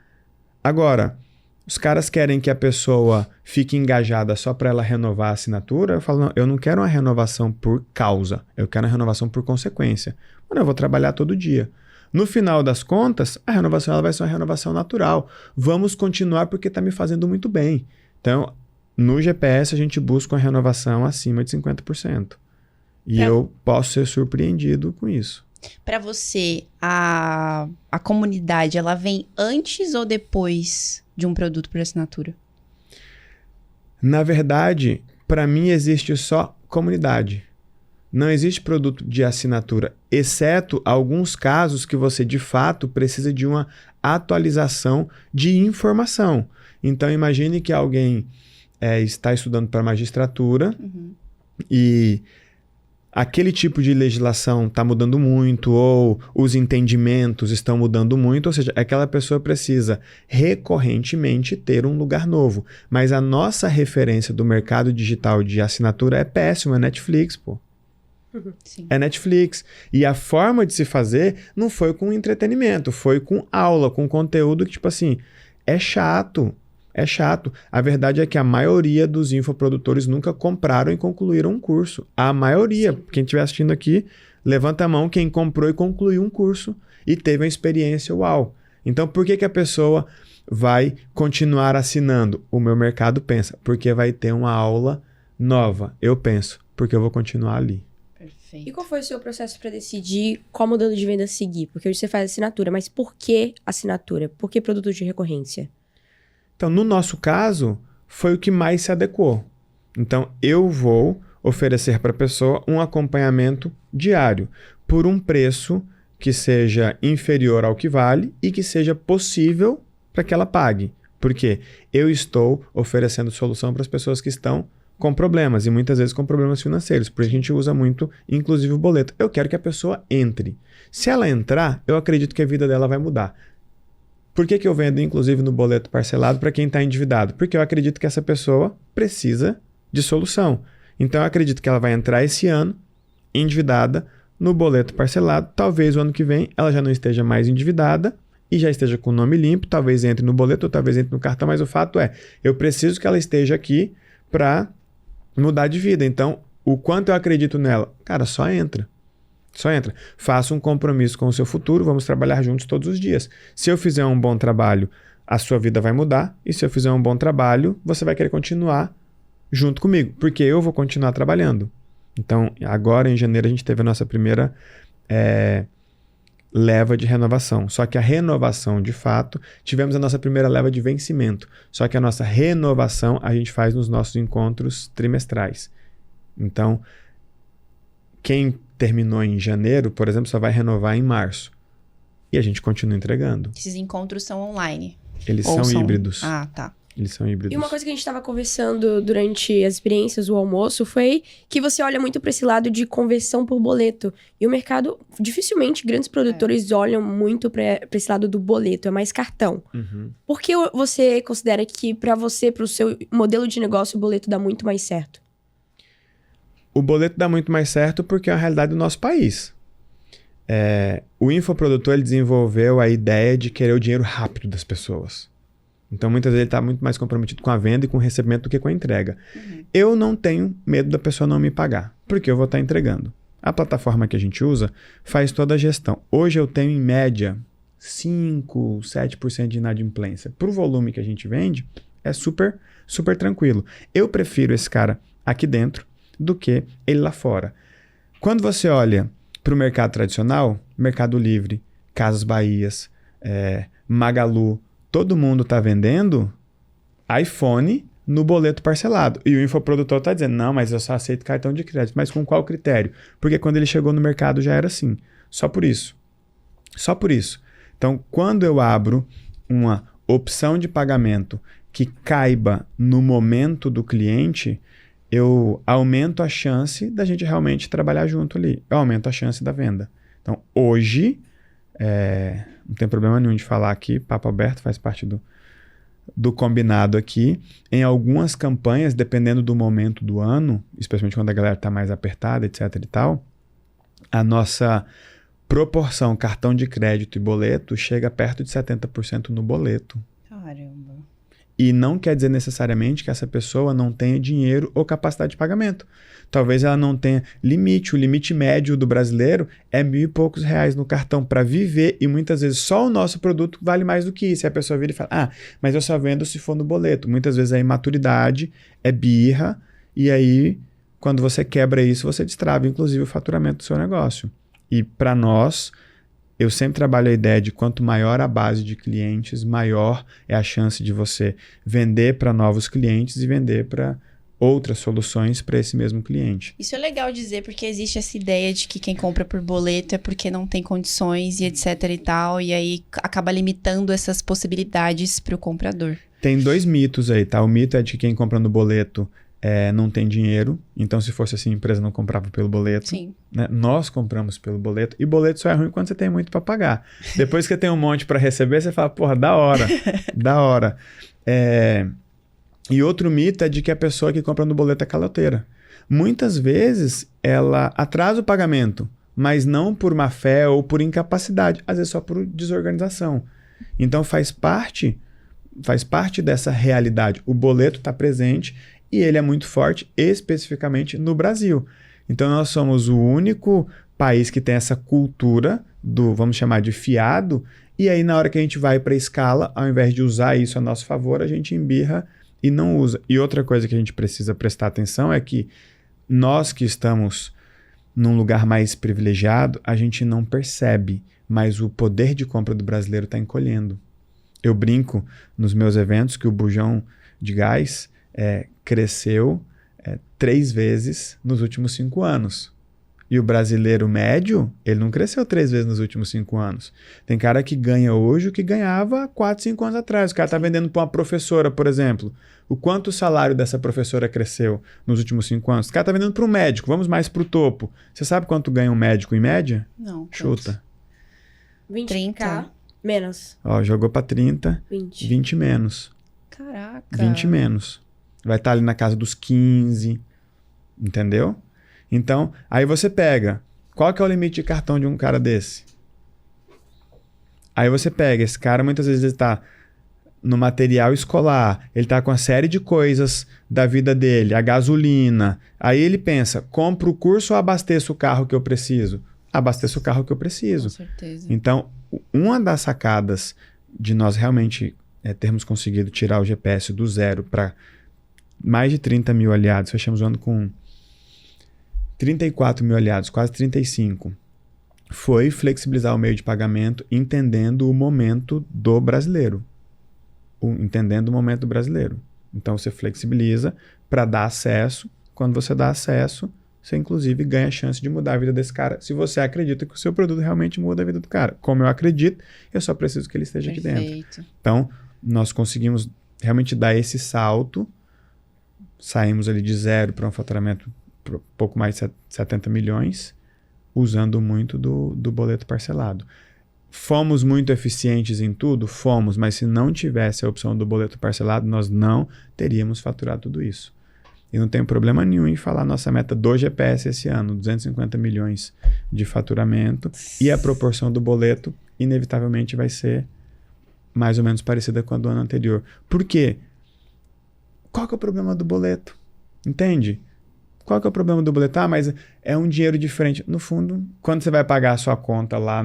C: Agora, os caras querem que a pessoa fique engajada só para ela renovar a assinatura. Eu falo, não, eu não quero uma renovação por causa, eu quero uma renovação por consequência. Mano, eu vou trabalhar todo dia. No final das contas, a renovação ela vai ser uma renovação natural. Vamos continuar porque está me fazendo muito bem. Então, no GPS, a gente busca uma renovação acima de 50%. E eu posso ser surpreendido com isso.
A: Para você, a comunidade, ela vem antes ou depois de um produto por assinatura?
C: Na verdade, para mim existe só comunidade. Não existe produto de assinatura, exceto alguns casos que você, de fato, precisa de uma atualização de informação. Então, imagine que alguém está estudando para magistratura e aquele tipo de legislação está mudando muito, ou os entendimentos estão mudando muito, ou seja, aquela pessoa precisa recorrentemente ter um lugar novo. Mas a nossa referência do mercado digital de assinatura é péssima, é Netflix, pô.
A: Sim.
C: É Netflix. E a forma de se fazer não foi com entretenimento, foi com aula, com conteúdo que, tipo assim, é chato. É chato. A verdade é que a maioria dos infoprodutores nunca compraram e concluíram um curso. A maioria.
A: Sim.
C: Quem estiver assistindo aqui, levanta a mão quem comprou e concluiu um curso e teve uma experiência uau. Então, por que a pessoa vai continuar assinando? O meu mercado pensa, porque vai ter uma aula nova. Eu penso, porque eu vou continuar ali.
A: Perfeito.
B: E qual foi o seu processo para decidir qual modelo de venda seguir? Porque hoje você faz assinatura, mas por que assinatura? Por que produto de recorrência?
C: Então, no nosso caso, foi o que mais se adequou. Então, eu vou oferecer para a pessoa um acompanhamento diário por um preço que seja inferior ao que vale e que seja possível para que ela pague. Porque eu estou oferecendo solução para as pessoas que estão com problemas, e muitas vezes com problemas financeiros, porque a gente usa muito, inclusive, o boleto. Eu quero que a pessoa entre. Se ela entrar, eu acredito que a vida dela vai mudar. Por que eu vendo, inclusive, no boleto parcelado para quem está endividado? Porque eu acredito que essa pessoa precisa de solução. Então, eu acredito que ela vai entrar esse ano endividada no boleto parcelado. Talvez o ano que vem ela já não esteja mais endividada e já esteja com o nome limpo. Talvez entre no boleto ou talvez entre no cartão, mas o fato é, eu preciso que ela esteja aqui para mudar de vida. Então, o quanto eu acredito nela? Cara, só entra. Só entra. Faça um compromisso com o seu futuro, vamos trabalhar juntos todos os dias. Se eu fizer um bom trabalho, a sua vida vai mudar. E se eu fizer um bom trabalho, você vai querer continuar junto comigo, porque eu vou continuar trabalhando. Então, agora em janeiro a gente teve a nossa primeira leva de renovação. Só que a renovação, de fato, tivemos a nossa primeira leva de vencimento. Só que a nossa renovação a gente faz nos nossos encontros trimestrais. Então, quem terminou em janeiro, por exemplo, só vai renovar em março. E a gente continua entregando.
A: Esses encontros são online?
C: Eles são híbridos.
A: Ah, tá.
C: Eles são híbridos.
B: E uma coisa que a gente estava conversando durante as experiências do almoço foi que você olha muito para esse lado de conversão por boleto. E o mercado, dificilmente, grandes produtores olham muito para esse lado do boleto, é mais cartão.
C: Uhum.
B: Por que você considera que para você, para o seu modelo de negócio, o boleto dá muito mais certo?
C: O boleto dá muito mais certo porque é a realidade do nosso país. O infoprodutor ele desenvolveu a ideia de querer o dinheiro rápido das pessoas. Então, muitas vezes ele está muito mais comprometido com a venda e com o recebimento do que com a entrega. Uhum. Eu não tenho medo da pessoa não me pagar, porque eu vou estar entregando. A plataforma que a gente usa faz toda a gestão. Hoje eu tenho, em média, 5%, 7% de inadimplência. Para o volume que a gente vende, é super, super tranquilo. Eu prefiro esse cara aqui dentro do que ele lá fora. Quando você olha para o mercado tradicional, Mercado Livre, Casas Bahias, Magalu, todo mundo está vendendo iPhone no boleto parcelado. E o infoprodutor está dizendo, não, mas eu só aceito cartão de crédito. Mas com qual critério? Porque quando ele chegou no mercado já era assim. Só por isso. Só por isso. Então, quando eu abro uma opção de pagamento que caiba no momento do cliente, eu aumento a chance da gente realmente trabalhar junto ali. Eu aumento a chance da venda. Então, hoje, não tem problema nenhum de falar aqui, papo aberto, faz parte do combinado aqui. Em algumas campanhas, dependendo do momento do ano, especialmente quando a galera está mais apertada, etc e tal, a nossa proporção cartão de crédito e boleto chega perto de 70% no boleto.
A: Caramba.
C: E não quer dizer necessariamente que essa pessoa não tenha dinheiro ou capacidade de pagamento. Talvez ela não tenha limite. O limite médio do brasileiro é R$1.000 e poucos no cartão para viver, e muitas vezes só o nosso produto vale mais do que isso. E a pessoa vira e fala, mas eu só vendo se for no boleto. Muitas vezes é imaturidade, é birra, e aí quando você quebra isso, você destrava inclusive o faturamento do seu negócio. E para nós, eu sempre trabalho a ideia de quanto maior a base de clientes, maior é a chance de você vender para novos clientes e vender para outras soluções para esse mesmo cliente.
A: Isso é legal dizer, porque existe essa ideia de que quem compra por boleto é porque não tem condições e etc e tal, e aí acaba limitando essas possibilidades para o comprador.
C: Tem 2 mitos aí, tá? O mito é de que quem compra no boleto não tem dinheiro, então se fosse assim, a empresa não comprava pelo boleto.
A: Sim.
C: Né? Nós compramos pelo boleto, e boleto só é ruim quando você tem muito para pagar. Depois que tem um monte para receber, você fala, porra, da hora, da hora. E outro mito é de que a pessoa que compra no boleto é caloteira. Muitas vezes ela atrasa o pagamento, mas não por má fé ou por incapacidade, às vezes só por desorganização. Então faz parte dessa realidade. O boleto está presente e ele é muito forte, especificamente no Brasil. Então nós somos o único país que tem essa cultura do, vamos chamar de fiado, e aí na hora que a gente vai para a escala, ao invés de usar isso a nosso favor, a gente embirra e não usa. E outra coisa que a gente precisa prestar atenção é que nós que estamos num lugar mais privilegiado, a gente não percebe, mas o poder de compra do brasileiro está encolhendo. Eu brinco nos meus eventos que o bujão de gás cresceu 3 vezes nos últimos 5 anos. E o brasileiro médio, ele não cresceu 3 vezes nos últimos 5 anos. Tem cara que ganha hoje o que ganhava 4, 5 anos atrás. O cara está vendendo para uma professora, por exemplo. O quanto o salário dessa professora cresceu nos últimos 5 anos? O cara está vendendo para um médico. Vamos mais para o topo. Você sabe quanto ganha um médico em média?
A: Não.
C: Chuta.
B: 20k
A: 30.
B: menos.
C: Ó, jogou para 30, 20 menos.
A: Caraca.
C: 20 menos. Vai estar ali na casa dos 15, entendeu? Então, aí você pega, qual que é o limite de cartão de um cara desse? Aí você pega, esse cara muitas vezes ele está no material escolar, ele está com a série de coisas da vida dele, a gasolina. Aí ele pensa, compro o curso ou abasteço o carro que eu preciso? Abasteço o carro que eu preciso.
A: Com certeza.
C: Então, uma das sacadas de nós realmente termos conseguido tirar o GPS do 0 para mais de 30 mil aliados, fechamos o ano com 34 mil aliados, quase 35, foi flexibilizar o meio de pagamento entendendo o momento do brasileiro. Entendendo o momento do brasileiro. Então você flexibiliza para dar acesso. Quando você dá acesso, você inclusive ganha a chance de mudar a vida desse cara, se você acredita que o seu produto realmente muda a vida do cara. Como eu acredito, eu só preciso que ele esteja aqui dentro. Então, nós conseguimos realmente dar esse salto. Saímos ali de 0 para um faturamento pouco mais de 70 milhões, usando muito do boleto parcelado. Fomos muito eficientes em tudo? Fomos, mas se não tivesse a opção do boleto parcelado, nós não teríamos faturado tudo isso. E não tem problema nenhum em falar nossa meta do GPS esse ano, 250 milhões de faturamento, e a proporção do boleto, inevitavelmente, vai ser mais ou menos parecida com a do ano anterior. Por quê? Qual que é o problema do boleto? Entende? Qual que é o problema do boleto? Ah, mas é um dinheiro diferente. No fundo, quando você vai pagar a sua conta lá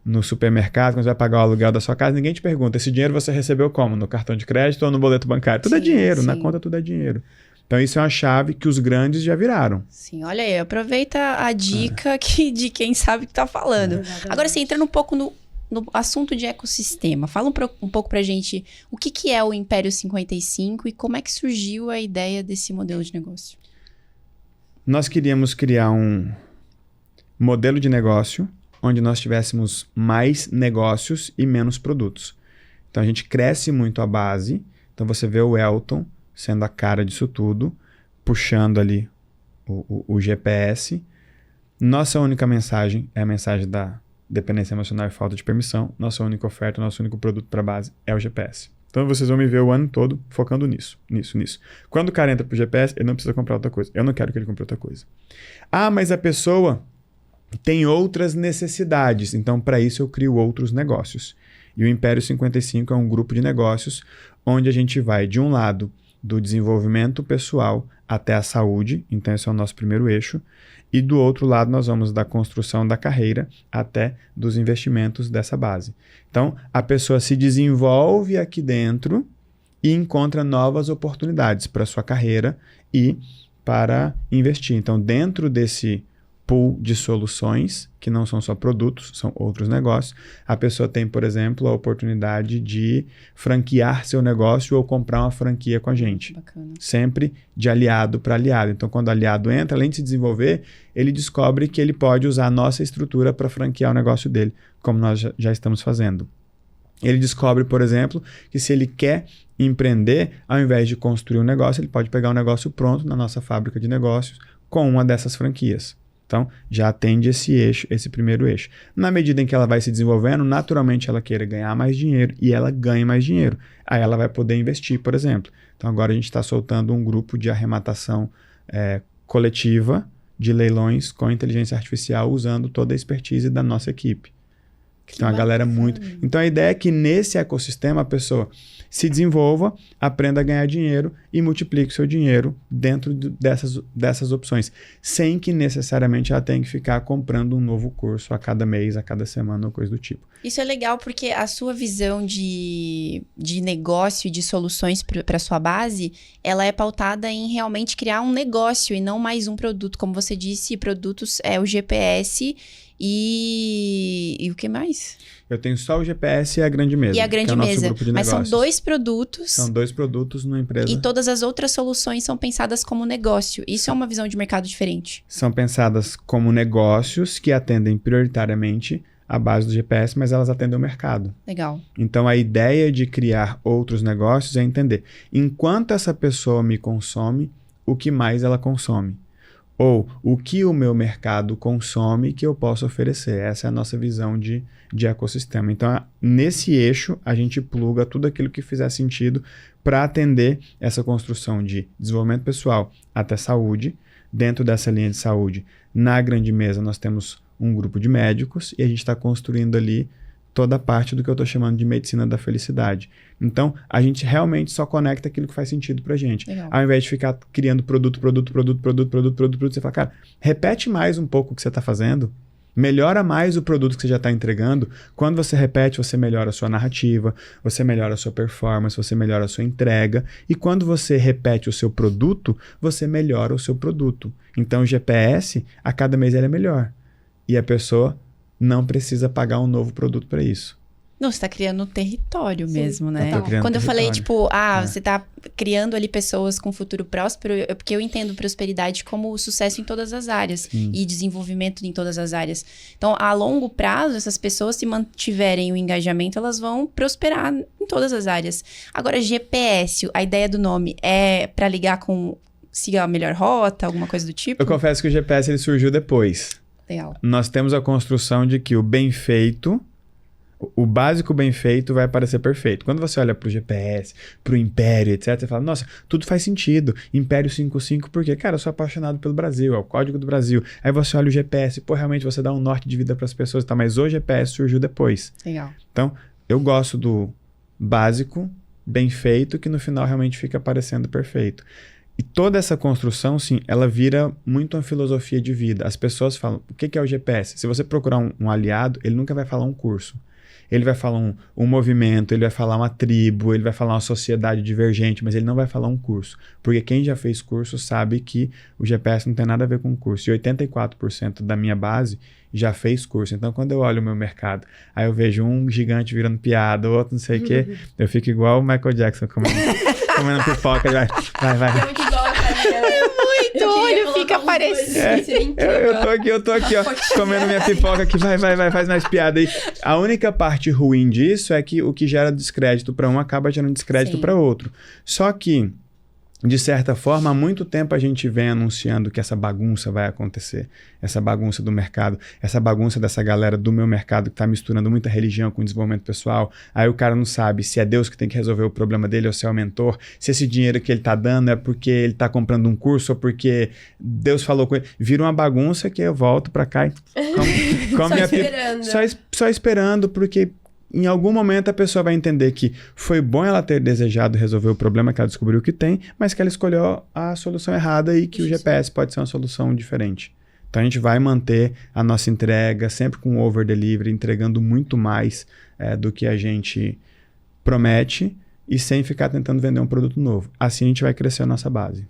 C: no supermercado, quando você vai pagar o aluguel da sua casa, ninguém te pergunta, esse dinheiro você recebeu como? No cartão de crédito ou no boleto bancário? Tudo é dinheiro, na conta tudo é dinheiro. Então isso é uma chave que os grandes já viraram.
A: Sim, olha aí, aproveita a dica de quem sabe o que tá falando. Agora, assim, entrando um pouco no assunto de ecossistema, fala um pouco pra gente o que é o Império 55 e como é que surgiu a ideia desse modelo de negócio.
C: Nós queríamos criar um modelo de negócio onde nós tivéssemos mais negócios e menos produtos. Então a gente cresce muito a base. Então você vê o Elton sendo a cara disso tudo, puxando ali o GPS. Nossa única mensagem é a mensagem da dependência emocional e falta de permissão. Nossa única oferta, nosso único produto para base é o GPS. Então vocês vão me ver o ano todo focando nisso. Quando o cara entra pro GPS, ele não precisa comprar outra coisa. Eu não quero que ele compre outra coisa. Ah, mas a pessoa tem outras necessidades. Então, para isso, eu crio outros negócios. E o Império 55 é um grupo de negócios onde a gente vai, de um lado, do desenvolvimento pessoal até a saúde. Então, esse é o nosso primeiro eixo. E do outro lado, nós vamos da construção da carreira até dos investimentos dessa base. Então, a pessoa se desenvolve aqui dentro e encontra novas oportunidades para a sua carreira e para investir. Então, dentro desse pool de soluções, que não são só produtos, são outros negócios. A pessoa tem, por exemplo, a oportunidade de franquear seu negócio ou comprar uma franquia com a gente.
A: Bacana.
C: Sempre de aliado para aliado. Então, quando o aliado entra, além de se desenvolver, ele descobre que ele pode usar a nossa estrutura para franquear o negócio dele, como nós já estamos fazendo. Ele descobre, por exemplo, que se ele quer empreender, ao invés de construir um negócio, ele pode pegar um negócio pronto na nossa fábrica de negócios com uma dessas franquias. Então, já atende esse eixo, esse primeiro eixo. Na medida em que ela vai se desenvolvendo, naturalmente ela queira ganhar mais dinheiro e ela ganha mais dinheiro. Aí ela vai poder investir, por exemplo. Então, agora a gente está soltando um grupo de arrematação coletiva de leilões com inteligência artificial usando toda a expertise da nossa equipe. Então, a galera muito... Então, a ideia é que nesse ecossistema a pessoa se desenvolva, aprenda a ganhar dinheiro e multiplique o seu dinheiro dentro dessas opções, sem que necessariamente ela tenha que ficar comprando um novo curso a cada mês, a cada semana ou coisa do tipo.
A: Isso é legal porque a sua visão de negócio e de soluções para sua base, ela é pautada em realmente criar um negócio e não mais um produto. Como você disse, produtos é o GPS e o que mais?
C: Eu tenho só o GPS e a grande mesa.
A: E a grande
C: que é o nosso
A: mesa.
C: grupo de
A: Mas
C: negócios.
A: são 2 produtos.
C: São 2 produtos numa empresa.
A: E todas as outras soluções são pensadas como negócio. Isso é uma visão de mercado diferente.
C: São pensadas como negócios que atendem prioritariamente a base do GPS, mas elas atendem o mercado.
A: Legal.
C: Então, a ideia de criar outros negócios é entender, enquanto essa pessoa me consome, o que mais ela consome? Ou o que o meu mercado consome que eu posso oferecer? Essa é a nossa visão de ecossistema. Então, nesse eixo, a gente pluga tudo aquilo que fizer sentido para atender essa construção de desenvolvimento pessoal até saúde. Dentro dessa linha de saúde, na grande mesa, nós temos um grupo de médicos e a gente está construindo ali toda a parte do que eu estou chamando de medicina da felicidade. Então, a gente realmente só conecta aquilo que faz sentido pra gente.
A: Legal.
C: Ao invés de ficar criando produto, você fala, cara, repete mais um pouco o que você está fazendo, melhora mais o produto que você já está entregando. Quando você repete, você melhora a sua narrativa, você melhora a sua performance, você melhora a sua entrega. E quando você repete o seu produto, você melhora o seu produto. Então, o GPS, a cada mês ele é melhor. E a pessoa não precisa pagar um novo produto para isso.
A: Não, você tá criando um território mesmo, né?
C: Eu tô criando
A: Quando eu falei,
C: território.
A: tipo, você tá criando ali pessoas com futuro próspero, porque eu entendo prosperidade como sucesso em todas as áreas e desenvolvimento em todas as áreas. Então, a longo prazo, essas pessoas, se mantiverem o engajamento, elas vão prosperar em todas as áreas. Agora, GPS, a ideia do nome é para ligar com siga a melhor rota, alguma coisa do tipo?
C: Eu confesso que o GPS ele surgiu depois.
A: Legal.
C: Nós temos a construção de que o bem feito, o básico bem feito vai parecer perfeito. Quando você olha para o GPS, para o Império, etc., você fala, nossa, tudo faz sentido. Império 55, porque, cara, eu sou apaixonado pelo Brasil, é o código do Brasil. Aí você olha o GPS, pô, realmente você dá um norte de vida para as pessoas, tá? Mas o GPS surgiu depois.
A: Legal.
C: Então, eu gosto do básico, bem feito, que no final realmente fica parecendo perfeito. E toda essa construção, sim, ela vira muito uma filosofia de vida. As pessoas falam, o que é o GPS? Se você procurar um aliado, ele nunca vai falar um curso. Ele vai falar um movimento, ele vai falar uma tribo, ele vai falar uma sociedade divergente, mas ele não vai falar um curso. Porque quem já fez curso sabe que o GPS não tem nada a ver com curso. E 84% da minha base já fez curso. Então, quando eu olho o meu mercado, aí eu vejo um gigante virando piada, outro não sei o quê, eu fico igual o Michael Jackson comendo pipoca. Vai.
B: É muito igual, cara.
A: Muito, o olho fica parecendo.
C: Eu tô aqui, ó, comendo minha pipoca aqui, vai, faz mais piada aí. A única parte ruim disso é que o que gera descrédito para um acaba gerando descrédito para outro. Só que, de certa forma, há muito tempo a gente vem anunciando que essa bagunça vai acontecer. Essa bagunça do mercado, essa bagunça dessa galera do meu mercado que tá misturando muita religião com desenvolvimento pessoal. Aí o cara não sabe se é Deus que tem que resolver o problema dele ou se é o mentor. Se esse dinheiro que ele tá dando é porque ele tá comprando um curso ou porque Deus falou com ele. Vira uma bagunça que eu volto pra cá e só esperando, porque em algum momento a pessoa vai entender que foi bom ela ter desejado resolver o problema que ela descobriu que tem, mas que ela escolheu a solução errada e que o GPS pode ser uma solução diferente. Então a gente vai manter a nossa entrega sempre com over delivery, entregando muito mais do que a gente promete e sem ficar tentando vender um produto novo. Assim a gente vai crescer a nossa base.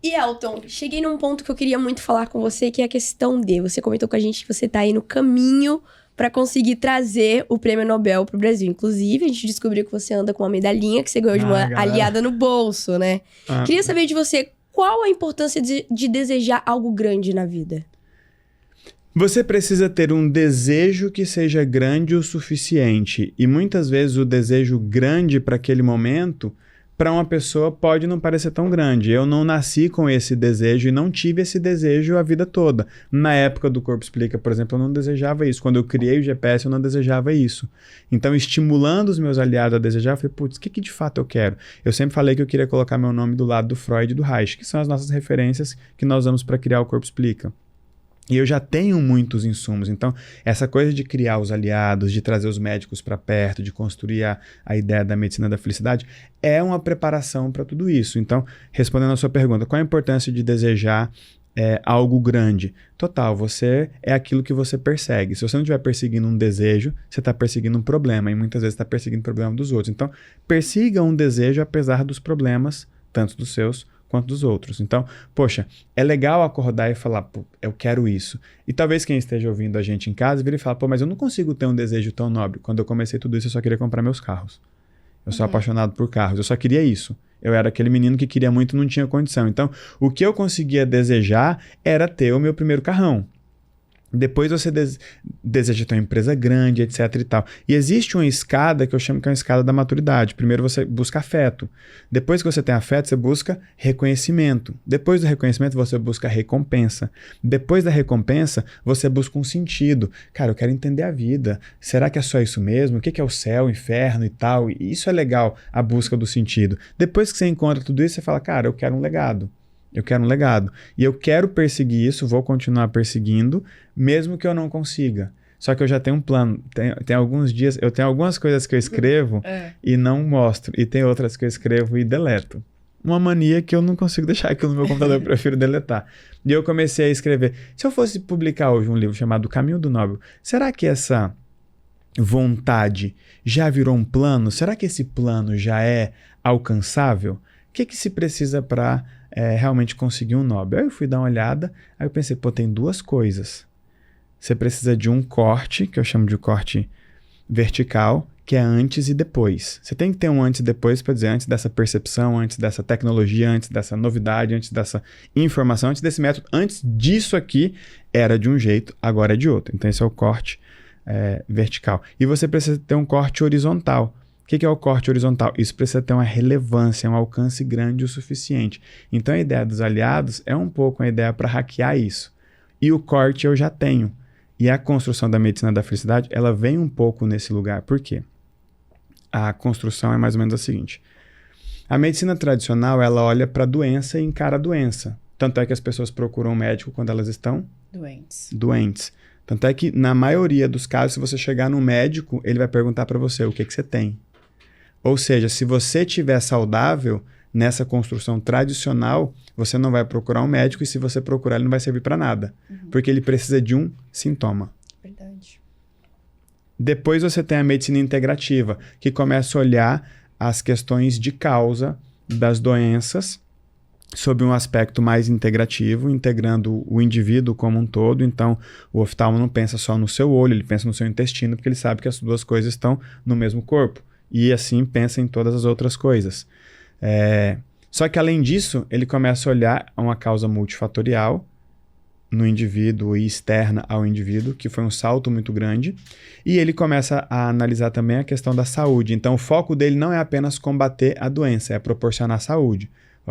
B: E Elton, cheguei num ponto que eu queria muito falar com você, que é a questão de... Você comentou com a gente que você tá aí no caminho para conseguir trazer o Prêmio Nobel pro Brasil. Inclusive, a gente descobriu que você anda com uma medalhinha que você ganhou de uma aliada no bolso, né? Queria saber de você, qual a importância de desejar algo grande na vida?
C: Você precisa ter um desejo que seja grande o suficiente. E muitas vezes o desejo grande para aquele momento, para uma pessoa pode não parecer tão grande. Eu não nasci com esse desejo e não tive esse desejo a vida toda. Na época do Corpo Explica, por exemplo, eu não desejava isso. Quando eu criei o GPS, eu não desejava isso. Então, estimulando os meus aliados a desejar, eu falei, putz, o que de fato eu quero? Eu sempre falei que eu queria colocar meu nome do lado do Freud e do Reich, que são as nossas referências que nós usamos para criar o Corpo Explica. E eu já tenho muitos insumos, então essa coisa de criar os aliados, de trazer os médicos para perto, de construir a ideia da medicina da felicidade, é uma preparação para tudo isso. Então, respondendo a sua pergunta, qual a importância de desejar algo grande? Total, você é aquilo que você persegue. Se você não estiver perseguindo um desejo, você está perseguindo um problema, e muitas vezes está perseguindo o problema dos outros. Então, persiga um desejo apesar dos problemas, tanto dos seus quanto dos outros. Então, poxa, é legal acordar e falar, pô, eu quero isso. E talvez quem esteja ouvindo a gente em casa vire e fala, pô, mas eu não consigo ter um desejo tão nobre. Quando eu comecei tudo isso, eu só queria comprar meus carros. Eu sou apaixonado por carros, eu só queria isso. Eu era aquele menino que queria muito e não tinha condição. Então, o que eu conseguia desejar era ter o meu primeiro carrão. Depois você deseja ter uma empresa grande, etc e tal. E existe uma escada que eu chamo que é uma escada da maturidade. Primeiro você busca afeto. Depois que você tem afeto, você busca reconhecimento. Depois do reconhecimento, você busca recompensa. Depois da recompensa, você busca um sentido. Cara, eu quero entender a vida. Será que é só isso mesmo? O que é o céu, o inferno e tal? E isso é legal, a busca do sentido. Depois que você encontra tudo isso, você fala, cara, eu quero um legado. Eu quero um legado. E eu quero perseguir isso, vou continuar perseguindo, mesmo que eu não consiga. Só que eu já tenho um plano. Tem alguns dias, eu tenho algumas coisas que eu escrevo e não mostro. E tem outras que eu escrevo e deleto. Uma mania que eu não consigo deixar aqui no meu computador, eu prefiro deletar. E eu comecei a escrever. Se eu fosse publicar hoje um livro chamado Caminho do Nobel, será que essa vontade já virou um plano? Será que esse plano já é alcançável? O que se precisa para realmente conseguir um Nobel? Aí eu fui dar uma olhada, aí eu pensei, pô, tem duas coisas. Você precisa de um corte, que eu chamo de corte vertical, que é antes e depois. Você tem que ter um antes e depois para dizer antes dessa percepção, antes dessa tecnologia, antes dessa novidade, antes dessa informação, antes desse método, antes disso aqui era de um jeito, agora é de outro. Então esse é o corte vertical. E você precisa ter um corte horizontal. O que é o corte horizontal? Isso precisa ter uma relevância, um alcance grande o suficiente. Então a ideia dos aliados é um pouco uma ideia para hackear isso. E o corte eu já tenho. E a construção da medicina da felicidade, ela vem um pouco nesse lugar. Por quê? A construção é mais ou menos a seguinte. A medicina tradicional, ela olha para a doença e encara a doença. Tanto é que as pessoas procuram um médico quando elas estão doentes. Tanto é que, na maioria dos casos, se você chegar no médico, ele vai perguntar para você o que você tem. Ou seja, se você estiver saudável, nessa construção tradicional, você não vai procurar um médico, e se você procurar, ele não vai servir para nada. Porque ele precisa de um sintoma.
A: Verdade.
C: Depois você tem a medicina integrativa, que começa a olhar as questões de causa das doenças sob um aspecto mais integrativo, integrando o indivíduo como um todo. Então, o oftalmo não pensa só no seu olho, ele pensa no seu intestino, porque ele sabe que as duas coisas estão no mesmo corpo. E assim pensa em todas as outras coisas. Só que, além disso, ele começa a olhar uma causa multifatorial no indivíduo e externa ao indivíduo, que foi um salto muito grande. E ele começa a analisar também a questão da saúde. Então, o foco dele não é apenas combater a doença, é proporcionar saúde.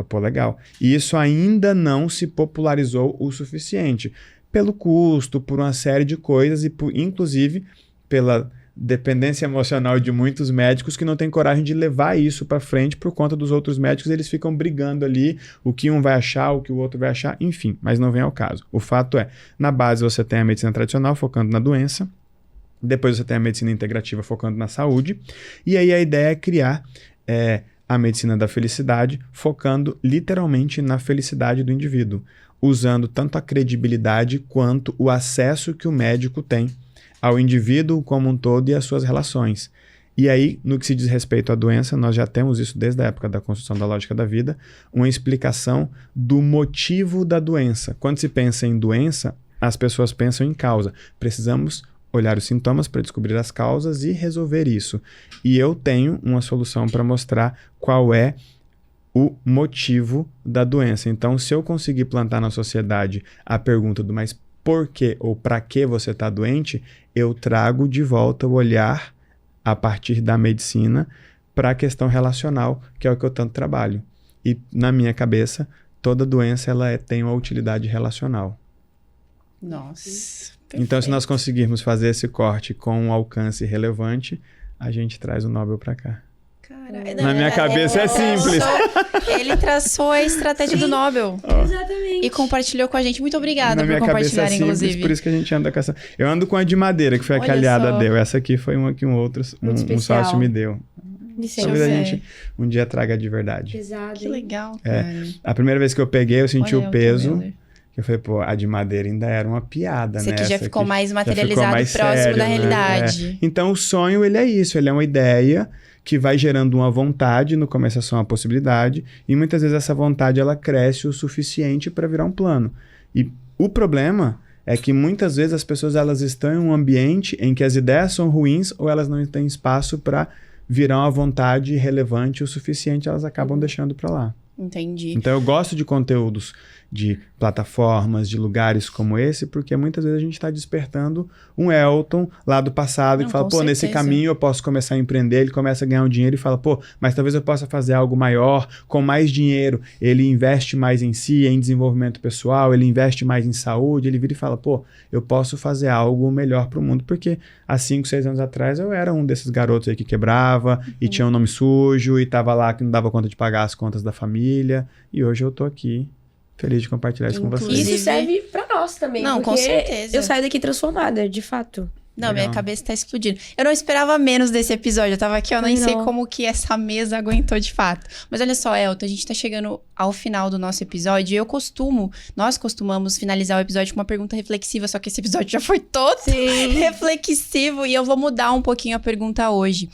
C: Pô, legal. E isso ainda não se popularizou o suficiente. Pelo custo, por uma série de coisas e, inclusive, pela dependência emocional de muitos médicos que não têm coragem de levar isso para frente por conta dos outros médicos. Eles ficam brigando ali, o que um vai achar, o que o outro vai achar, enfim, mas não vem ao caso. O fato é, na base você tem a medicina tradicional focando na doença, depois você tem a medicina integrativa focando na saúde, e aí a ideia é criar a medicina da felicidade focando literalmente na felicidade do indivíduo, usando tanto a credibilidade quanto o acesso que o médico tem ao indivíduo como um todo e às suas relações. E aí, no que se diz respeito à doença, nós já temos isso desde a época da construção da lógica da vida, uma explicação do motivo da doença. Quando se pensa em doença, as pessoas pensam em causa. Precisamos olhar os sintomas para descobrir as causas e resolver isso. E eu tenho uma solução para mostrar qual é o motivo da doença. Então, se eu conseguir plantar na sociedade a pergunta do mas por que ou para que você está doente, eu trago de volta o olhar a partir da medicina para a questão relacional, que é o que eu tanto trabalho. E na minha cabeça, toda doença tem uma utilidade relacional.
A: Nossa.
C: Então, se nós conseguirmos fazer esse corte com um alcance relevante, a gente traz o Nobel para cá.
A: Cara,
C: Na minha cabeça é simples.
A: Ele traçou a estratégia do Nobel.
B: Exatamente.
A: E compartilhou com a gente. Muito obrigada por
C: Na minha cabeça
A: compartilhar,
C: é simples,
A: inclusive.
C: por isso que a gente anda com essa... Eu ando com a de madeira, que foi a que a
A: Olha
C: aliada
A: só.
C: deu. Essa aqui foi uma que um
B: especial.
C: sócio me deu.
B: Licença.
C: Talvez a
A: ver.
C: gente um dia traga de verdade.
B: Pesado.
A: Que legal,
C: É.
A: cara.
C: A primeira vez que eu peguei, eu senti
A: Olha,
C: o peso.
A: Elton Miller.
C: Eu falei, pô, a de madeira ainda era uma piada,
A: Esse
C: né?
A: aqui já
C: Essa
A: ficou
C: aqui
A: mais
C: já ficou
A: materializado,
C: mais
A: próximo
C: sério,
A: da
C: né?
A: realidade.
C: É. Então, o sonho, ele é isso. Ele é uma ideia que vai gerando uma vontade, no começo é só uma possibilidade, e muitas vezes essa vontade, ela cresce o suficiente para virar um plano. E o problema é que muitas vezes as pessoas, elas estão em um ambiente em que as ideias são ruins ou elas não têm espaço para virar uma vontade relevante o suficiente, elas acabam deixando para lá.
A: Entendi.
C: Então eu gosto de conteúdos de plataformas, de lugares como esse, porque muitas vezes a gente está despertando um Elton lá do passado
A: Não,
C: que fala,
A: com
C: pô, nesse
A: certeza.
C: caminho eu posso começar a empreender, ele começa a ganhar um dinheiro e fala, pô, mas talvez eu possa fazer algo maior, com mais dinheiro, ele investe mais em si, em desenvolvimento pessoal, ele investe mais em saúde, ele vira e fala, pô, eu posso fazer algo melhor para o mundo, porque há 5, 6 anos atrás eu era um desses garotos aí que quebrava e tinha um nome sujo e tava lá que não dava conta de pagar as contas da família, e hoje eu tô aqui feliz de compartilhar isso com vocês.
A: Inclusive-
B: Isso serve pra nós também.
A: Não, com
B: porque
A: certeza.
B: Eu saio daqui transformada, de fato.
A: Não,
C: Legal.
A: minha cabeça tá explodindo. Eu não esperava menos desse episódio. Eu tava aqui, eu nem
B: Não.
A: sei como que essa mesa aguentou de fato. Mas olha só, Elton, a gente tá chegando ao final do nosso episódio. E nós costumamos finalizar o episódio com uma pergunta reflexiva, só que esse episódio já foi todo reflexivo. E eu vou mudar um pouquinho a pergunta hoje.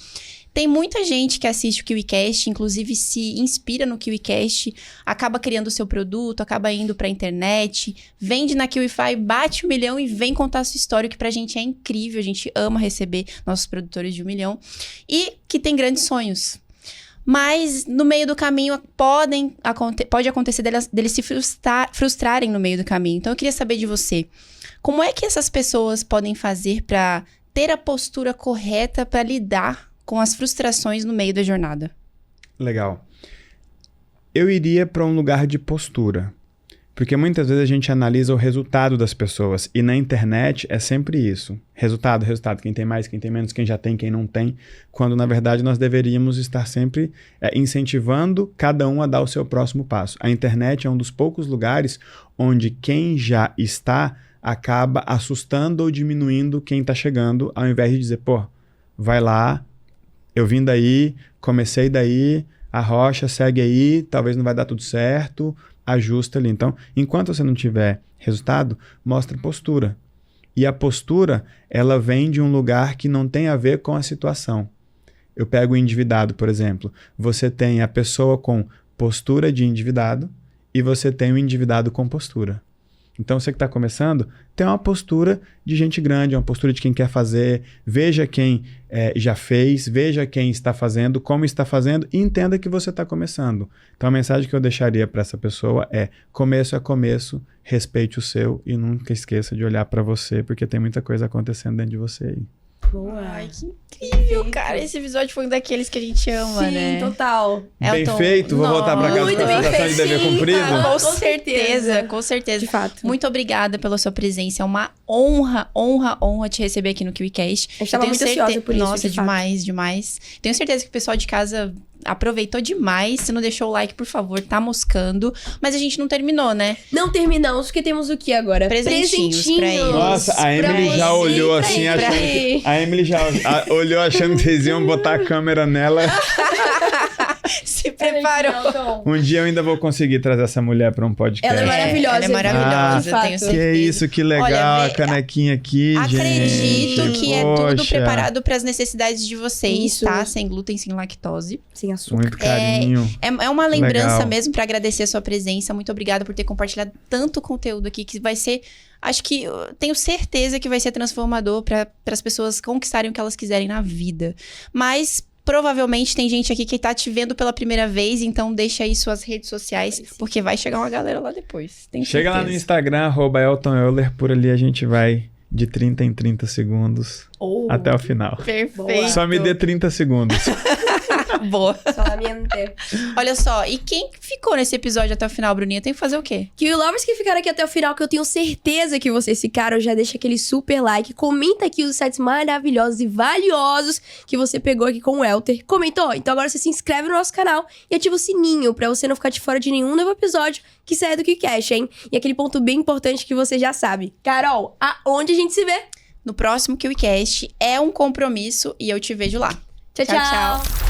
A: Tem muita gente que assiste o KiwiCast, inclusive se inspira no KiwiCast, acaba criando o seu produto, acaba indo pra internet, vende na KiwiFi, bate 1 milhão e vem contar a sua história, o que pra gente é incrível, a gente ama receber nossos produtores de 1 milhão, e que tem grandes sonhos. Mas no meio do caminho pode acontecer deles se frustrarem no meio do caminho. Então eu queria saber de você, como é que essas pessoas podem fazer pra ter a postura correta pra lidar com as frustrações no meio da jornada?
C: Legal. Eu iria para um lugar de postura. Porque muitas vezes a gente analisa o resultado das pessoas. E na internet é sempre isso. Resultado. Quem tem mais, quem tem menos, quem já tem, quem não tem. Quando, na verdade, nós deveríamos estar sempre incentivando cada um a dar o seu próximo passo. A internet é um dos poucos lugares onde quem já está acaba assustando ou diminuindo quem está chegando, ao invés de dizer, pô, vai lá, eu vim daí, comecei daí, a rocha segue aí, talvez não vai dar tudo certo, ajusta ali. Então, enquanto você não tiver resultado, mostra postura. E a postura, ela vem de um lugar que não tem a ver com a situação. Eu pego o endividado, por exemplo. Você tem a pessoa com postura de endividado e você tem o endividado com postura. Então, você que está começando, tem uma postura de gente grande, uma postura de quem quer fazer. Veja quem já fez, veja quem está fazendo, como está fazendo e entenda que você está começando. Então, a mensagem que eu deixaria para essa pessoa é: começo é começo, respeite o seu e nunca esqueça de olhar para você, porque tem muita coisa acontecendo dentro de você aí.
B: Boa.
A: Ai, que incrível, cara. Esse episódio foi um daqueles que a gente ama,
B: Sim,
A: né?
B: total.
C: Bem
A: Elton,
C: feito, vou voltar para casa com
B: muito
C: a
B: bem
C: sensação de dever
B: feito, sim,
C: cumprido.
B: cara.
A: Com
B: Com
A: certeza,
B: certeza.
A: com certeza.
B: De fato.
A: Muito obrigada pela sua presença. É uma honra te receber aqui no KiwiCast.
B: A gente tava muito ansiosa por isso,
A: Nossa,
B: de fato.
A: demais. Tenho certeza que o pessoal de casa aproveitou demais. Se não deixou o like, por favor, tá moscando. Mas a gente não terminou, né?
B: Não terminamos, porque temos o que agora?
A: Presentinhos pra eles.
C: Nossa, a
B: Pra
C: Emily já
B: você,
C: olhou
B: pra
C: assim,
B: ele,
C: achando
B: pra
C: que...
B: ele.
C: A Emily já olhou achando que vocês iam botar a câmera nela.
A: Se preparou.
C: Um dia eu ainda vou conseguir trazer essa mulher pra um podcast.
B: Ela é maravilhosa.
A: Ela é maravilhosa,
B: de fato.
A: tenho certeza.
C: Que isso, que legal,
A: Olha,
C: a canequinha aqui,
A: Acredito
C: gente.
A: que é tudo
C: Poxa,
A: preparado para as necessidades de vocês,
B: Isso.
A: tá? Sem glúten, sem lactose.
B: Sem açúcar.
C: Muito carinho.
A: É uma lembrança
C: Legal.
A: mesmo para agradecer a sua presença. Muito obrigada por ter compartilhado tanto conteúdo aqui, que vai ser... Acho que eu tenho certeza que vai ser transformador para as pessoas conquistarem o que elas quiserem na vida. Mas... provavelmente tem gente aqui que tá te vendo pela primeira vez, então deixa aí suas redes sociais, porque vai chegar uma galera lá depois. Tenho
C: Chega lá no
A: certeza.
C: Instagram, @EltonEuler, por ali a gente vai de 30 em 30 segundos até o final.
A: Perfeito.
C: Só me dê 30 segundos.
A: Boa.
B: Solamente.
A: Olha só, e quem ficou nesse episódio até o final, Bruninha, tem que fazer o quê?
B: Que lovers que ficaram aqui até o final, que eu tenho certeza que vocês ficaram, já deixa aquele super like, comenta aqui os sites maravilhosos e valiosos que você pegou aqui com o Elter. Comentou? Então agora você se inscreve no nosso canal e ativa o sininho pra você não ficar de fora de nenhum novo episódio que saia do KiwiCast, hein? E aquele ponto bem importante que você já sabe. Carol, aonde a gente se vê?
A: No próximo KiwiCast é um compromisso e eu te vejo lá.
B: Tchau, tchau.